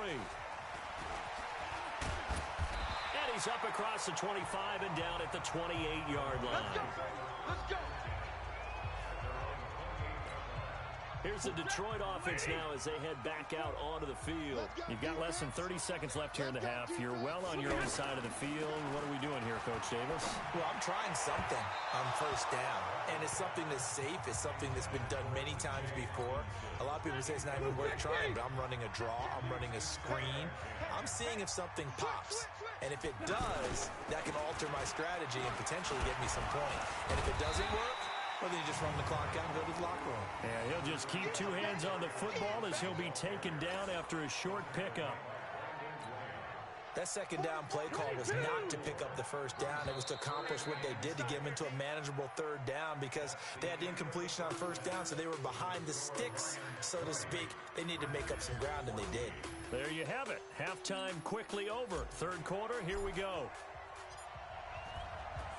And he's up across the 25 and down at the 28-yard line. Let's go. Here's the Detroit offense now as they head back out onto the field. You've got less than 30 seconds left here in the half. You're well on your own side of the field. What are we doing here, Coach Davis? Well, I'm trying something on first down, and it's something that's safe. It's something that's been done many times before. A lot of people say it's not even worth trying, but I'm running a draw. I'm running a screen. I'm seeing if something pops, and if it does, that can alter my strategy and potentially get me some point. And if it doesn't work, well, then you just run the clock out and go to the locker room. Yeah, he'll just keep two hands on the football as he'll be taken down after a short pickup. That second down play call was not to pick up the first down. It was to accomplish what they did to get them into a manageable third down because they had incompletion on first down, so they were behind the sticks, so to speak. They needed to make up some ground, and they did. There you have it. Halftime quickly over. Third quarter, here we go.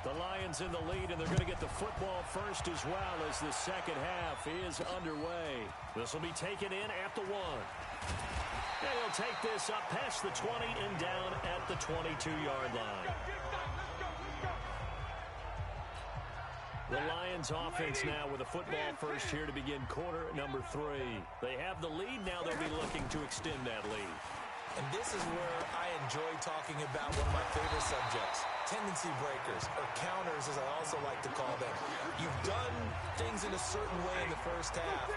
The Lions in the lead, and they're going to get the football first as well as the second half is underway. This will be taken in at the 1. And he'll take this up past the 20 and down at the 22-yard line. The Lions offense now with a football first here to begin quarter number 3. They have the lead. Now they'll be looking to extend that lead. And this is where I enjoy talking about one of my favorite subjects, tendency breakers, or counters as I also like to call them. You've done things in a certain way in the first half,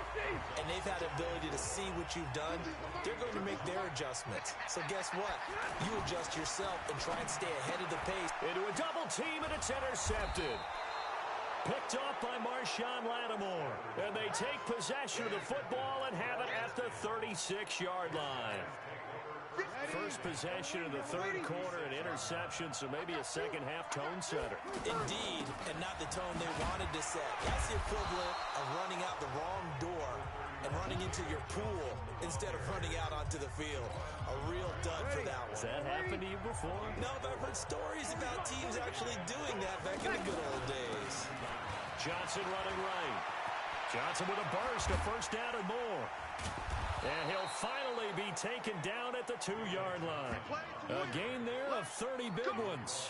and they've had the ability to see what you've done. They're going to make their adjustments. So guess what? You adjust yourself and try and stay ahead of the pace. Into a double team, and it's intercepted. Picked off by Marshawn Lattimore. And they take possession of the football and have it at the 36-yard line. First possession of the third quarter, an interception, so maybe a second-half tone setter. Indeed, and not the tone they wanted to set. That's the equivalent of running out the wrong door and running into your pool instead of running out onto the field. A real dud for that one. Has that happened to you before? No, but I've heard stories about teams actually doing that back in the good old days. Johnson running right. Johnson with a burst, a first down and more. And he'll finally be taken down at the 2-yard line. A gain there of 30 big ones.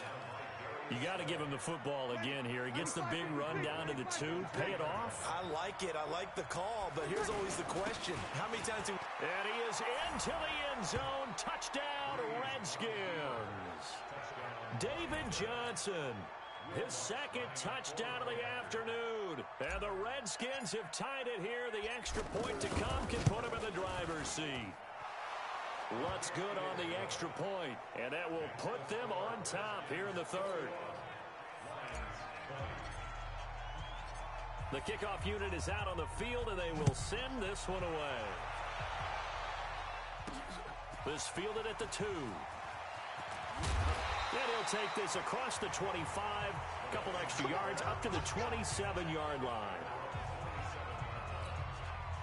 You got to give him the football again here. He gets the big run down to the 2. Pay it off. I like it. I like the call, but here's always the question. How many times do... And he is into the end zone. Touchdown, Redskins. David Johnson. His second touchdown of the afternoon. And the Redskins have tied it here. The extra point to come can put him in the driver's seat. What's good on the extra point? And that will put them on top here in the third. The kickoff unit is out on the field, and they will send this one away. This fielded at the 2. And he'll take this across the 25, a couple extra yards, up to the 27-yard line.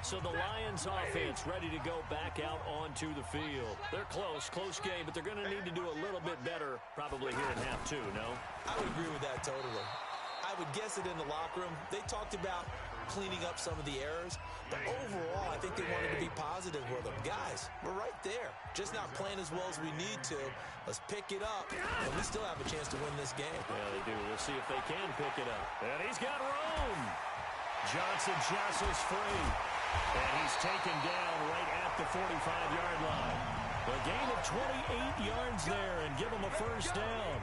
So the Lions offense ready to go back out onto the field. They're close game, but they're going to need to do a little bit better probably here in half 2, no? I would agree with that totally. I would guess it in the locker room. They talked about cleaning up some of the errors, but overall, I think they wanted to be positive with them. Guys, we're right there. Just not playing as well as we need to. Let's pick it up, and we still have a chance to win this game. Yeah, they do. We'll see if they can pick it up. And he's got room. Johnson jostles free, and he's taken down right at the 45-yard line. A gain of 28 yards there, and give him a first down.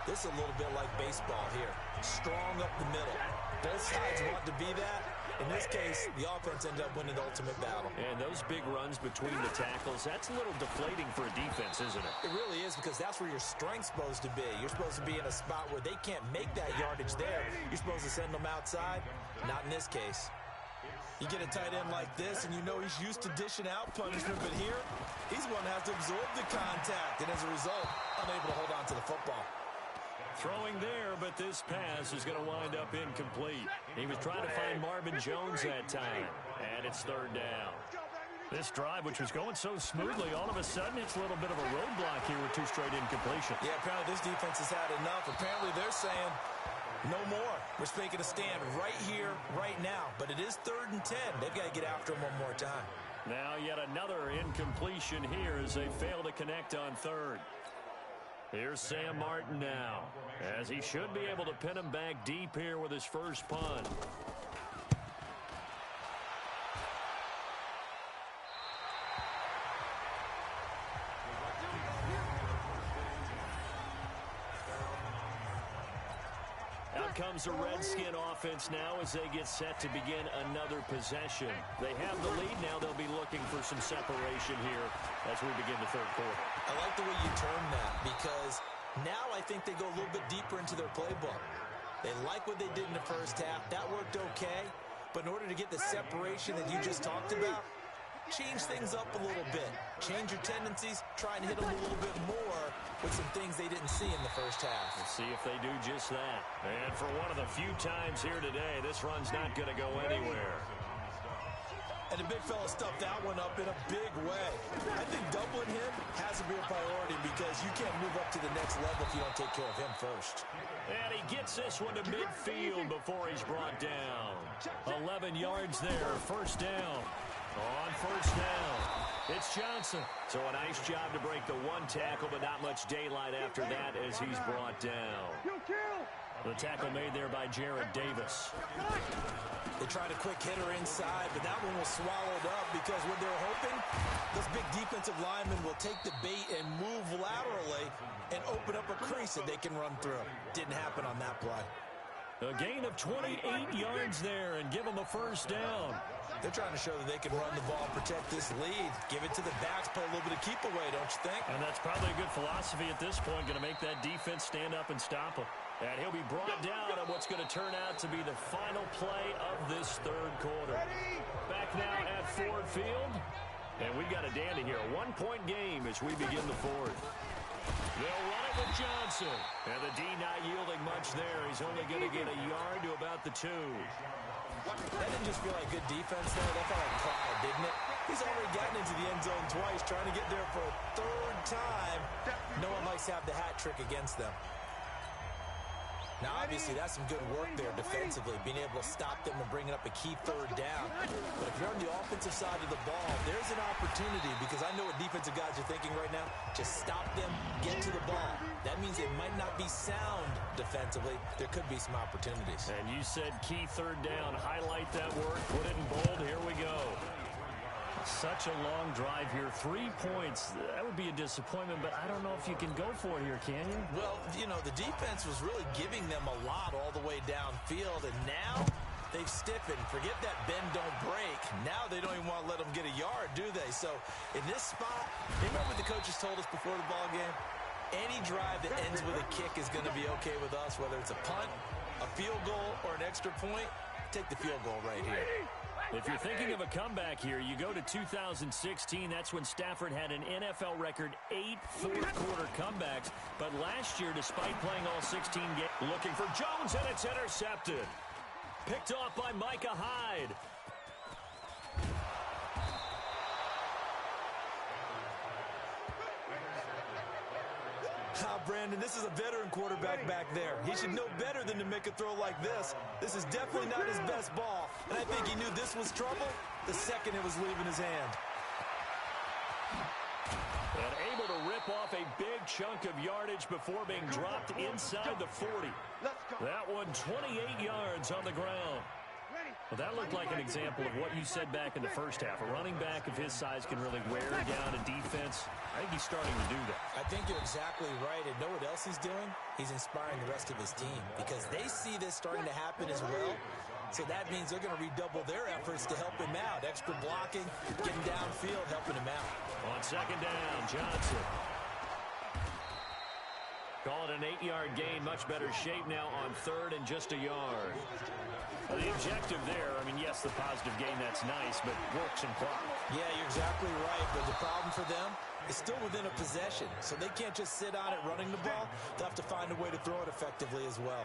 This is a little bit like baseball here. Strong up the middle. Both sides want to be that. In this case, the offense ended up winning the ultimate battle. And those big runs between the tackles, that's a little deflating for a defense, isn't it? It really is, because that's where your strength's supposed to be. You're supposed to be in a spot where they can't make that yardage there. You're supposed to send them outside. Not in this case. You get a tight end like this, and you know he's used to dishing out punishment, but here, he's the one that has to absorb the contact, and as a result, unable to hold on to the football. Throwing there, but this pass is going to wind up incomplete. He was trying to find Marvin Jones that time, and it's third down. This drive, which was going so smoothly, all of a sudden it's a little bit of a roadblock here with 2 straight incompletions. Yeah, apparently this defense has had enough. Apparently they're saying, no more. We're making a stand right here, right now. But it is 3rd and 10. They've got to get after him one more time. Now yet another incompletion here as they fail to connect on 3rd. Here's Sam Martin now, as he should be able to pin him back deep here with his first punt. comes the Redskin offense now as they get set to begin another possession. They have the lead. Now they'll be looking for some separation here as we begin the third quarter. I like the way you term that because now I think they go a little bit deeper into their playbook. They like what they did in the first half. That worked okay. But in order to get the separation that you just talked about, change things up a little bit. Change your tendencies. Try and hit them a little bit more with some things they didn't see in the first half. We'll see if they do just that. And for one of the few times here today, this run's not going to go anywhere. And the big fella stuffed that one up in a big way. I think doubling him has to be a priority because you can't move up to the next level if you don't take care of him first. And he gets this one to midfield before he's brought down. 11 yards there, first down. On first down, it's Johnson. So a nice job to break the one tackle, but not much daylight after that as he's brought down. The tackle made there by Jared Davis. They tried a quick hitter inside, but that one was swallowed up because what they're hoping, those big defensive linemen will take the bait and move laterally and open up a crease that they can run through. Didn't happen on that play. A gain of 28 yards there and give them a first down. They're trying to show that they can run the ball and protect this lead. Give it to the backs, play a little bit of keep away, don't you think? And that's probably a good philosophy at this point, going to make that defense stand up and stop him. And he'll be brought down on what's going to turn out to be the final play of this third quarter. Back now at Ford Field. And we've got a dandy here. A one-point game as we begin the fourth. They'll run it with Johnson. And the D not yielding much there. He's only going to get a yard to about the 2. That didn't just feel like good defense there. That felt like pride, didn't it? He's already gotten into the end zone twice, trying to get there for a third time. No one likes to have the hat trick against them. Now, obviously, that's some good work there defensively, being able to stop them and bringing up a key third down. But if you're on the offensive side of the ball, there's an opportunity because I know what defensive guys are thinking right now. Just stop them, get to the ball. That means it might not be sound defensively. There could be some opportunities. And you said key third down. Highlight that word. Put it in bold. Here we go. Such a long drive here. 3 points. That would be a disappointment, but I don't know if you can go for it here, can you? Well, you know, the defense was really giving them a lot all the way downfield, and now they've stiffened. Forget that bend, don't break. Now they don't even want to let them get a yard, do they? So in this spot, remember what the coaches told us before the ball game? Any drive that ends with a kick is going to be okay with us, whether it's a punt, a field goal, or an extra point. Take the field goal right here. If you're thinking of a comeback here, you go to 2016. That's when Stafford had an NFL record 8 fourth-quarter comebacks. But last year, despite playing all 16 games, looking for Jones, and it's intercepted. Picked off by Micah Hyde. Brandon, this is a veteran quarterback back there. He should know better than to make a throw like this. This is definitely not his best ball. And I think he knew this was trouble the second it was leaving his hand. And able to rip off a big chunk of yardage before being dropped inside the 40. That one 28 yards on the ground. Well, that looked like an example of what you said back in the first half. A running back of his size can really wear down a defense. I think he's starting to do that. I think you're exactly right. And know what else he's doing? He's inspiring the rest of his team because they see this starting to happen as well. So that means they're going to redouble their efforts to help him out. Extra blocking, getting downfield, helping him out. On second down, Johnson. Call it an 8-yard gain. Much better shape now on third and just a yard. Well, the objective there, I mean, yes, the positive gain, that's nice, but works and clock. Yeah, you're exactly right, but the problem for them is still within a possession, so they can't just sit on it running the ball. They'll have to find a way to throw it effectively as well.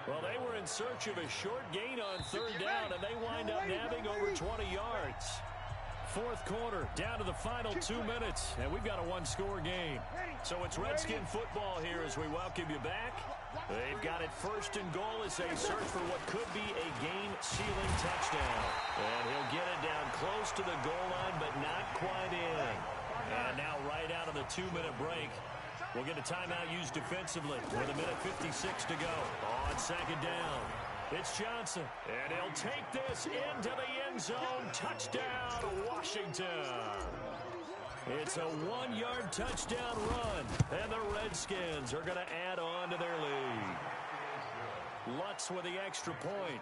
Well, they were in search of a short gain on third down, and they wind up nabbing over 20 yards. Fourth quarter, down to the final 2 minutes, and we've got a one-score game. So it's Redskin football here as we welcome you back. They've got it first and goal as they search for what could be a game-sealing touchdown. And he'll get it down close to the goal line, but not quite in. And now right out of the 2-minute break, we'll get a timeout used defensively with 1:56 to go. On second down, it's Johnson. And he'll take this into the end zone. Touchdown, Washington. It's a 1-yard touchdown run, and the Redskins are going to add on to their lead. Lutz with the extra point.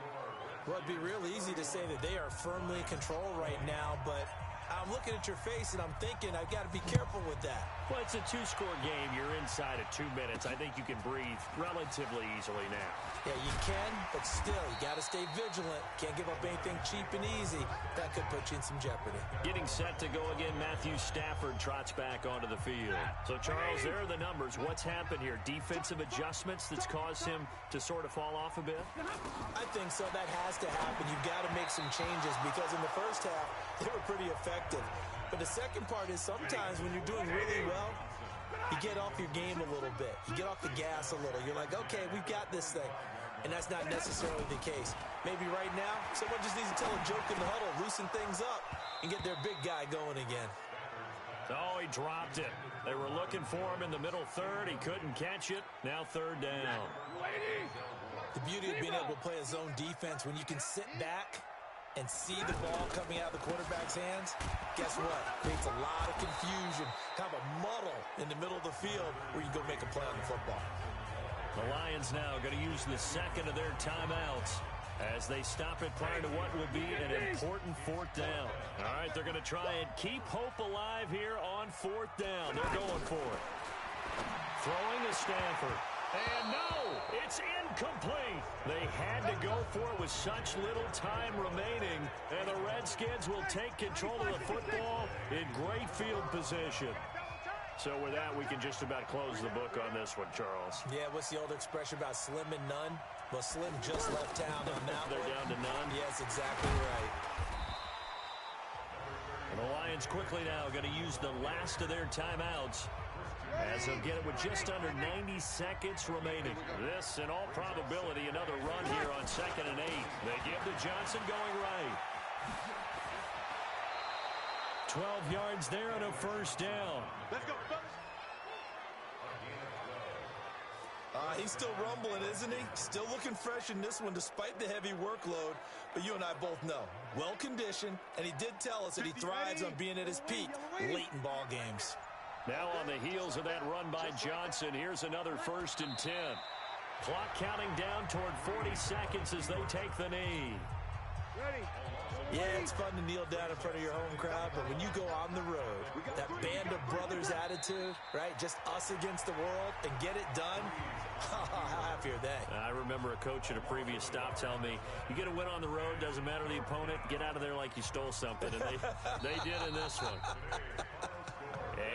Well, it'd be real easy to say that they are firmly in control right now, but I'm looking at your face and I'm thinking I've got to be careful with that. Well, it's a 2-score game. You're inside of 2 minutes. I think you can breathe relatively easily now. Yeah, you can, but still, you got to stay vigilant. Can't give up anything cheap and easy. That could put you in some jeopardy. Getting set to go again, Matthew Stafford trots back onto the field. So, Charles, there are the numbers. What's happened here? Defensive adjustments that's caused him to sort of fall off a bit? I think so. That has to happen. You've got to make some changes because in the first half, they were pretty effective. But the second part is sometimes when you're doing really well, you get off your game a little bit. You get off the gas a little. You're like, okay, we've got this thing. And that's not necessarily the case. Maybe right now, someone just needs to tell a joke in the huddle, loosen things up, and get their big guy going again. Oh, he dropped it. They were looking for him in the middle third. He couldn't catch it. Now third down. The beauty of being able to play a zone defense when you can sit back and see the ball coming out of the quarterback's hands, guess what? Creates a lot of confusion, kind of a muddle in the middle of the field where you go make a play on the football. The Lions now going to use the second of their timeouts as they stop it prior to what will be an important fourth down. All right, they're going to try and keep hope alive here on fourth down. They're going for it. Throwing to Stafford. And no, it's incomplete. They had to go for it with such little time remaining. And the Redskins will take control of the football in great field position. So with that, we can just about close the book on this one, Charles. Yeah, what's the old expression about slim and none? Well, Slim just left town on that They're one. down to none? Yes, exactly right. And the Lions quickly now going to use the last of their timeouts as they'll get it with just under 90 seconds remaining. This, in all probability, another run here on 2nd and 8. They give to Johnson going right. 12 yards there and a first down. Let's go, fellas. He's still rumbling, isn't he? Still looking fresh in this one despite the heavy workload. But you and I both know, well-conditioned, and he did tell us that he thrives on being at his peak late in ball games. Now on the heels of that run by Johnson, here's another 1st and 10. Clock counting down toward 40 seconds as they take the knee. Ready. Yeah, it's fun to kneel down in front of your home crowd, but when you go on the road, that band of brothers attitude, right? Just us against the world and get it done. How happy are they? I remember a coach at a previous stop telling me, you get a win on the road, doesn't matter the opponent, get out of there like you stole something. And they did in this one.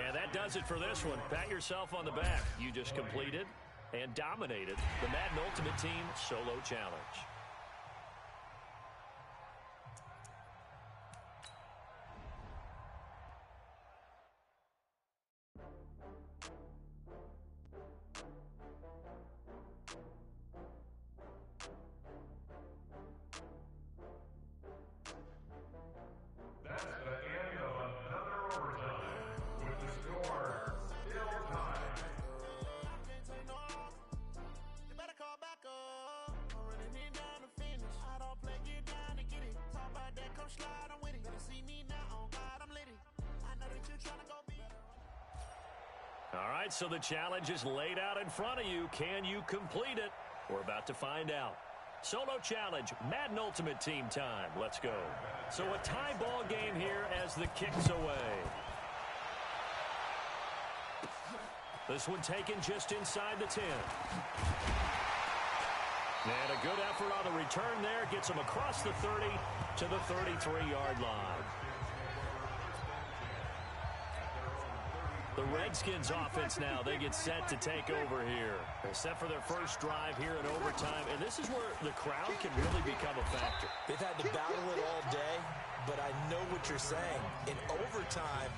And that does it for this one. Pat yourself on the back. You just completed and dominated the Madden Ultimate Team Solo Challenge. That's the end of another overtime with the score still tied. You better call back up. I'm running it down to finish. I don't play, get down to get it. Talk about that, come slide, I'm with it. Better see me now, oh God, I'm litty. I know that you're trying to go be. All right, so the challenge is laid out in front of you. Can you complete it? We're about to find out. Solo challenge, Madden Ultimate Team time. Let's go. So a tie ball game here as the kick's away. This one taken just inside the 10. And a good effort on the return there. Gets him across the 30 to the 33-yard line. The Redskins offense now, they get set to take over here. They're set for their first drive here in overtime, and this is where the crowd can really become a factor. They've had to battle it all day, but I know what you're saying. In overtime,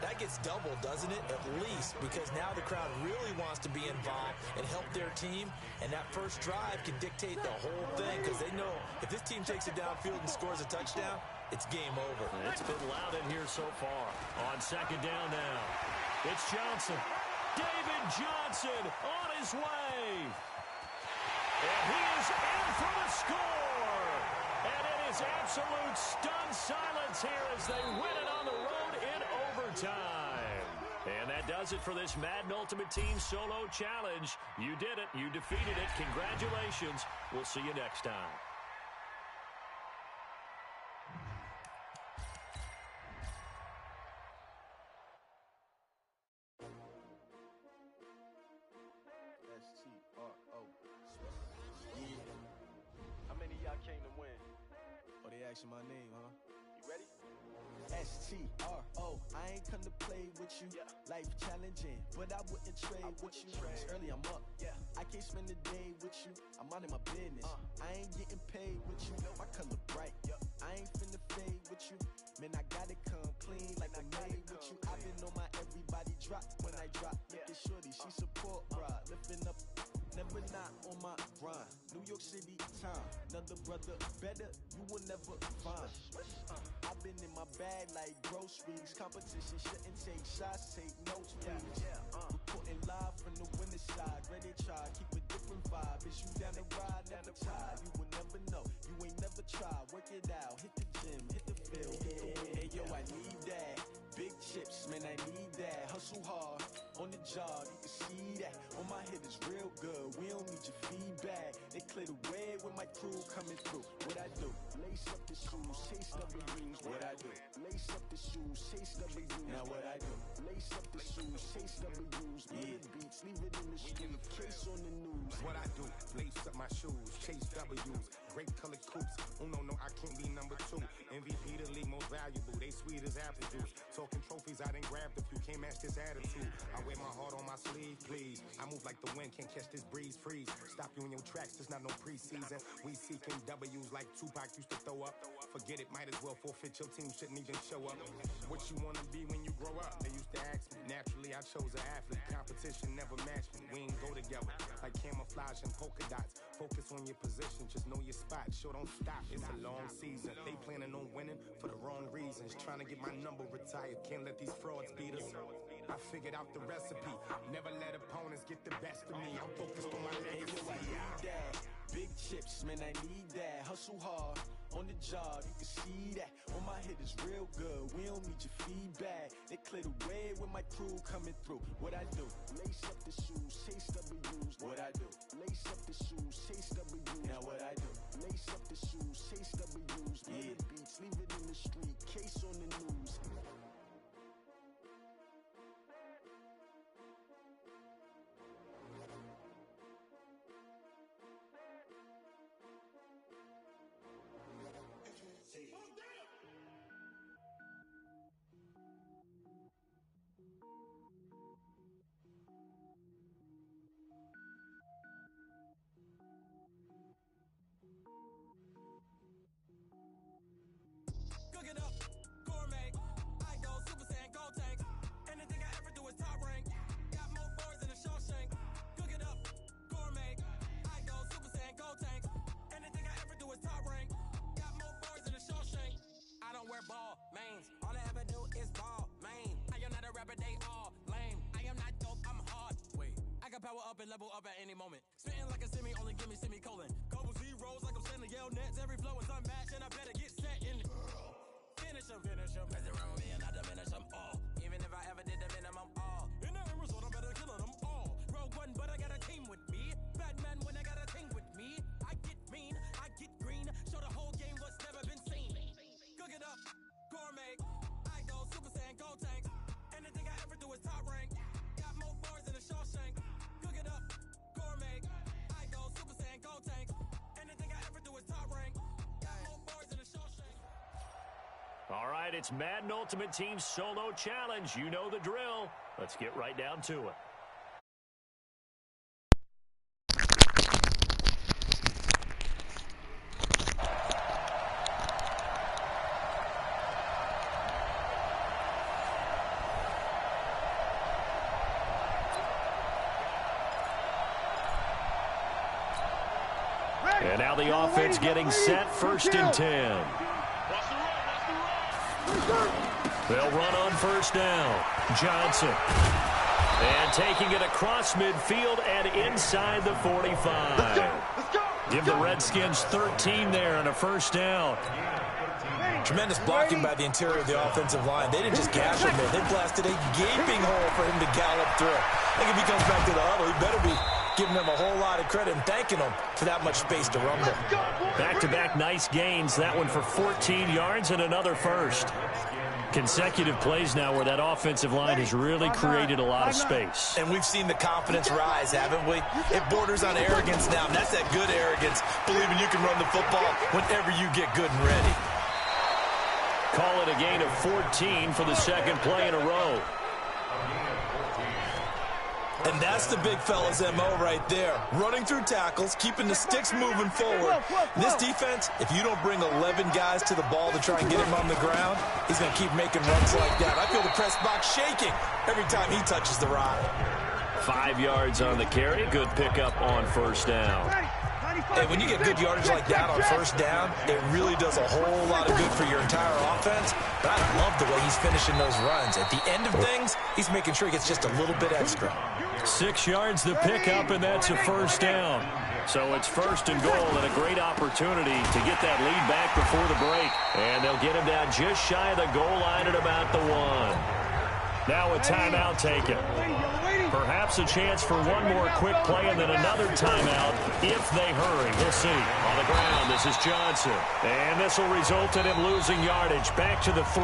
that gets doubled, doesn't it? At least, because now the crowd really wants to be involved and help their team, and that first drive can dictate the whole thing because they know if this team takes it downfield and scores a touchdown, it's game over. It's been loud in here so far. On 2nd down now, it's Johnson. David Johnson on his way. And he is in for the score. And it is absolute stunned silence here as they win it on the road in overtime. And that does it for this Madden Ultimate Team Solo Challenge. You did it. You defeated it. Congratulations. We'll see you next time. How many of y'all came to win? Oh, they asking my name, huh? You ready? STRO, I ain't come to play with you. Life challenging, but I wouldn't trade with you. It's early, I'm up. I can't spend the day with you. I'm out of my business. I ain't getting paid with you. My color bright. I ain't finna fade with you. Man, I gotta come clean like I made with you. I've been on my everybody drop when I drop. Look at shorty, she support bra. Lifting up, never not on my grind. New York City time, another brother better, you will never find. I've been in my bag like groceries. Competition shouldn't take shots, take notes, please. Reporting live from the winner side. Ready to try, keep a different vibe. Is you down the ride, never tired. You will never know, you ain't never tried. Work it out, hit the gym, hit the field, hit the win. Hey yo, I need that. Big chips, man, I need that. Hustle hard, on the job, you can see that. On my head is real good, we don't need your feedback. They clear the way with my crew coming through. What I do? Lace up the shoes, chase W's. What I do? Lace up the shoes, chase W's. Now what I do? Lace up the shoes, chase W's. Yeah, beats, leave it in the street, case on the news. What I do? Lace up my shoes, chase W's. Great colored coops. Oh no, I can't be number 2. MVP the league most valuable. They sweet as apple juice. Talking trophies, I done grabbed a few. Can't match this attitude. I wear my heart on my sleeve, please. I move like the wind, can't catch this breeze. Freeze. Stop you in your tracks. There's not no preseason. We seeking W's like Tupac used to throw up. Forget it, might as well forfeit. Your team shouldn't even show up. What you wanna be when you grow up? They used to ask me. Naturally, I chose an athlete. Competition never matched me. We ain't go together like camouflage and polka dots. Focus on your position, just know your spot. Sure, don't stop. It's a long season. They planning on winning for the wrong reasons. Trying to get my number retired. Can't let these frauds beat us. I figured out the recipe. Never let opponents get the best of me. I'm focused on my legacy. I need that. Big chips, man, I need that. Hustle hard, on the job, you can see that. On my head is real good, we don't need your feedback. They clear the way with my crew coming through. What I do? Lace up the shoes, chase W's. What I do? Lace up the shoes, chase W's. Now what I do? Lace up the shoes, chase W's. Yeah, beats, leave it in the street, case on the news. Cook it up, gourmet. I go Super Saiyan, go tank. Anything I ever do is top rank. Got more boards than a Shawshank. Cook it up, gourmet. I go Super Saiyan, go tank. Anything I ever do is top rank. Got more boards than a Shawshank. I don't wear ball mains. All I ever do is ball main. I am not a rapper, they all lame. I am not dope, I'm hard. Wait, I can power up and level up at any moment. Spitting like a semi, only give me semicolon. Couple zeros like I'm sending yell nets. Every flow is unmatched and I better get set in. Finish them. Mess around with me and I diminish them all. Even if I ever did the minimum all. In the end result, I'm better killing them all. Rogue One, but I got a team with me. Batman when I got a team with me. I get mean, I get green. Show the whole game what's never been seen. Cook it up, gourmet. I go Super Saiyan, go tank. Anything I ever do is top rank. Got more bars than a Shawshank. Cook it up, gourmet. I go Super Saiyan, go tank. Anything I ever do is top rank. Got more bars than a Shawshank. All right, it's Madden Ultimate Team Solo Challenge. You know the drill. Let's get right down to it. And now the offense getting set, 1st and 10. They'll run on 1st down. Johnson. And taking it across midfield and inside the 45. Let's go. Give the Redskins 13 there on a 1st down. Tremendous blocking by the interior of the offensive line. They didn't just gash him there. They blasted a gaping hole for him to gallop through. I think if he comes back to the huddle, he better be giving them a whole lot of credit and thanking them for that much space to rumble. Back-to-back nice gains. That one for 14 yards and another first. Consecutive plays now where that offensive line has really created a lot of space. And we've seen the confidence rise, haven't we? It borders on arrogance now, and that's that good arrogance, believing you can run the football whenever you get good and ready. Call it a gain of 14 for the second play in a row. And that's the big fella's MO right there. Running through tackles, keeping the sticks moving forward. This defense, if you don't bring 11 guys to the ball to try and get him on the ground, he's going to keep making runs like that. I feel the press box shaking every time he touches the rock. 5 yards on the carry. Good pickup on first down. Hey, when you get good yardage like that on first down, it really does a whole lot of good for your entire offense. But I love the way he's finishing those runs. At the end of things, he's making sure he gets just a little bit extra. 6 yards the pickup, and that's a first down. So it's first and goal, and a great opportunity to get that lead back before the break. And they'll get him down just shy of the goal line at about the 1. Now a timeout taken. Perhaps a chance for one more quick play and then another timeout if they hurry. We'll see. On the ground, this is Johnson. And this will result in him losing yardage. Back to the 3.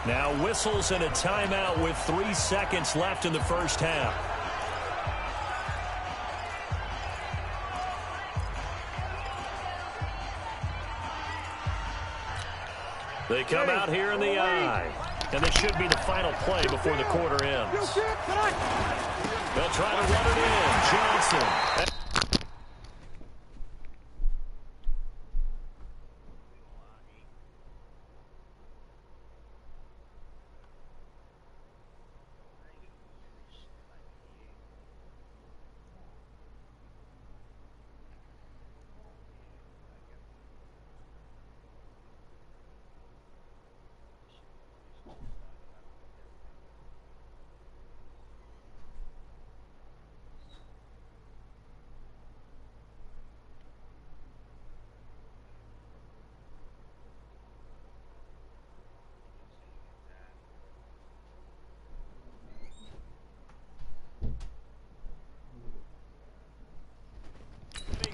Now whistles and a timeout with 3 seconds left in the first half. They come out here in the eye. And this should be the final play before the quarter ends. They'll try to run it in. Johnson.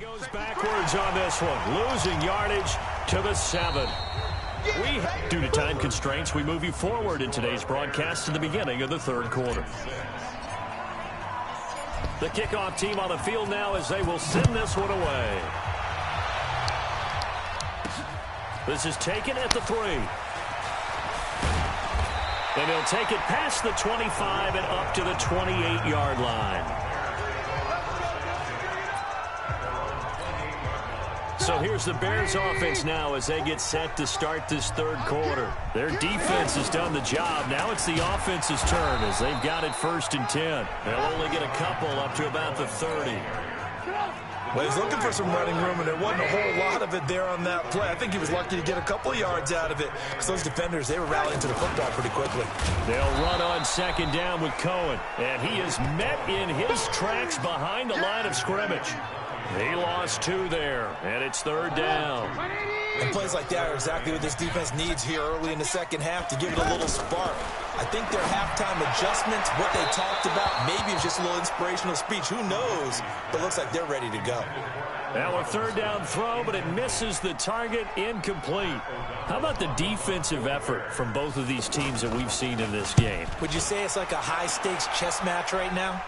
Goes backwards on this one, losing yardage to the 7. Due to time constraints, we move you forward in today's broadcast to the beginning of the third quarter. The kickoff team on the field now as they will send this one away. This is taken at the 3. And he'll take it past the 25 and up to the 28-yard line. So here's the Bears offense now as they get set to start this third quarter. Their defense has done the job. Now it's the offense's turn as they've got it first and 10. They'll only get a couple up to about the 30. Well, he's looking for some running room, and there wasn't a whole lot of it there on that play. I think he was lucky to get a couple of yards out of it because those defenders, they were rallying to the football pretty quickly. They'll run on second down with Cohen, and he is met in his tracks behind the line of scrimmage. He lost 2 there, and it's third down. And plays like that are exactly what this defense needs here early in the second half to give it a little spark. I think their halftime adjustments, what they talked about, maybe it was just a little inspirational speech. Who knows? But it looks like they're ready to go. Now a third down throw, but it misses the target, incomplete. How about the defensive effort from both of these teams that we've seen in this game? Would you say it's like a high-stakes chess match right now?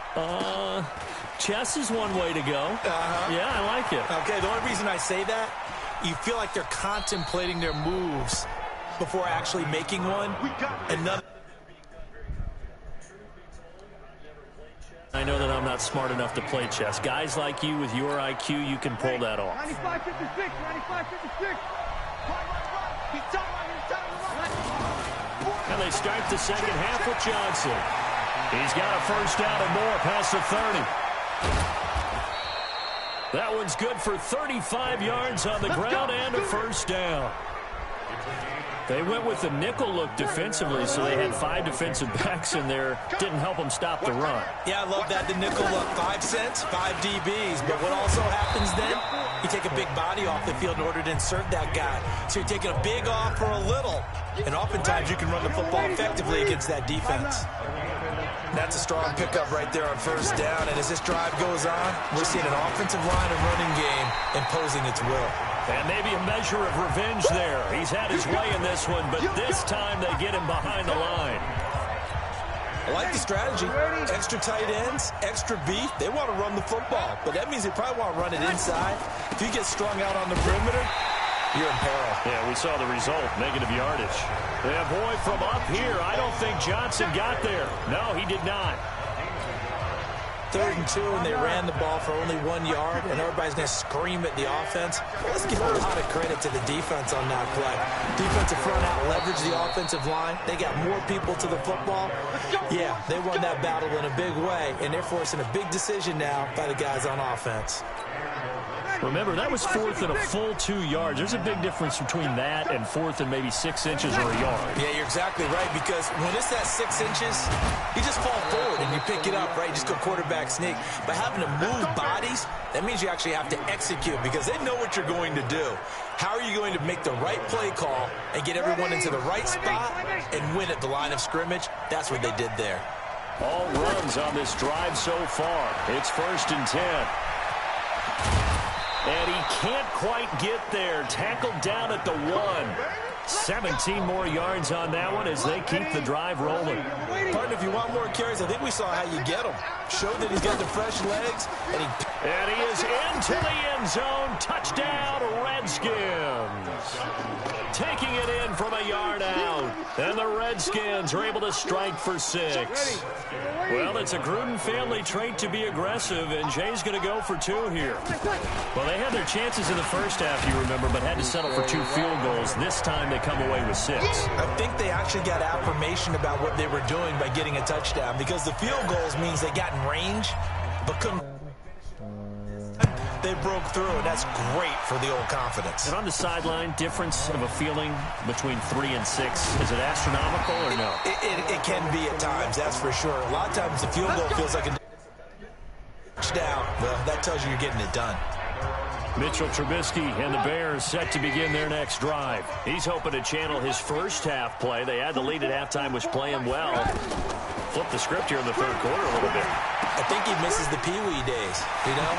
Chess is one way to go. Yeah, I like it. Okay, the only reason I say that, you feel like they're contemplating their moves before actually making one. I know that I'm not smart enough to play chess. Guys like you with your IQ, you can pull that off. 95-56, 95-56. And they start the second half with Johnson. He's got a first down and more past the 30. That one's good for 35 yards on the ground and a first down. They went with the nickel look defensively, so they had 5 defensive backs in there. Didn't help them stop the run. Yeah, I love that. The nickel look, 5 cents, 5 DBs. But what also happens then, You take a big body off the field in order to insert that guy. So you're taking a big off for a little. And oftentimes you can run the football effectively against that defense. That's a strong pickup right there on first down. And as this drive goes on, we're seeing an offensive line and running game imposing its will. And maybe a measure of revenge there. He's had his way in this one, but this time they get him behind the line. I like the strategy. Extra tight ends, extra beef. They want to run the football, but that means they probably want to run it inside. If you get strung out on the perimeter, you're in peril. Yeah, we saw the result, negative yardage. Yeah, boy, from up here, I don't think Johnson got there. No, he did not. 3rd and 2, and they ran the ball for only 1 yard, and everybody's going to scream at the offense. Let's give a lot of credit to the defense on that play. Defensive front out leveraged the offensive line. They got more people to the football. Yeah, they won that battle in a big way, and they're forcing a big decision now by the guys on offense. Remember, that was 4th and a full 2 yards. There's a big difference between that and 4th and maybe 6 inches or a yard. Yeah, you're exactly right, because when it's that 6 inches, you just fall forward and you pick it up, right? You just go quarterback sneak. But having to move bodies, that means you actually have to execute because they know what you're going to do. How are you going to make the right play call and get everyone into the right spot and win at the line of scrimmage? That's what they did there. All runs on this drive so far. It's 1st and 10. And he can't quite get there. Tackled down at the 1. 17 more yards on that one as they keep the drive rolling. Partner, if you want more carries, I think we saw how you get them. Showed that he's got the fresh legs. And he is into the end zone. Touchdown, Redskins. Taking it in from a yard out. And the Redskins are able to strike for 6. Well, it's a Gruden family trait to be aggressive, and Jay's going to go for 2 here. Well, they had their chances in the first half, you remember, but had to settle for 2 field goals. This time they come away with 6. I think they actually got affirmation about what they were doing by getting a touchdown because the field goals means they got in range, but couldn't. They broke through, and that's great for the old confidence. And on the sideline, difference of a feeling between 3 and 6, is it astronomical or no? It can be at times, that's for sure. A lot of times the field goal feels like a touchdown. Well, that tells you you're getting it done. Mitchell Trubisky and the Bears set to begin their next drive. He's hoping to channel his first half play. They had the lead at halftime, was playing well. Flip the script here in the 3rd quarter a little bit. I think he misses the Pee-wee days, you know,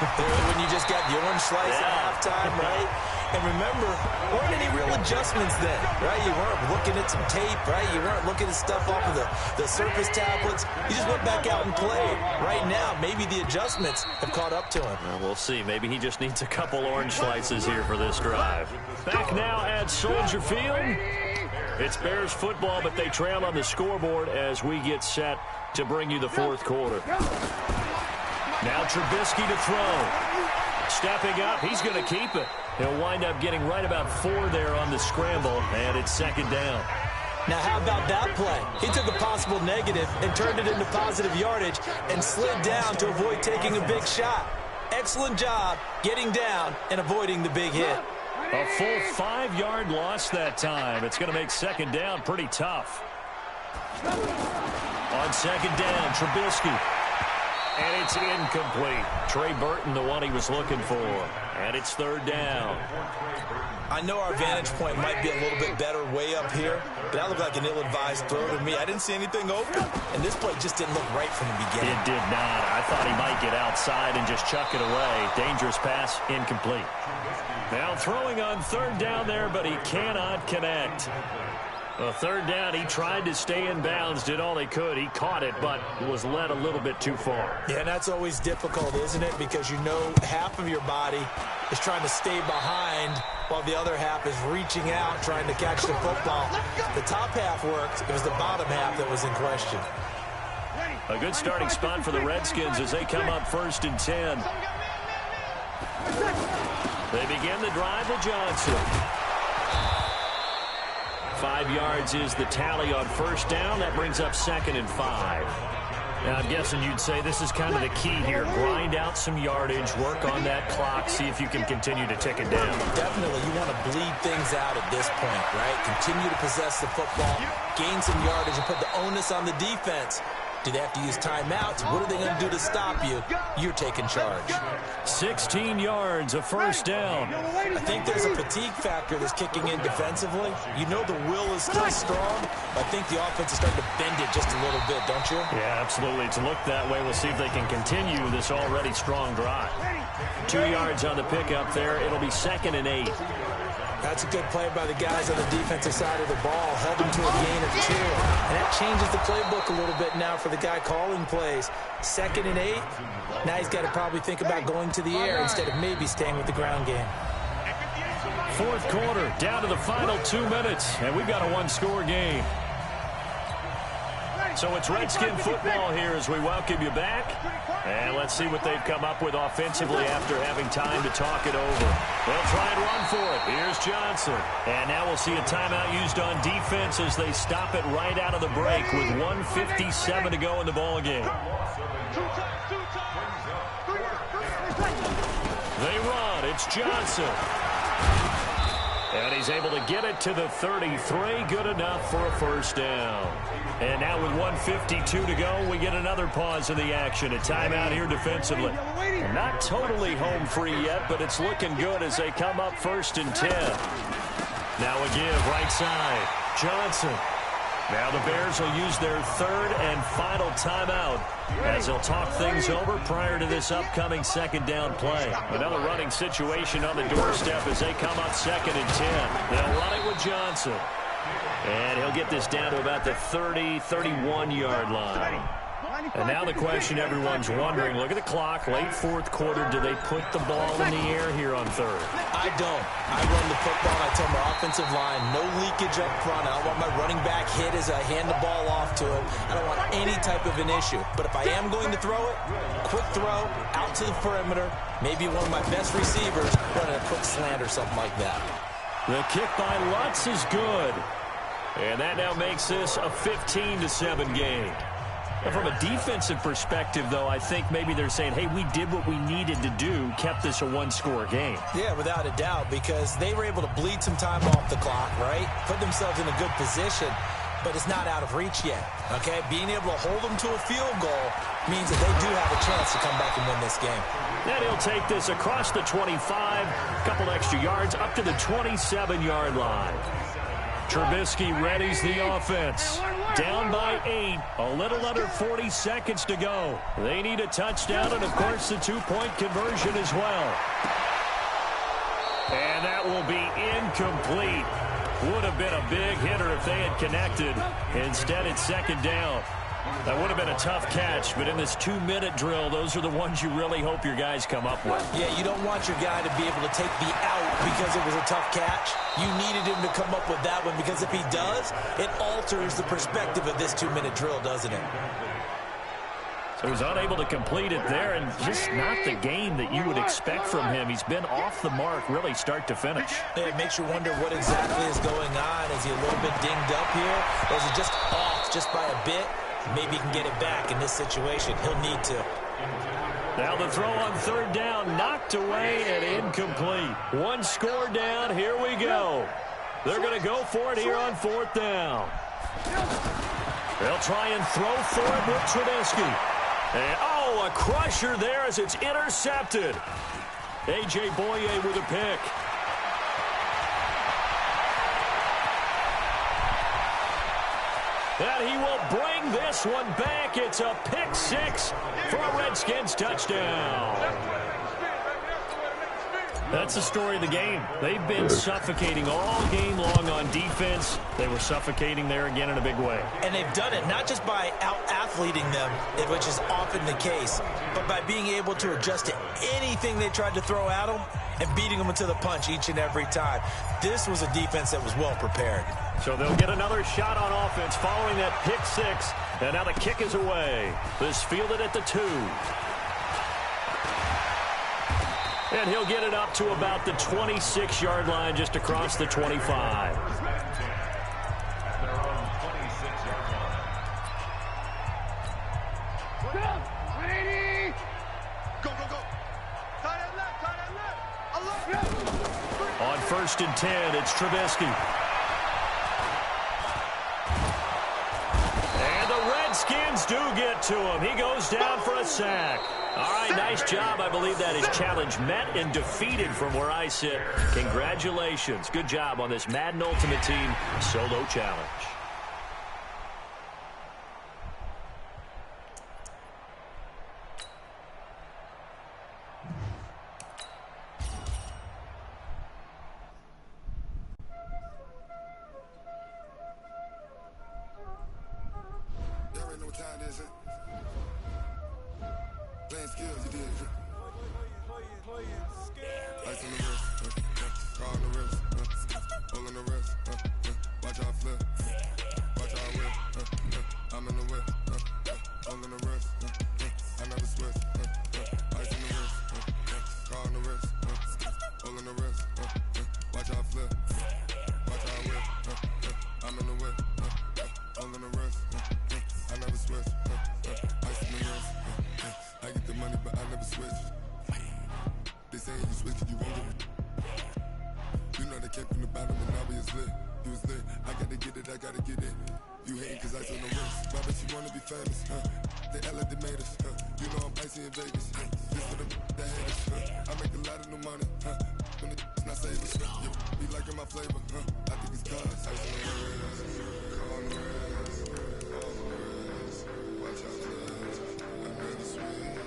when you just got the orange slice at halftime, right? And remember, weren't any real adjustments then, right? You weren't looking at some tape, right? You weren't looking at stuff off of the surface tablets. You just went back out and played. Right now, maybe the adjustments have caught up to him. Well, we'll see. Maybe he just needs a couple orange slices here for this drive. Back now at Soldier Field. It's Bears football, but they trail on the scoreboard as we get set to bring you the 4th quarter. Now Trubisky to throw. Stepping up, he's going to keep it. He'll wind up getting right about 4 there on the scramble, and it's 2nd down. Now, how about that play? He took a possible negative and turned it into positive yardage and slid down to avoid taking a big shot. Excellent job getting down and avoiding the big hit. A full 5-yard loss that time. It's going to make 2nd down pretty tough. On 2nd down, Trubisky. And it's incomplete. Trey Burton, the one he was looking for. And it's 3rd down. I know our vantage point might be a little bit better way up here, but that looked like an ill-advised throw to me. I didn't see anything open, and this play just didn't look right from the beginning. It did not. I thought he might get outside and just chuck it away. Dangerous pass, incomplete. Now throwing on 3rd down there, but he cannot connect. 3rd down, he tried to stay in bounds, did all he could. He caught it, but was led a little bit too far. Yeah, and that's always difficult, isn't it? Because you know half of your body is trying to stay behind while the other half is reaching out, trying to catch the football. The top half worked. It was the bottom half that was in question. A good starting spot for the Redskins as they come up 1st and 10. They begin the drive with Johnson. 5 yards is the tally on 1st down. That brings up 2nd and 5. Now, I'm guessing you'd say this is kind of the key here. Grind out some yardage, work on that clock, see if you can continue to tick it down. Definitely. You want to bleed things out at this point, right? Continue to possess the football, gain some yardage, and put the onus on the defense Do they have to use timeouts? What are they going to do to stop you? You're taking charge. 16 yards, a first down. I think there's a fatigue factor that's kicking in defensively. You know the will is still strong. I think the offense is starting to bend it just a little bit, don't you? Yeah, absolutely. It's looked that way. We'll see if they can continue this already strong drive. 2 yards on the pickup there. It'll be 2nd and 8. That's a good play by the guys on the defensive side of the ball. Held him to a gain of 2. And that changes the playbook a little bit now for the guy calling plays. 2nd and 8. Now he's got to probably think about going to the air instead of maybe staying with the ground game. 4th quarter, down to the final 2 minutes, and we've got a one-score game. So it's Redskin football here as we welcome you back. And let's see what they've come up with offensively after having time to talk it over. They'll try and run for it. Here's Johnson. And now we'll see a timeout used on defense as they stop it right out of the break with 1:57 to go in the ball game. They run. It's Johnson. And he's able to get it to the 33. Good enough for a first down. And now with 1:52 to go, we get another pause in the action. A timeout here defensively. Not totally home free yet, but it's looking good as they come up 1st and 10. Now a give right side. Johnson. Now the Bears will use their 3rd and final timeout as they'll talk things over prior to this upcoming 2nd down play. Another running situation on the doorstep as they come up 2nd and 10. They'll run it with Johnson. And he'll get this down to about the 30, 31-yard line. And now the question everyone's wondering, look at the clock, late 4th quarter, do they put the ball in the air here on 3rd? I don't. I run the football, and I tell my offensive line, no leakage up front. I don't want my running back hit as I hand the ball off to him. I don't want any type of an issue. But if I am going to throw it, quick throw, out to the perimeter, maybe one of my best receivers running a quick slant or something like that. The kick by Lutz is good. And that now makes this a 15-7 game. From a defensive perspective, though, I think maybe they're saying, hey, we did what we needed to do, kept this a one-score game. Yeah, without a doubt, because they were able to bleed some time off the clock, right? Put themselves in a good position, but it's not out of reach yet, okay? Being able to hold them to a field goal means that they do have a chance to come back and win this game. Then he'll take this across the 25, a couple extra yards, up to the 27-yard line. Trubisky readies the offense. Down by 8. A little under 40 seconds to go. They need a touchdown and, of course, the 2-point conversion as well. And that will be incomplete. Would have been a big hitter if they had connected. Instead, it's 2nd down. That would have been a tough catch, but in this 2-minute drill, those are the ones you really hope your guys come up with. Yeah, you don't want your guy to be able to take the out because it was a tough catch. You needed him to come up with that one because if he does, it alters the perspective of this 2-minute drill, doesn't it? So he's unable to complete it there, and just not the game that you would expect from him. He's been off the mark, really, start to finish. Yeah, it makes you wonder what exactly is going on. Is he a little bit dinged up here, or is he just off just by a bit? Maybe he can get it back in this situation. He'll need to. Now the throw on 3rd down, knocked away and incomplete. One score down, here we go. They're going to go for it here on 4th down. They'll try and throw for it with Trubisky. And, a crusher there as it's intercepted. A.J. Boye with a pick. And he will bring this one back. It's a pick 6 for a Redskins touchdown. That's the story of the game. They've been suffocating all game long on defense. They were suffocating there again in a big way. And they've done it not just by out-athleting them, which is often the case, but by being able to adjust to anything they tried to throw at them and beating them to the punch each and every time. This was a defense that was well prepared. So they'll get another shot on offense following that pick 6. And now the kick is away. This fielded at the 2. And he'll get it up to about the 26-yard line, just across the 25. On 1st and 10, it's Trubisky. And the Redskins do get to him. He goes down for a sack. All right, nice job. I believe that is challenge met and defeated from where I sit. Congratulations. Good job on this Madden Ultimate Team solo challenge. Playing skills, you did. Ice on the wrist, car on the wrist, pull on the wrist, watch how I flip, watch how I whip, I'm in the whip, pull on the wrist, I never switch, ice on the wrist, car on the wrist, pull on the wrist, watch how I flip, watch how I whip, I'm in the whip, pull on the wrist, I never switch, ice on the wrist. I get the money, but I never switch. They say you switch it, you won't get it. You know they came from the bottom and now we is lit. You was lit, I gotta get it, I gotta get it. You hating cause I on the wrist. Why bet you wanna be famous, They act like they made us, You know I'm icy in Vegas, This for the that hate us, I make a lot of new money, When the not savers, You be liking my flavor, I think it's cause ice on the wrist, on the wrist, watch out, I never switch.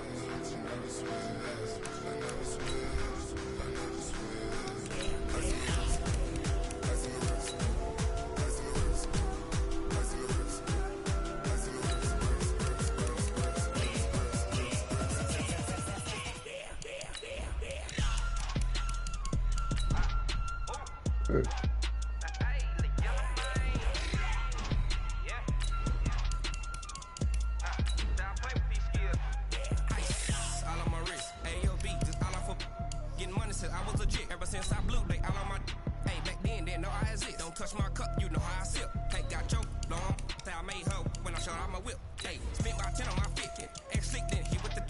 Touch my cup, you know how I sip. Ain't got joke, long. Say I made her when I showed out my whip. Hey, spent about 10 on my fit. Ex slick then he with the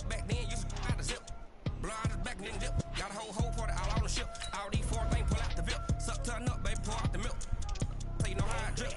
back then you out the zip. Blow out his back then dip. Got a whole party all on the ship. All these 4 things pull out the VIP. Suck turn up, baby, pour out the milk. So you know how I drip.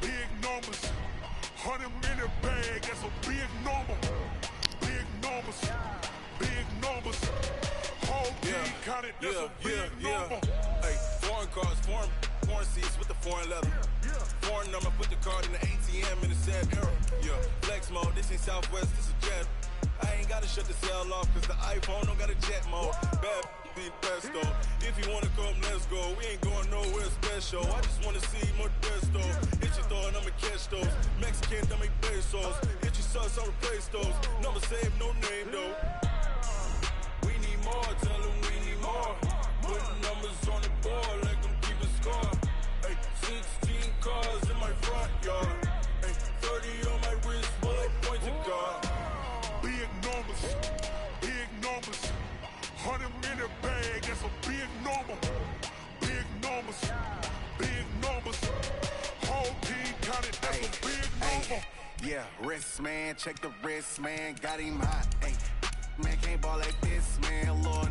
Big numbers, 100 minute bag, that's a big number. Big numbers, big numbers. Whole team counted, that's a big number. Hey, foreign cars, foreign seats with the foreign leather. Foreign number, put the card in the ATM in the sad era. Yeah, flex mode, this ain't Southwest, this is jet. I ain't gotta shut the cell off, cause the iPhone don't got a jet mode. Bad be pesto. If you wanna come, let's go. We ain't going nowhere special. I just wanna see more desto. Hit your throw and I'ma catch those. Mexican, don't make pesos. Hit your sus, I'll replace those. Number save, no name though. We need more, tell them we need more. Put numbers on the board, like them keep a score. Hey, 16 cars in my front yard. Hey, 30 on my wrist, bullet pointed guard. Big numbers, big numbers. 100 minute bag, that's a big number. Big numbers, big numbers. Whole team counted, that's a big number. Yeah, wrist man, check the wrist man, got him hot. Ay, man can't ball like this, man. Lord,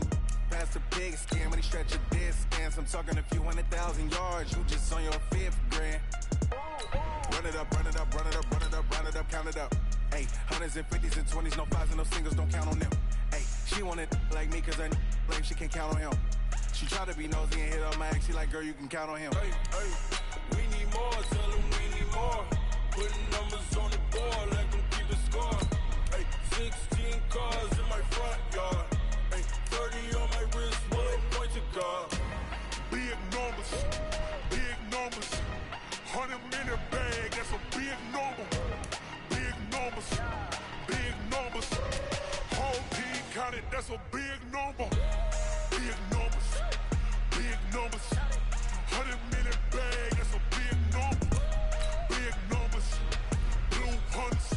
past the big skin when he stretch a distance. I'm talking a few 100,000 yards, you just on your 5th grand. Run it up, run it up, run it up, run it up, run it up, count it up. Hey, hundreds and 50s and 20s, no 5s and no singles, don't count on them. Hey, she wanted like me cause her like she can count on him. She tried to be nosy and hit up my ex, she like, girl, you can count on him. Hey, hey, we need more, tell them we need more. Putting numbers on the board, let them keep it score. Hey, 16 cars in my front yard. Hey, 30 on my wrist, bullet point to God. Big numbers, big numbers. 100 minute bag, that's a big number. Big numbers, big numbers. Whole team counted, that's a big number. Big numbers, big numbers. 100 minute bag, that's a big number. Big numbers, blue hunts.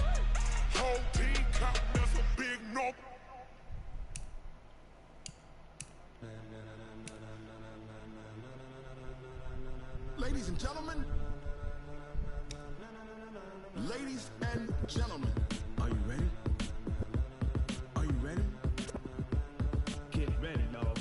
Whole team counted, that's a big number. Ladies and gentlemen, ladies and gentlemen, are you ready? Are you ready? Get ready, dog.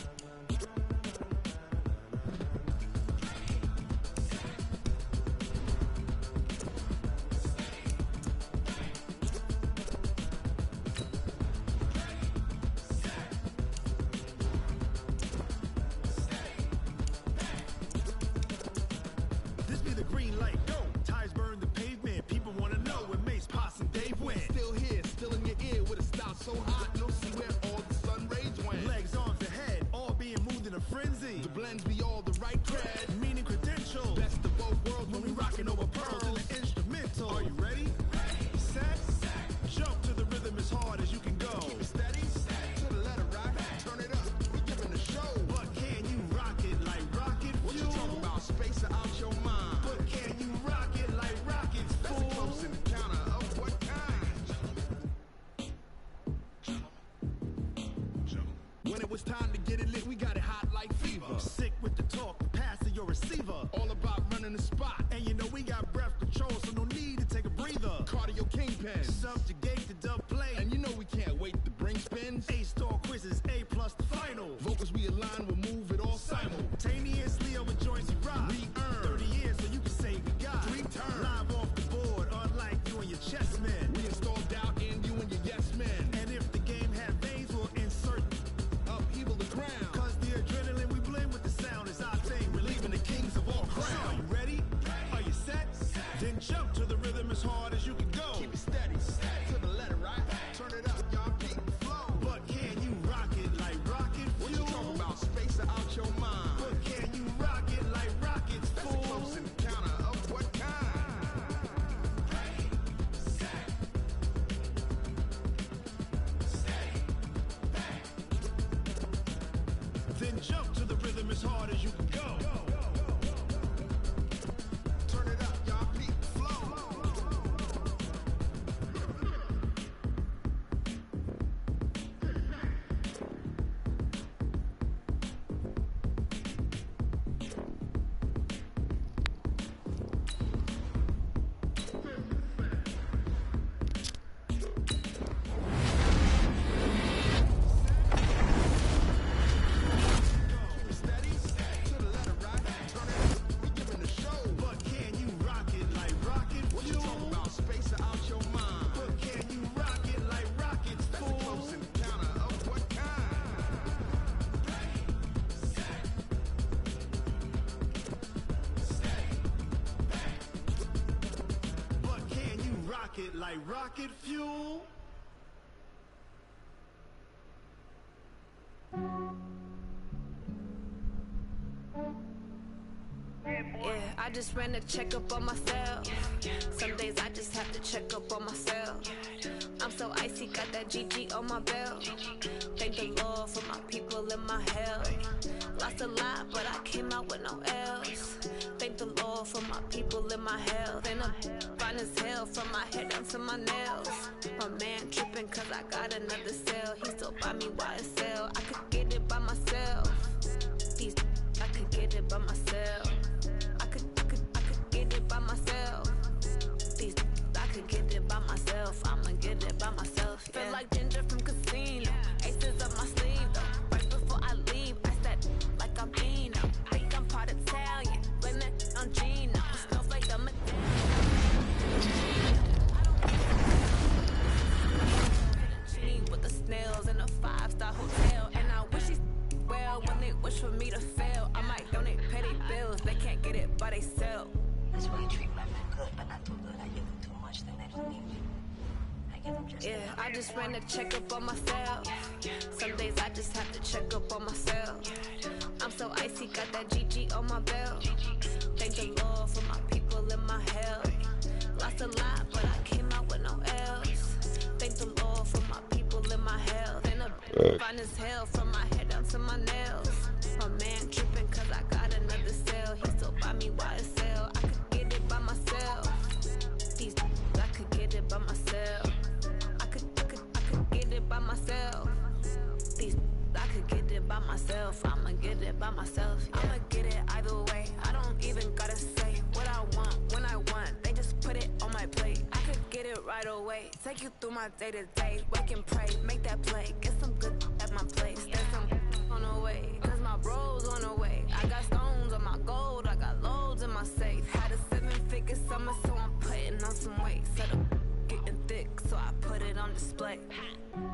This be the green light, go. Tires burn the pavement. People want to know where Mace, Pops, and Dave went. Still here, still in your ear with a style so hot, you'll see where all the sun rays went. Legs, arms, and head, all being moved in a frenzy. The blends be all the right cred, meaning credentials. Best of both worlds when we rocking over pearls in the instrumental. Are you ready? Set, jump to the rhythm as hard as you can go. Keep it steady, to the letter rock, turn it up, we giving the show. But can you rock it like rocket fuel? What you talking about, space or out your mind? But can you rock it like rockets, fool? That's a close encounter of what kind? When it was time to get it lit, we got it hot like fever. Sick with the talk, the pass to your receiver. All about running the spot. And you know we got breath control, so no need to take a breather. Cardio kingpin, subjugate the dub play. And you know we can't wait to bring spins. A-star quizzes, A+ the final. Vocals we align, we'll move it all simultaneously over joints we rock. We earn 30 years, so you can say we got 3 turns. Live off the board, unlike you and your chess men. We install doubt in you and your yes men. And if the game had veins, we'll insert upheaval the ground. Cause the adrenaline we blend with the sound is our thing, relieving the kings of all crowns. So are you ready? Are you set? Then jump to the rhythm as hard as you can go. Keep it steady, to the letter right. Turn it up, y'all keep the flow. But can you rock it like rocket fuel? What you talking about, space or out your mind? But can you rock it like rockets, fool? That's a close encounter of what kind? Then jump to the rhythm as hard as you can go. Turn it up, y'all peep the flow. Steady, to the letter right. Turn it up, we giving the show. But can you rock it like rocket fuel? What you talking about, space or out your mind? But can you rock it like rockets, fool? That's a close encounter of what kind? But can you rock it like rocket fuel? Yeah, I just ran a checkup on myself. Some days I just have to check up on myself. I'm so icy, got that GG on my belt. Thank the Lord for my people in my health. Lost a lot, but I came out with no L's. Thank the Lord for my people in my health. And I'm fine as hell from my head down to my nails. My man tripping cause I got another cell. He still buy me YSL. I could get it by myself. These I could get it by myself. I could get it by myself. These I could get it by myself. I'ma get it by myself. Feel like Ginger from Casino. Aces up my sleeve though. Right before I leave, push for me to fail. I might donate, pay their bills. They can't get it by they sell. That's why you treat women good, but not too good. I give them too much, then they don't need you. I give them just Yeah, I just ran a checkup on myself. Some days I just have to check up on myself. I'm so icy, got that GG on my belt. Thank the Lord for my people in my health. Lost a lot, but I came out with no L's. Thank the Lord for my people in my health. And a fine as hell from my head down to my nails. My man tripping cause I got another cell. He still buy me YSL. I could get it by myself. These I could get it by myself. I could get it by myself. These I could get it by myself. I'ma get it by myself. Yeah. I'ma get it either way. I don't even gotta say what I want when I want. They just put it on my plate. I could get it right away. Take you through my day to day. Wake and pray, make that play. Get some good at my place. There's some on the way. Cause my bros on the way. I got stones on my gold. I got loads in my safe. Had a 7-figure summer, so I'm putting on some weight. Set up getting thick, so I put it on display.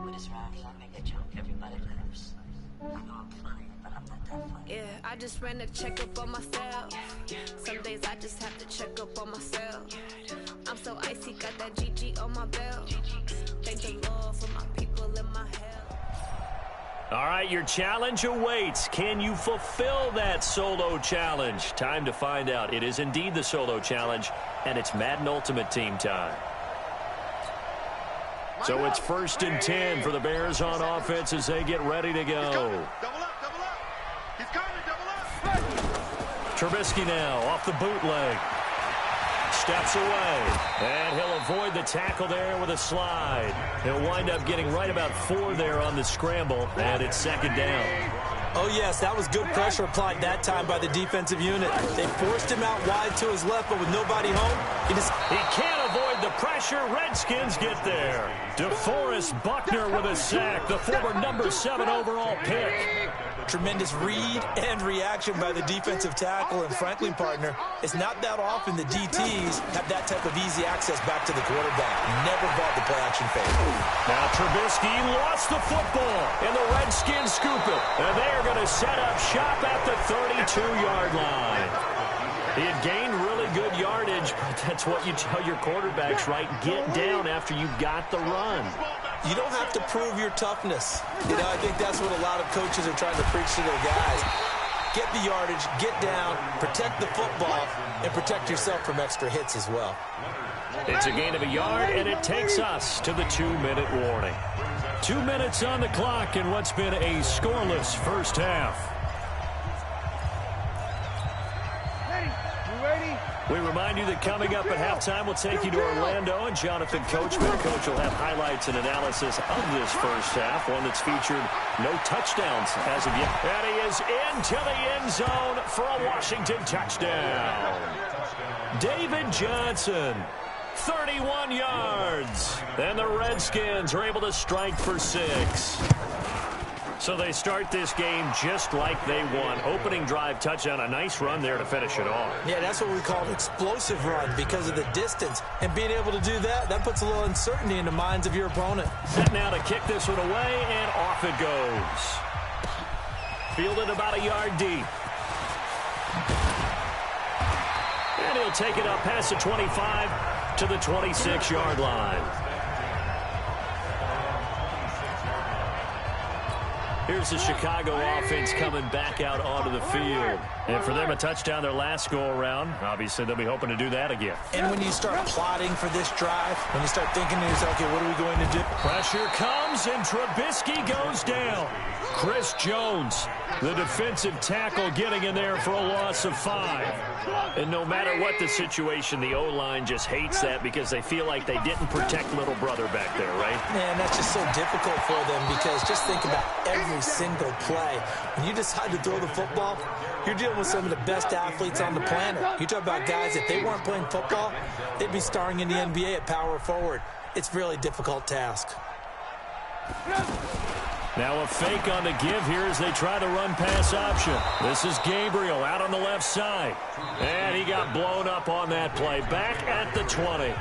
With this rhyme, I make a joke, everybody laughs. I know I'm funny, but I'm not that funny. Yeah, I just ran a checkup on myself. Some days I just have to check up on myself. I'm so icy, got that GG on my belt. Thank the Lord for my people in my health. All right, your challenge awaits. Can you fulfill that solo challenge? Time to find out. It is indeed the solo challenge, and it's Madden Ultimate Team time. So it's 1st and 10 for the Bears on offense as they get ready to go. Double up, double up. He's coming, double up. Trubisky now off the bootleg. Steps away, and he'll avoid the tackle there with a slide. He'll wind up getting right about 4 there on the scramble, and it's 2nd down. Oh, yes, that was good pressure applied that time by the defensive unit. They forced him out wide to his left, but with nobody home, he can't avoid the pressure. Redskins get there. DeForest Buckner with a sack, the former number 7 overall pick. Tremendous read and reaction by the defensive tackle, and frankly, partner, it's not that often the DTs have that type of easy access back to the quarterback. Never bought the play-action fake. Now Trubisky lost the football, and the Redskins scoop it. And they are going to set up shop at the 32-yard line. He had gained really good yardage, but that's what you tell your quarterbacks, right? Get down after you got the run. You don't have to prove your toughness. You know, I think that's what a lot of coaches are trying to preach to their guys. Get the yardage, get down, protect the football, and protect yourself from extra hits as well. It's a gain of a yard, and it takes us to the 2-minute warning. 2 minutes on the clock in what's been a scoreless first half. We remind you that coming up at halftime, we'll take you to Orlando, and Jonathan Coachman. Coach will have highlights and analysis of this first half, one that's featured no touchdowns as of yet. And he is into the end zone for a Washington touchdown. David Johnson, 31 yards. And the Redskins are able to strike for 6. So they start this game just like they won. Opening drive touchdown, a nice run there to finish it off. Yeah, that's what we call an explosive run because of the distance. And being able to do that, that puts a little uncertainty in the minds of your opponent. Set now to kick this one away, and off it goes. Fielded about a yard deep. And he'll take it up past the 25 to the 26-yard line. Here's the Chicago offense coming back out onto the field. And for them, a touchdown their last go-around. Obviously, they'll be hoping to do that again. And when you start plotting for this drive, when you start thinking to yourself, okay, what are we going to do? Pressure comes, and Trubisky goes down. Chris Jones, the defensive tackle, getting in there for a loss of 5. And no matter what the situation, the O-line just hates that because they feel like they didn't protect little brother back there, right? Man, that's just so difficult for them because just think about every single play. When you decide to throw the football, you're dealing with some of the best athletes on the planet. You talk about guys, if they weren't playing football, they'd be starring in the NBA at power forward. It's a really difficult task. Now a fake on the give here as they try the run-pass option. This is Gabriel out on the left side. And he got blown up on that play. Back at the 20.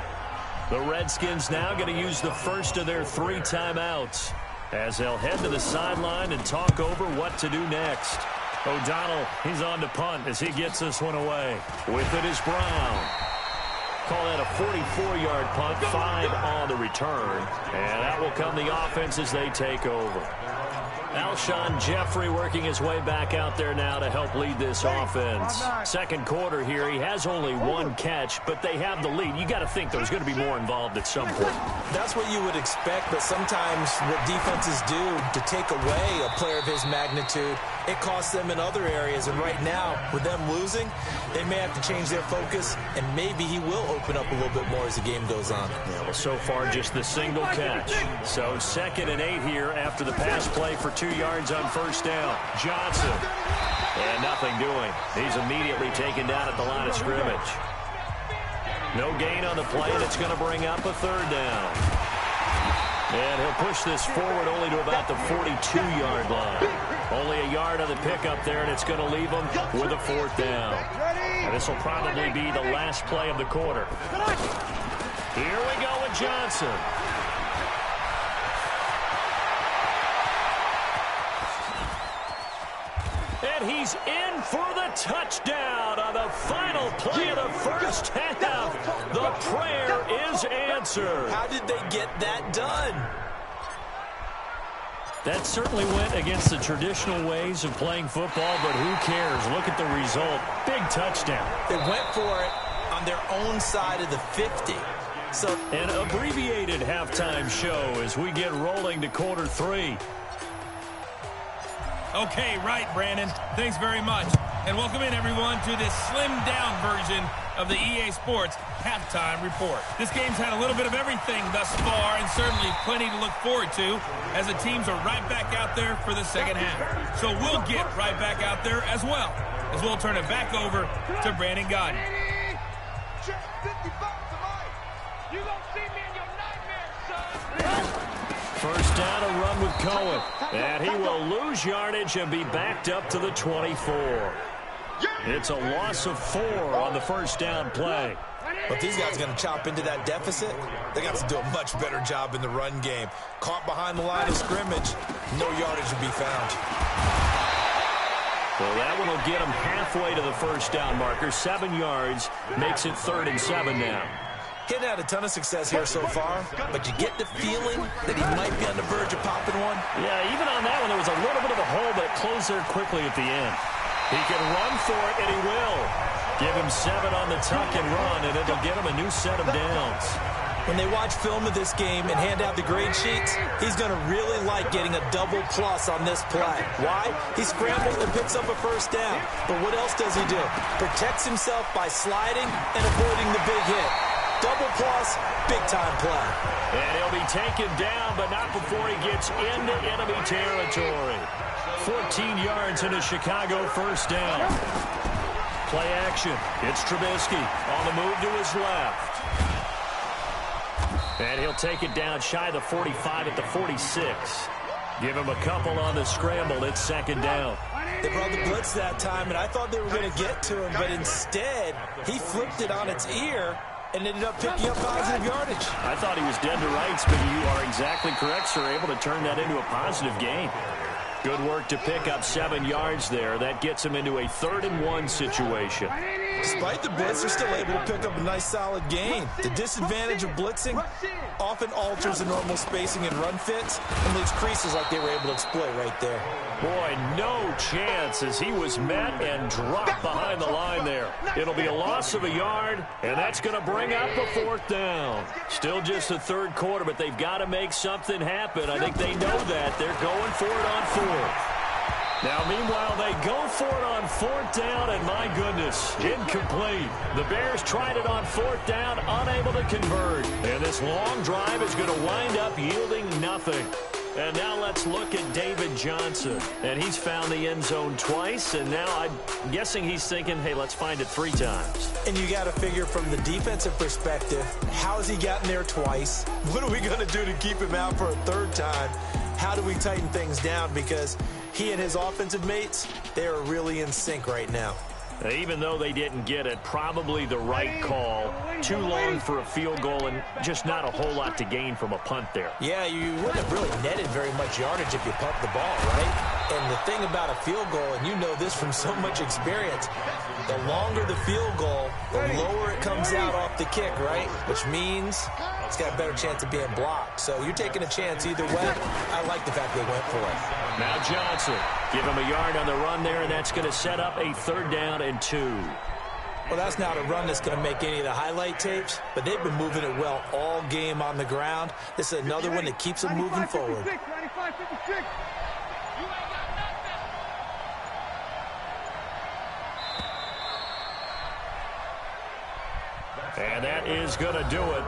The Redskins now going to use the first of their 3 timeouts as they'll head to the sideline and talk over what to do next. O'Donnell, he's on to punt as he gets this one away. With it is Brown. Call that a 44-yard punt, 5 on the return. And that will come the offense as they take over. Alshon Jeffrey working his way back out there now to help lead this offense. Second quarter here, he has only 1 catch, but they have the lead. You got to think there's going to be more involved at some point. That's what you would expect, but sometimes what defenses do to take away a player of his magnitude, it costs them in other areas. And right now, with them losing, they may have to change their focus, and maybe he will open up a little bit more as the game goes on. Yeah, well, so far just the single catch. So 2nd and 8 here after the pass play for 2 yards on first down. Johnson. And nothing doing. He's immediately taken down at the line of scrimmage. No gain on the play, and it's going to bring up a 3rd down. And he'll push this forward only to about the 42-yard line. Only a yard on the pickup there, and it's going to leave him with a 4th down. And this will probably be the last play of the quarter. Here we go with Johnson. And he's in for the touchdown on the final play of the first half. The prayer is answered. How did they get that done? That certainly went against the traditional ways of playing football, but who cares? Look at the result. Big touchdown. They went for it on their own side of the 50. So an abbreviated halftime show as we get rolling to quarter 3. Okay, right, Brandon. Thanks very much. And welcome in, everyone, to this slimmed-down version of the EA Sports Halftime Report. This game's had a little bit of everything thus far, and certainly plenty to look forward to, as the teams are right back out there for the second half. So we'll get right back out there as well, as we'll turn it back over to Brandon Godden. First down, a run with Cohen. And he will lose yardage and be backed up to the 24. It's a loss of 4 on the first down play. But these guys are going to chop into that deficit. They got to do a much better job in the run game. Caught behind the line of scrimmage, no yardage will be found. Well, that one will get him halfway to the first down marker. 7 yards, makes it 3rd and 7 now. He hadn't had a ton of success here so far, but you get the feeling that he might be on the verge of popping one. Yeah, even on that one, there was a little bit of a hole, but it closed there quickly at the end. He can run for it, and he will. Give him 7 on the tuck and run, and it'll get him a new set of downs. When they watch film of this game and hand out the grade sheets, he's going to really like getting a double plus on this play. Why? He scrambles and picks up a first down. But what else does he do? Protects himself by sliding and avoiding the big hit. Double plus, big-time play. And he'll be taken down, but not before he gets into enemy territory. 14 yards into Chicago first down. Play action. It's Trubisky on the move to his left. And he'll take it down shy of the 45 at the 46. Give him a couple on the scramble. It's 2nd down. They brought the blitz that time, and I thought they were going to get to him, but instead, he flipped it on its ear and ended up picking up positive yardage. I thought he was dead to rights, but you are exactly correct, sir. Able to turn that into a positive gain. Good work to pick up 7 yards there. That gets him into a 3rd and 1 situation. Despite the blitz, they're still able to pick up a nice solid gain. The disadvantage of blitzing often alters the normal spacing and run fits and leaves creases like they were able to exploit right there. Boy, no chance as he was met and dropped behind the line there. It'll be a loss of a yard, and that's going to bring up a 4th down. Still just the 3rd quarter, but they've got to make something happen. I think they know that. They're going for it on 4th. Now, meanwhile, they go for it on 4th down, and my goodness, incomplete. The Bears tried it on 4th down, unable to convert. And this long drive is going to wind up yielding nothing. And now let's look at David Johnson. And he's found the end zone twice, and now I'm guessing he's thinking, hey, let's find it 3 times. And you got to figure from the defensive perspective, how has he gotten there twice? What are we going to do to keep him out for a 3rd time? How do we tighten things down? Because he and his offensive mates, they are really in sync right now. Even though they didn't get it, probably the right call. Too long for a field goal and just not a whole lot to gain from a punt there. Yeah, you wouldn't have really netted very much yardage if you pumped the ball, right? And the thing about a field goal, and you know this from so much experience, the longer the field goal, the lower it comes out off the kick, right? Which means it's got a better chance of being blocked. So you're taking a chance either way. I like the fact they went for it. Now Johnson, give him a yard on the run there, and that's going to set up a 3rd down and 2. Well, that's not a run that's going to make any of the highlight tapes, but they've been moving it well all game on the ground. This is another one that keeps them moving forward. And that is going to do it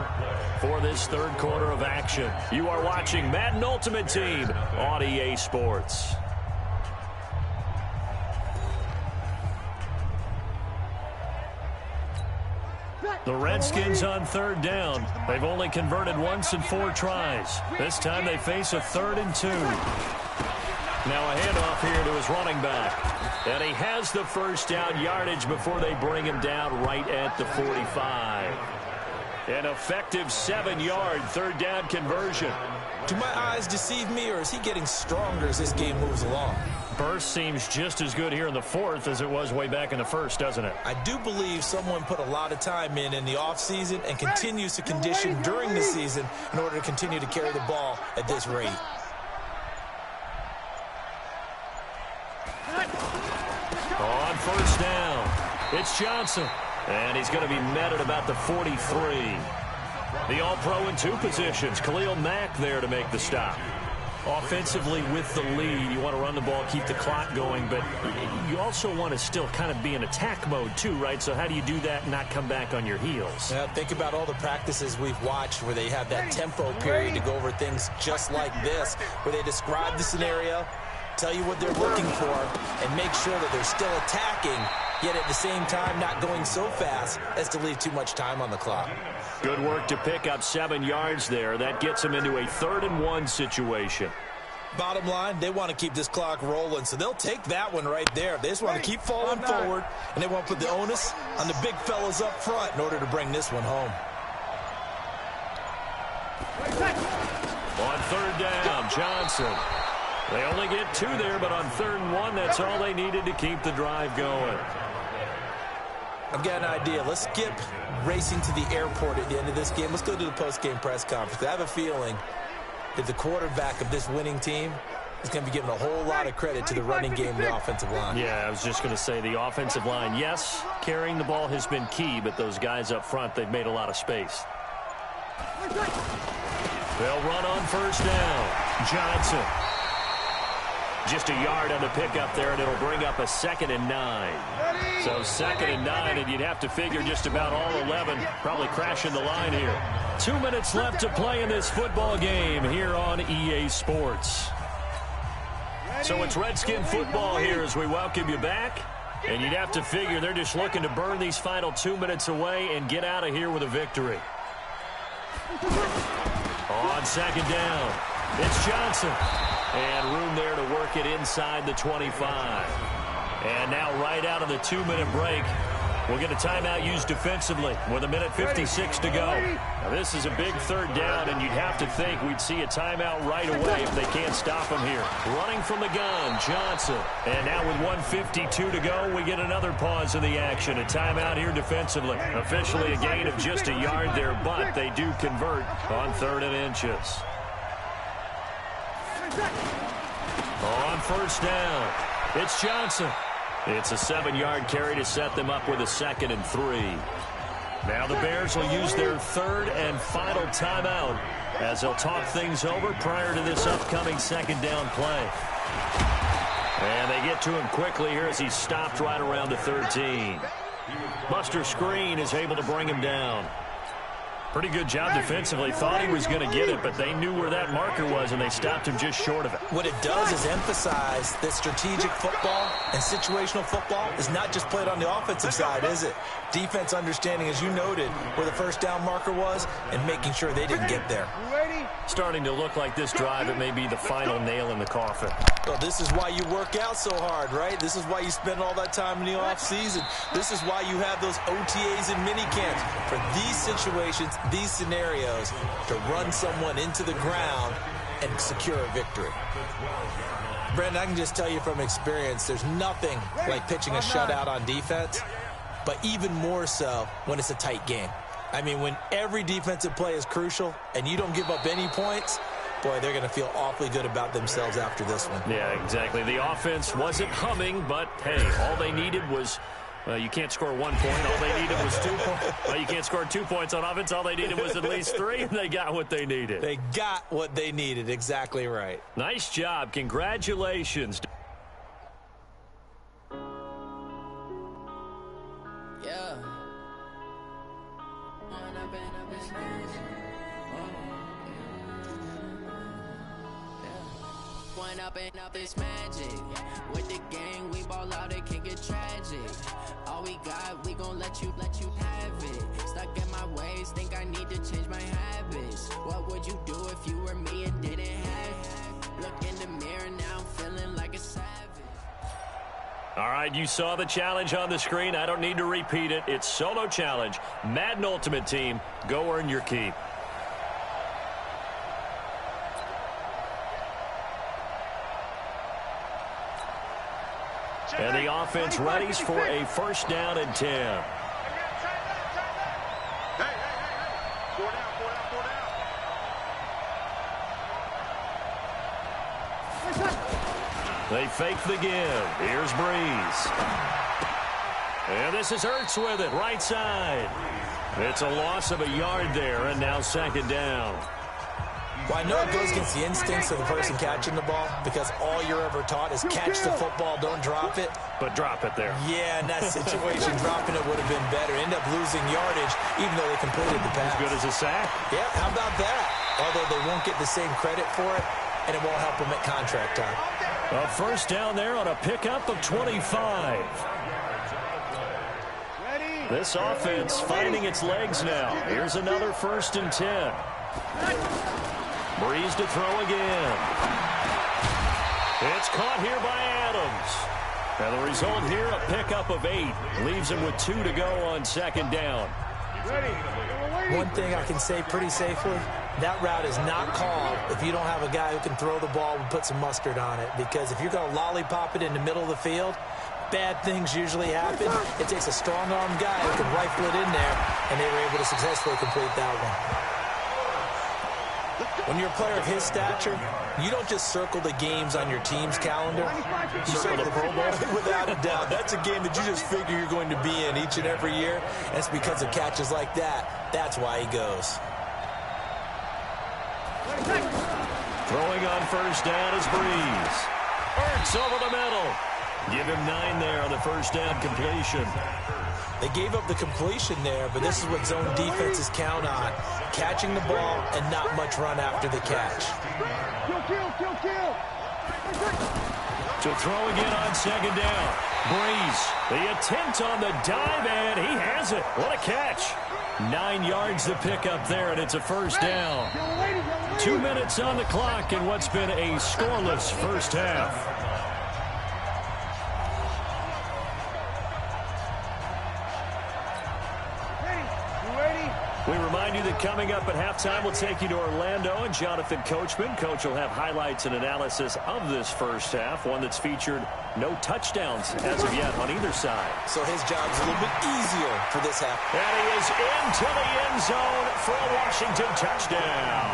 for this 3rd quarter of action. You are watching Madden Ultimate Team on EA Sports. The Redskins on 3rd down. They've only converted once in 4 tries. This time they face a 3rd and 2. Now a handoff here to his running back. And he has the 1st down yardage before they bring him down right at the 45. An effective 7-yard 3rd down conversion. Do my eyes deceive me, or is he getting stronger as this game moves along? Burst seems just as good here in the 4th as it was way back in the 1st, doesn't it? I do believe someone put a lot of time in the offseason and continues to condition during the season in order to continue to carry the ball at this rate. On 1st down, it's Johnson. And he's going to be met at about the 43. The All-Pro in 2 positions. Khalil Mack there to make the stop. Offensively with the lead, you want to run the ball, keep the clock going, but you also want to still kind of be in attack mode too, right? So how do you do that and not come back on your heels? Yeah, think about all the practices we've watched where they have that tempo period to go over things just like this, where they describe the scenario, tell you what they're looking for, and make sure that they're still attacking, yet at the same time not going so fast as to leave too much time on the clock. Good work to pick up 7 yards there. That gets them into a 3rd and 1 situation. Bottom line, they want to keep this clock rolling, so they'll take that one right there. They just want to keep falling forward, and they want to put the onus on the big fellas up front in order to bring this one home. On 3rd down, Johnson. They only get 2 there, but on 3rd and 1, that's all they needed to keep the drive going. I've got an idea. Let's skip racing to the airport at the end of this game. Let's go to the post-game press conference. I have a feeling that the quarterback of this winning team is going to be giving a whole lot of credit to the running game and the offensive line. Yeah, I was just going to say the offensive line, yes, carrying the ball has been key, but those guys up front, they've made a lot of space. They'll run on 1st down. Johnson. Just a yard on the pickup there, and it'll bring up a 2nd and 9. So 2nd and 9, and you'd have to figure just about all 11 probably crashing the line here. 2 minutes left to play in this football game here on EA Sports. So it's Redskin football here as we welcome you back. And you'd have to figure they're just looking to burn these final 2 minutes away and get out of here with a victory. On 2nd down, it's Johnson. And room there to work it inside the 25. And now right out of the 2-minute break, we'll get a timeout used defensively with 1:56 to go. Now this is a big 3rd down, and you'd have to think we'd see a timeout right away if they can't stop him here. Running from the gun, Johnson. And now with 1:52 to go, we get another pause in the action. A timeout here defensively. Officially a gain of just a yard there, but they do convert on 3rd and inches. On 1st down, it's Johnson. It's a 7-yard carry to set them up with a 2nd and 3. Now the Bears will use their 3rd and final timeout as they'll talk things over prior to this upcoming 2nd down play. And they get to him quickly here as he's stopped right around the 13. Buster Screen is able to bring him down. Pretty good job defensively. Thought he was going to get it, but they knew where that marker was, and they stopped him just short of it. What it does is emphasize that strategic football and situational football is not just played on the offensive side, is it? Defense understanding, as you noted, where the first down marker was and making sure they didn't get there. Starting to look like this drive, it may be the final nail in the coffin. Well, this is why you work out so hard, right? This is why you spend all that time in the offseason. This is why you have those OTAs and mini camps. For these situations, these scenarios, to run someone into the ground and secure a victory. Brandon, I can just tell you from experience, there's nothing like pitching a shutout on defense, but even more so when it's a tight game. I mean, when every defensive play is crucial and you don't give up any points, boy, they're going to feel awfully good about themselves after this one. Yeah, exactly. The offense wasn't humming, but, hey, all they needed was, well, you can't score 1 point. All they needed was 2 points. Well, you can't score 2 points on offense. All they needed was at least 3, and they got what they needed. They got what they needed. Exactly right. Nice job. Congratulations. Yeah. Point up and up this magic. With the gang, we ball out, it can get tragic. All we got, we gon' let you have it. Stuck in my ways, think I need to change my habits. What would you do if you were me and didn't have it? Look in the mirror, now I'm feeling like a savage. All right, you saw the challenge on the screen. I don't need to repeat it. It's solo challenge. Madden Ultimate Team, go earn your keep. And the offense readies for a first down and 10. They fake the give. Here's Breeze. And this is Ertz with it, right side. It's a loss of a yard there, and now second down. Well, I know it goes against the instincts of the person catching the ball because all you're ever taught is catch the football, don't drop it. But drop it there. Yeah, in that situation, dropping it would have been better. End up losing yardage, even though they completed the pass. As good as a sack? Yeah, how about that? Although they won't get the same credit for it, and it won't help them at contract time. A first down there on a pickup of 25. This offense finding its legs now. Here's another first and 10. Breeze to throw again. It's caught here by Adams. And the result here, a pickup of 8. Leaves him with 2 to go on second down. One thing I can say pretty safely, that route is not called if you don't have a guy who can throw the ball and put some mustard on it. Because if you're going to lollipop it in the middle of the field, bad things usually happen. It takes a strong-armed guy who can rifle it in there, and they were able to successfully complete that one. When you're a player of his stature, you don't just circle the games on your team's calendar. You circle the Pro Bowl. Without a doubt. That's a game that you just figure you're going to be in each and every year. And it's because of catches like that. That's why he goes. Throwing on first down is Breeze. Ertz over the middle. Give him 9 there on the first down completion. They gave up the completion there, but this is what zone defenses count on. Catching the ball and not much run after the catch. To throw again on second down. Breeze, the attempt on the dive, and he has it. What a catch. 9 yards to pick up there, and it's a first down. 2 minutes on the clock in what's been a scoreless first half. We remind you that coming up at halftime, we'll take you to Orlando and Jonathan Coachman. Coach will have highlights and analysis of this first half, one that's featured no touchdowns as of yet on either side. So his job's a little bit easier for this half. And he is into the end zone for a Washington touchdown.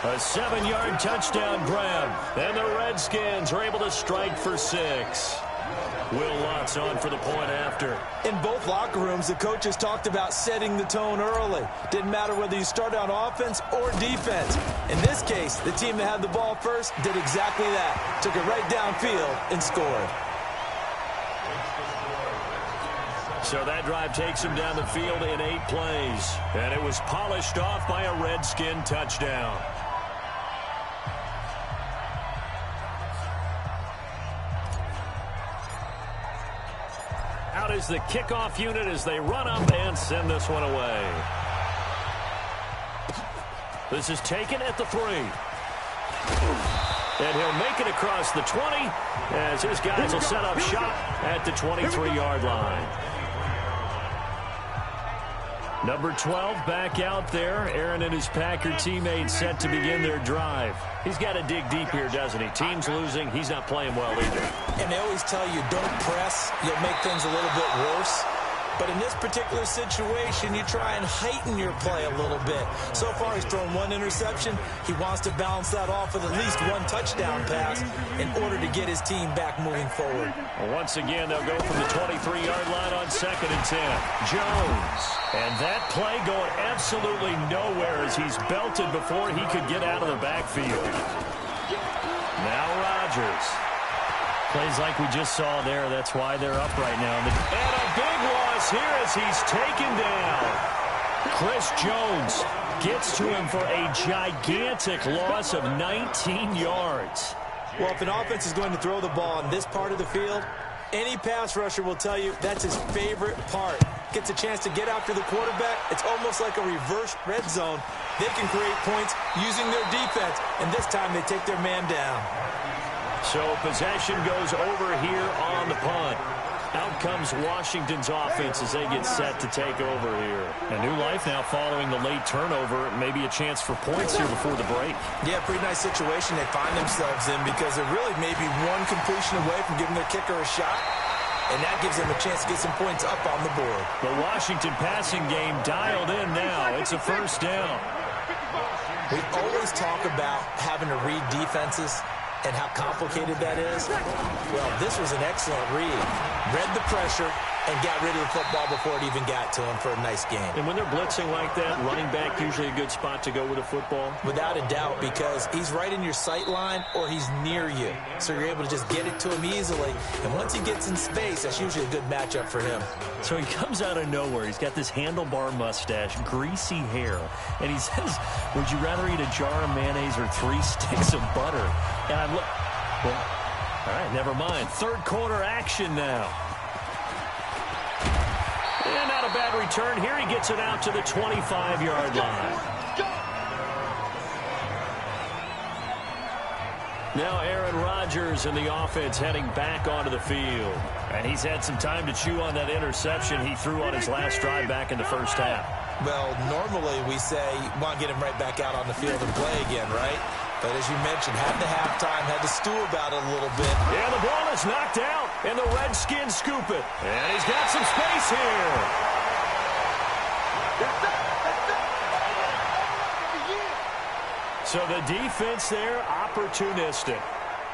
A 7-yard touchdown grab, and the Redskins are able to strike for 6. Will Lutz on for the point after. In both locker rooms, the coaches talked about setting the tone early. Didn't matter whether you started on offense or defense. In this case, the team that had the ball first did exactly that. Took it right downfield and scored. So that drive takes him down the field in 8 plays. And it was polished off by a Redskin touchdown. Out is the kickoff unit as they run up and send this one away. This is taken at the 3. And he'll make it across the 20 as his guys will set up shop at the 23-yard line. Number 12 back out there. Aaron and his Packer teammates set to begin their drive. He's got to dig deep here, doesn't he? Team's losing. He's not playing well either. And they always tell you, don't press. You'll make things a little bit worse. But in this particular situation, you try and heighten your play a little bit. So far, he's thrown 1 interception. He wants to balance that off with at least 1 touchdown pass in order to get his team back moving forward. Well, once again, they'll go from the 23-yard line on 2nd and 10. Jones. And that play going absolutely nowhere as he's belted before he could get out of the backfield. Now Rodgers. Plays like we just saw there. That's why they're up right now. And a big loss here as he's taken down. Chris Jones gets to him for a gigantic loss of 19 yards. Well, if an offense is going to throw the ball in this part of the field, any pass rusher will tell you that's his favorite part. Gets a chance to get after the quarterback. It's almost like a reverse red zone. They can create points using their defense, and this time they take their man down. So possession goes over here on the punt. Out comes Washington's offense as they get set to take over here. A new life now following the late turnover. Maybe a chance for points here before the break. Yeah, pretty nice situation they find themselves in because they're really maybe 1 completion away from giving their kicker a shot. And that gives them a chance to get some points up on the board. The Washington passing game dialed in now. It's a 1st down. We always talk about having to read defenses and how complicated that is. Well, this was an excellent read. Read the pressure and got rid of the football before it even got to him for a nice game. And when they're blitzing like that, running back usually a good spot to go with a football? Without a doubt, because he's right in your sight line or he's near you. So you're able to just get it to him easily. And once he gets in space, that's usually a good matchup for him. So he comes out of nowhere. He's got this handlebar mustache, greasy hair. And he says, would you rather eat a jar of mayonnaise or 3 sticks of butter? And I'm like, well, all right, never mind. 3rd quarter action now. And not a bad return. Here he gets it out to the 25-yard line. Now Aaron Rodgers and the offense heading back onto the field. And he's had some time to chew on that interception he threw on his last drive back in the 1st half. Well, normally we say you want to get him right back out on the field and play again, right? But as you mentioned, had the halftime, had to stew about it a little bit. Yeah, the ball is knocked out, and the Redskins scoop it. And he's got some space here. So the defense there, opportunistic.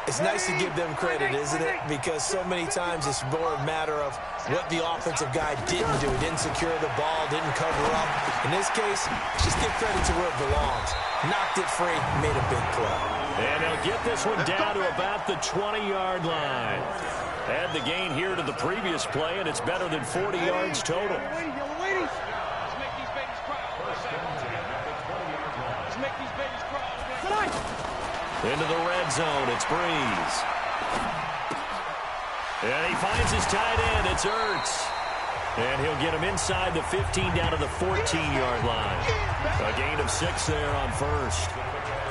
It's nice to give them credit, isn't it? Because so many times it's more a matter of what the offensive guy didn't do. He didn't secure the ball, didn't cover up. In this case, just give credit to where it belongs. Knocked it free, made a big play. And he'll get this one down to about the 20-yard line. Add the gain here to the previous play, and it's better than 40 yards total. Into the red zone, it's Breeze. And he finds his tight end, it's Ertz. And he'll get him inside the 15 down to the 14-yard line. A gain of 6 there on 1st.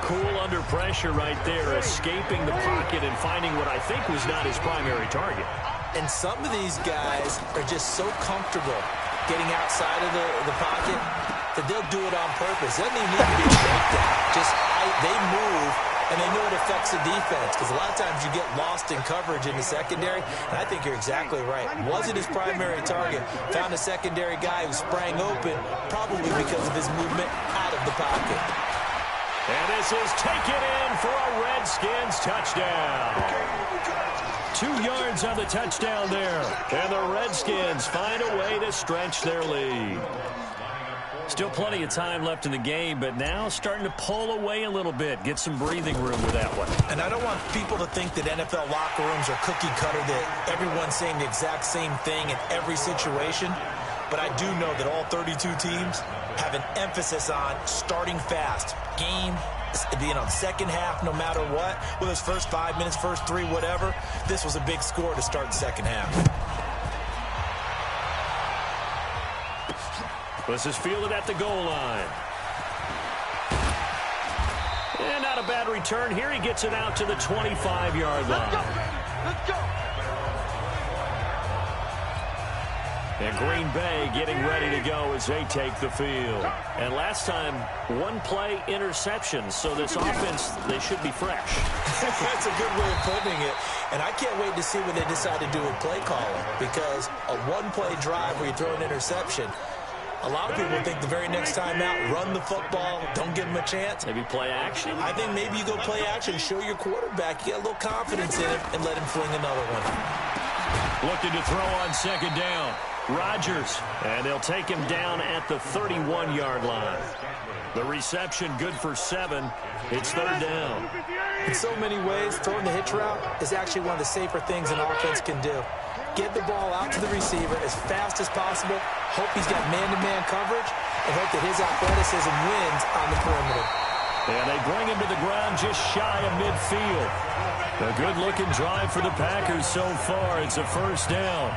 Cool under pressure right there, escaping the pocket and finding what I think was not his primary target. And some of these guys are just so comfortable getting outside of the pocket that they'll do it on purpose. It doesn't even need to be a breakdown. Just they move, and they know it affects the defense. Because a lot of times you get lost in coverage in the secondary, and I think you're exactly right. Wasn't his primary target. Found a secondary guy who sprang open, probably because of his movement out of the pocket. And this is taken in for a Redskins touchdown. 2 yards on the touchdown there. And the Redskins find a way to stretch their lead. Still plenty of time left in the game, but now starting to pull away a little bit. Get some breathing room with that one. And I don't want people to think that NFL locker rooms are cookie cutter, that everyone's saying the exact same thing in every situation. But I do know that all 32 teams have an emphasis on starting fast. Game, second half, no matter what. Whether it's first 5 minutes, first 3, whatever. This was a big score to start the second half. This is fielded at the goal line. And not a bad return here. He gets it out to the 25-yard line. Let's go. And Green Bay getting ready to go as they take the field. And last time, one-play interception. So this offense, they should be fresh. That's a good way of putting it. And I can't wait to see what they decide to do with play calling. Because a one-play drive where you throw an interception, a lot of people think the very next time out, run the football, don't give them a chance. Maybe play action? I think maybe you go play action, show your quarterback, you got a little confidence in him, and let him fling another one. Looking to throw on second down. Rodgers, and they'll take him down at the 31-yard line. The reception good for 7. It's third down. In so many ways, throwing the hitch route is actually one of the safer things an offense can do. Get the ball out to the receiver as fast as possible, hope he's got man-to-man coverage, and hope that his athleticism wins on the perimeter. And they bring him to the ground just shy of midfield. A good-looking drive for the Packers so far. It's a first down.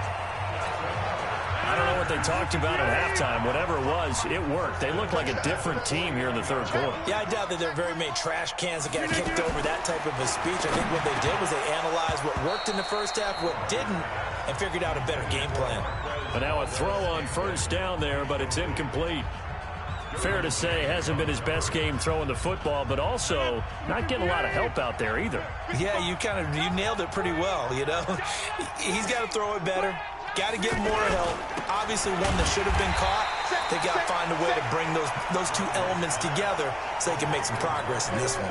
I don't know what they talked about at halftime. Whatever it was, it worked. They looked like a different team here in the third quarter. Yeah, I doubt that there are very many trash cans that got kicked over, that type of a speech. I think what they did was they analyzed what worked in the first half, what didn't, and figured out a better game plan. And now a throw on first down there, but it's incomplete. Fair to say, hasn't been his best game throwing the football, but also not getting a lot of help out there either. Yeah, you nailed it pretty well, you know. He's got to throw it better. Got to get more help. Obviously, one that should have been caught. They got to find a way to bring those two elements together so they can make some progress in this one.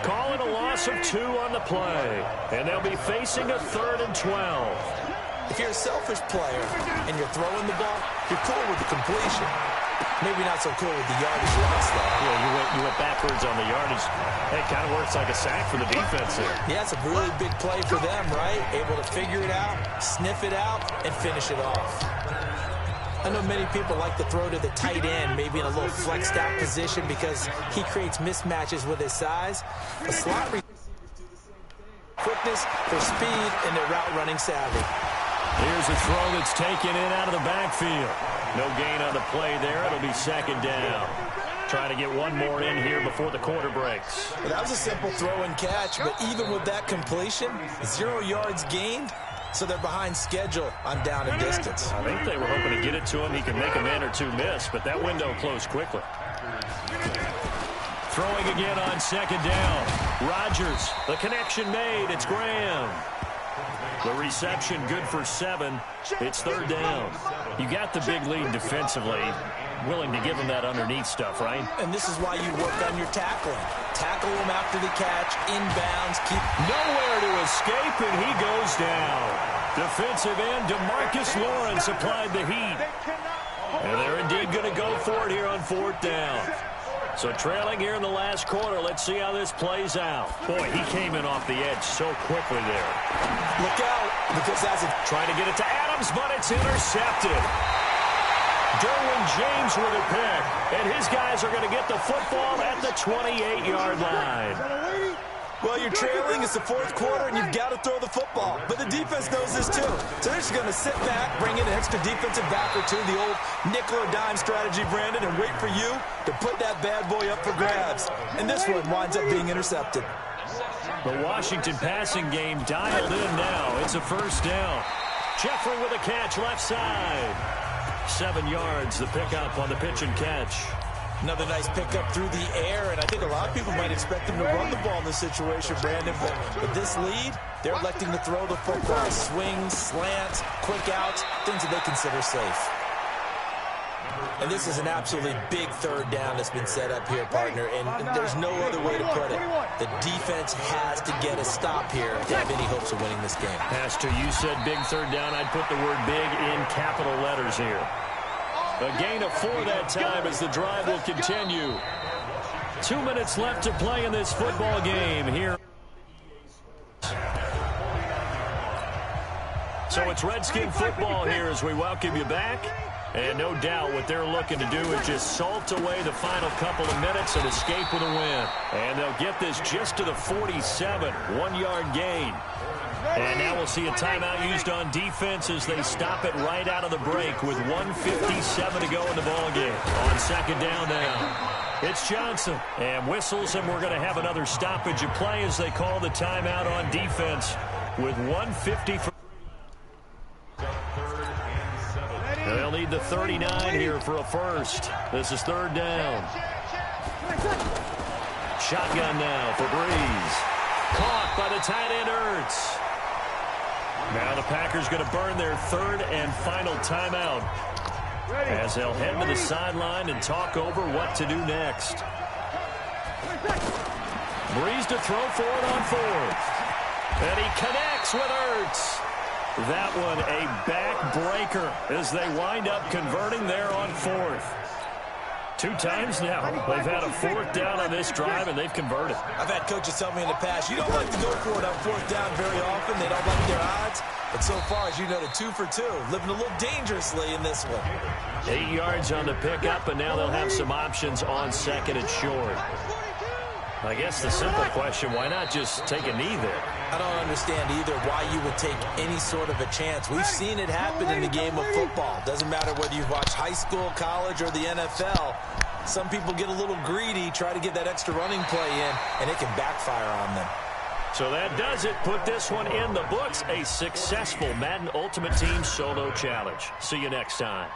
Call it a loss of 2 on the play, and they'll be facing a 3rd and 12. If you're a selfish player and you're throwing the ball, you're cool with the completion. Maybe not so cool with the yardage loss, though. Yeah, you went backwards on the yardage. It kind of works like a sack for the defense there. Yeah, it's a really big play for them, right? Able to figure it out, sniff it out, and finish it off. I know many people like to throw to the tight end, maybe in a little flexed out position because he creates mismatches with his size. A slot quickness, their speed, and their route running savvy. Here's a throw that's taken in out of the backfield. No gain on the play there. It'll be second down. Trying to get one more in here before the quarter breaks. Well, that was a simple throw and catch, but even with that completion, 0 yards gained, so they're behind schedule on down and distance. I think they were hoping to get it to him. He can make a man or two miss, but that window closed quickly. Throwing again on second down. Rodgers, the connection made. It's Graham. The reception good for 7. It's third down. You got the big lead defensively. Willing to give him that underneath stuff, right? And this is why you work on your tackling. Tackle him after the catch, inbounds, keep nowhere to escape, and he goes down. Defensive end DeMarcus Lawrence applied the heat. And they're indeed going to go for it here on 4th down. So trailing here in the last quarter. Let's see how this plays out. Boy, he came in off the edge so quickly there. Look out, because that's it. Trying to get it to Adams, but it's intercepted. Derwin James with a pick, and his guys are going to get the football at the 28-yard line. Well, you're trailing. It's the 4th quarter, and you've got to throw the football. But the defense knows this, too. So they're just going to sit back, bring in an extra defensive back or two, the old nickel or dime strategy, Brandon, and wait for you to put that bad boy up for grabs. And this one winds up being intercepted. The Washington passing game dialed in now. It's a first down. Jeffrey with a catch left side. 7 yards, the pickup on the pitch and catch. Another nice pickup through the air, and I think a lot of people might expect them to run the ball in this situation, Brandon, but with this lead, they're electing to throw the football. Swings, slants, quick outs, things that they consider safe. And this is an absolutely big third down that's been set up here, partner, and there's no other way to put it. The defense has to get a stop here to have any hopes of winning this game. Pastor, you said big third down. I'd put the word big in capital letters here. A gain of 4 that time as the drive will continue. 2 minutes left to play in this football game here. So it's Redskin football here as we welcome you back. And no doubt what they're looking to do is just salt away the final couple of minutes and escape with a win. And they'll get this just to the 47, 1-yard gain. And now we'll see a timeout used on defense as they stop it right out of the break with 1:57 to go in the ballgame. On second down now, it's Johnson. And whistles, and we're going to have another stoppage of play as they call the timeout on defense with 1:50. They'll need the 39 here for a first. This is third down. Shotgun now for Breeze. Caught by the tight end Ertz. Now the Packers going to burn their third and final timeout as they'll head to the sideline and talk over what to do next. Breeze to throw for it on fourth. And he connects with Ertz. That one a backbreaker as they wind up converting there on fourth. 2 times now they've had a fourth down on this drive, and they've converted. I've had coaches tell me in the past, you don't like to go for it on fourth down very often. They don't like their odds. But so far, as you noted, 2 for 2. Living a little dangerously in this one. 8 yards on the pickup, and now they'll have some options on second and short. I guess the simple question, why not just take a knee there? I don't understand either why you would take any sort of a chance. We've seen it happen in the game of football. Doesn't matter whether you watch high school, college, or the NFL. Some people get a little greedy, try to get that extra running play in, and it can backfire on them. So that does it. Put this one in the books. A successful Madden Ultimate Team Solo Challenge. See you next time.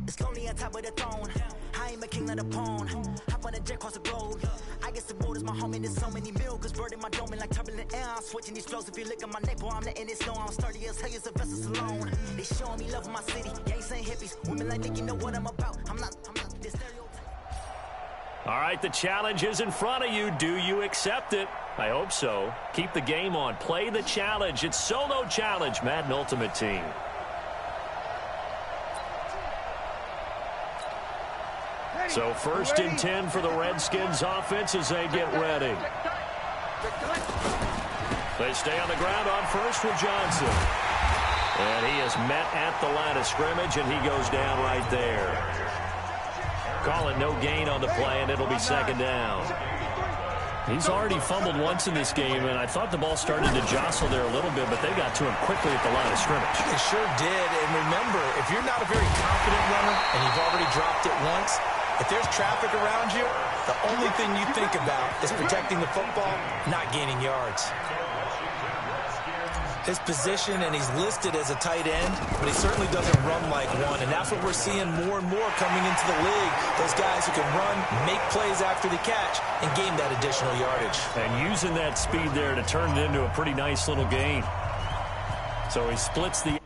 It's lonely on top of the throne. I am a king of the pawn. Hop on a jet across the globe. I guess the world is my home and there's so many milkers burning my dome like turbulent air. I'm switching these flows. If you look at my neck, boy, I'm letting it snow. I'm sturdy as hell, as a vessel alone. They showing me love in my city. Yeah, ain't saying hippies. Women like Nick, you know what I'm about. I'm not this stereotype. All right, the challenge is in front of you. Do you accept it? I hope so. Keep the game on. Play the challenge. It's Solo Challenge, Madden Ultimate Team. So 1st and 10 for the Redskins offense as they get ready. They stay on the ground on first with Johnson. And he is met at the line of scrimmage, and he goes down right there. Call it no gain on the play, and it'll be 2nd down. He's already fumbled once in this game, and I thought the ball started to jostle there a little bit, but they got to him quickly at the line of scrimmage. They sure did. And remember, if you're not a very confident runner and you've already dropped it once, if there's traffic around you, the only thing you think about is protecting the football, not gaining yards. His position, and he's listed as a tight end, but he certainly doesn't run like one, and that's what we're seeing more and more coming into the league. Those guys who can run, make plays after the catch, and gain that additional yardage. And using that speed there to turn it into a pretty nice little gain. So he splits the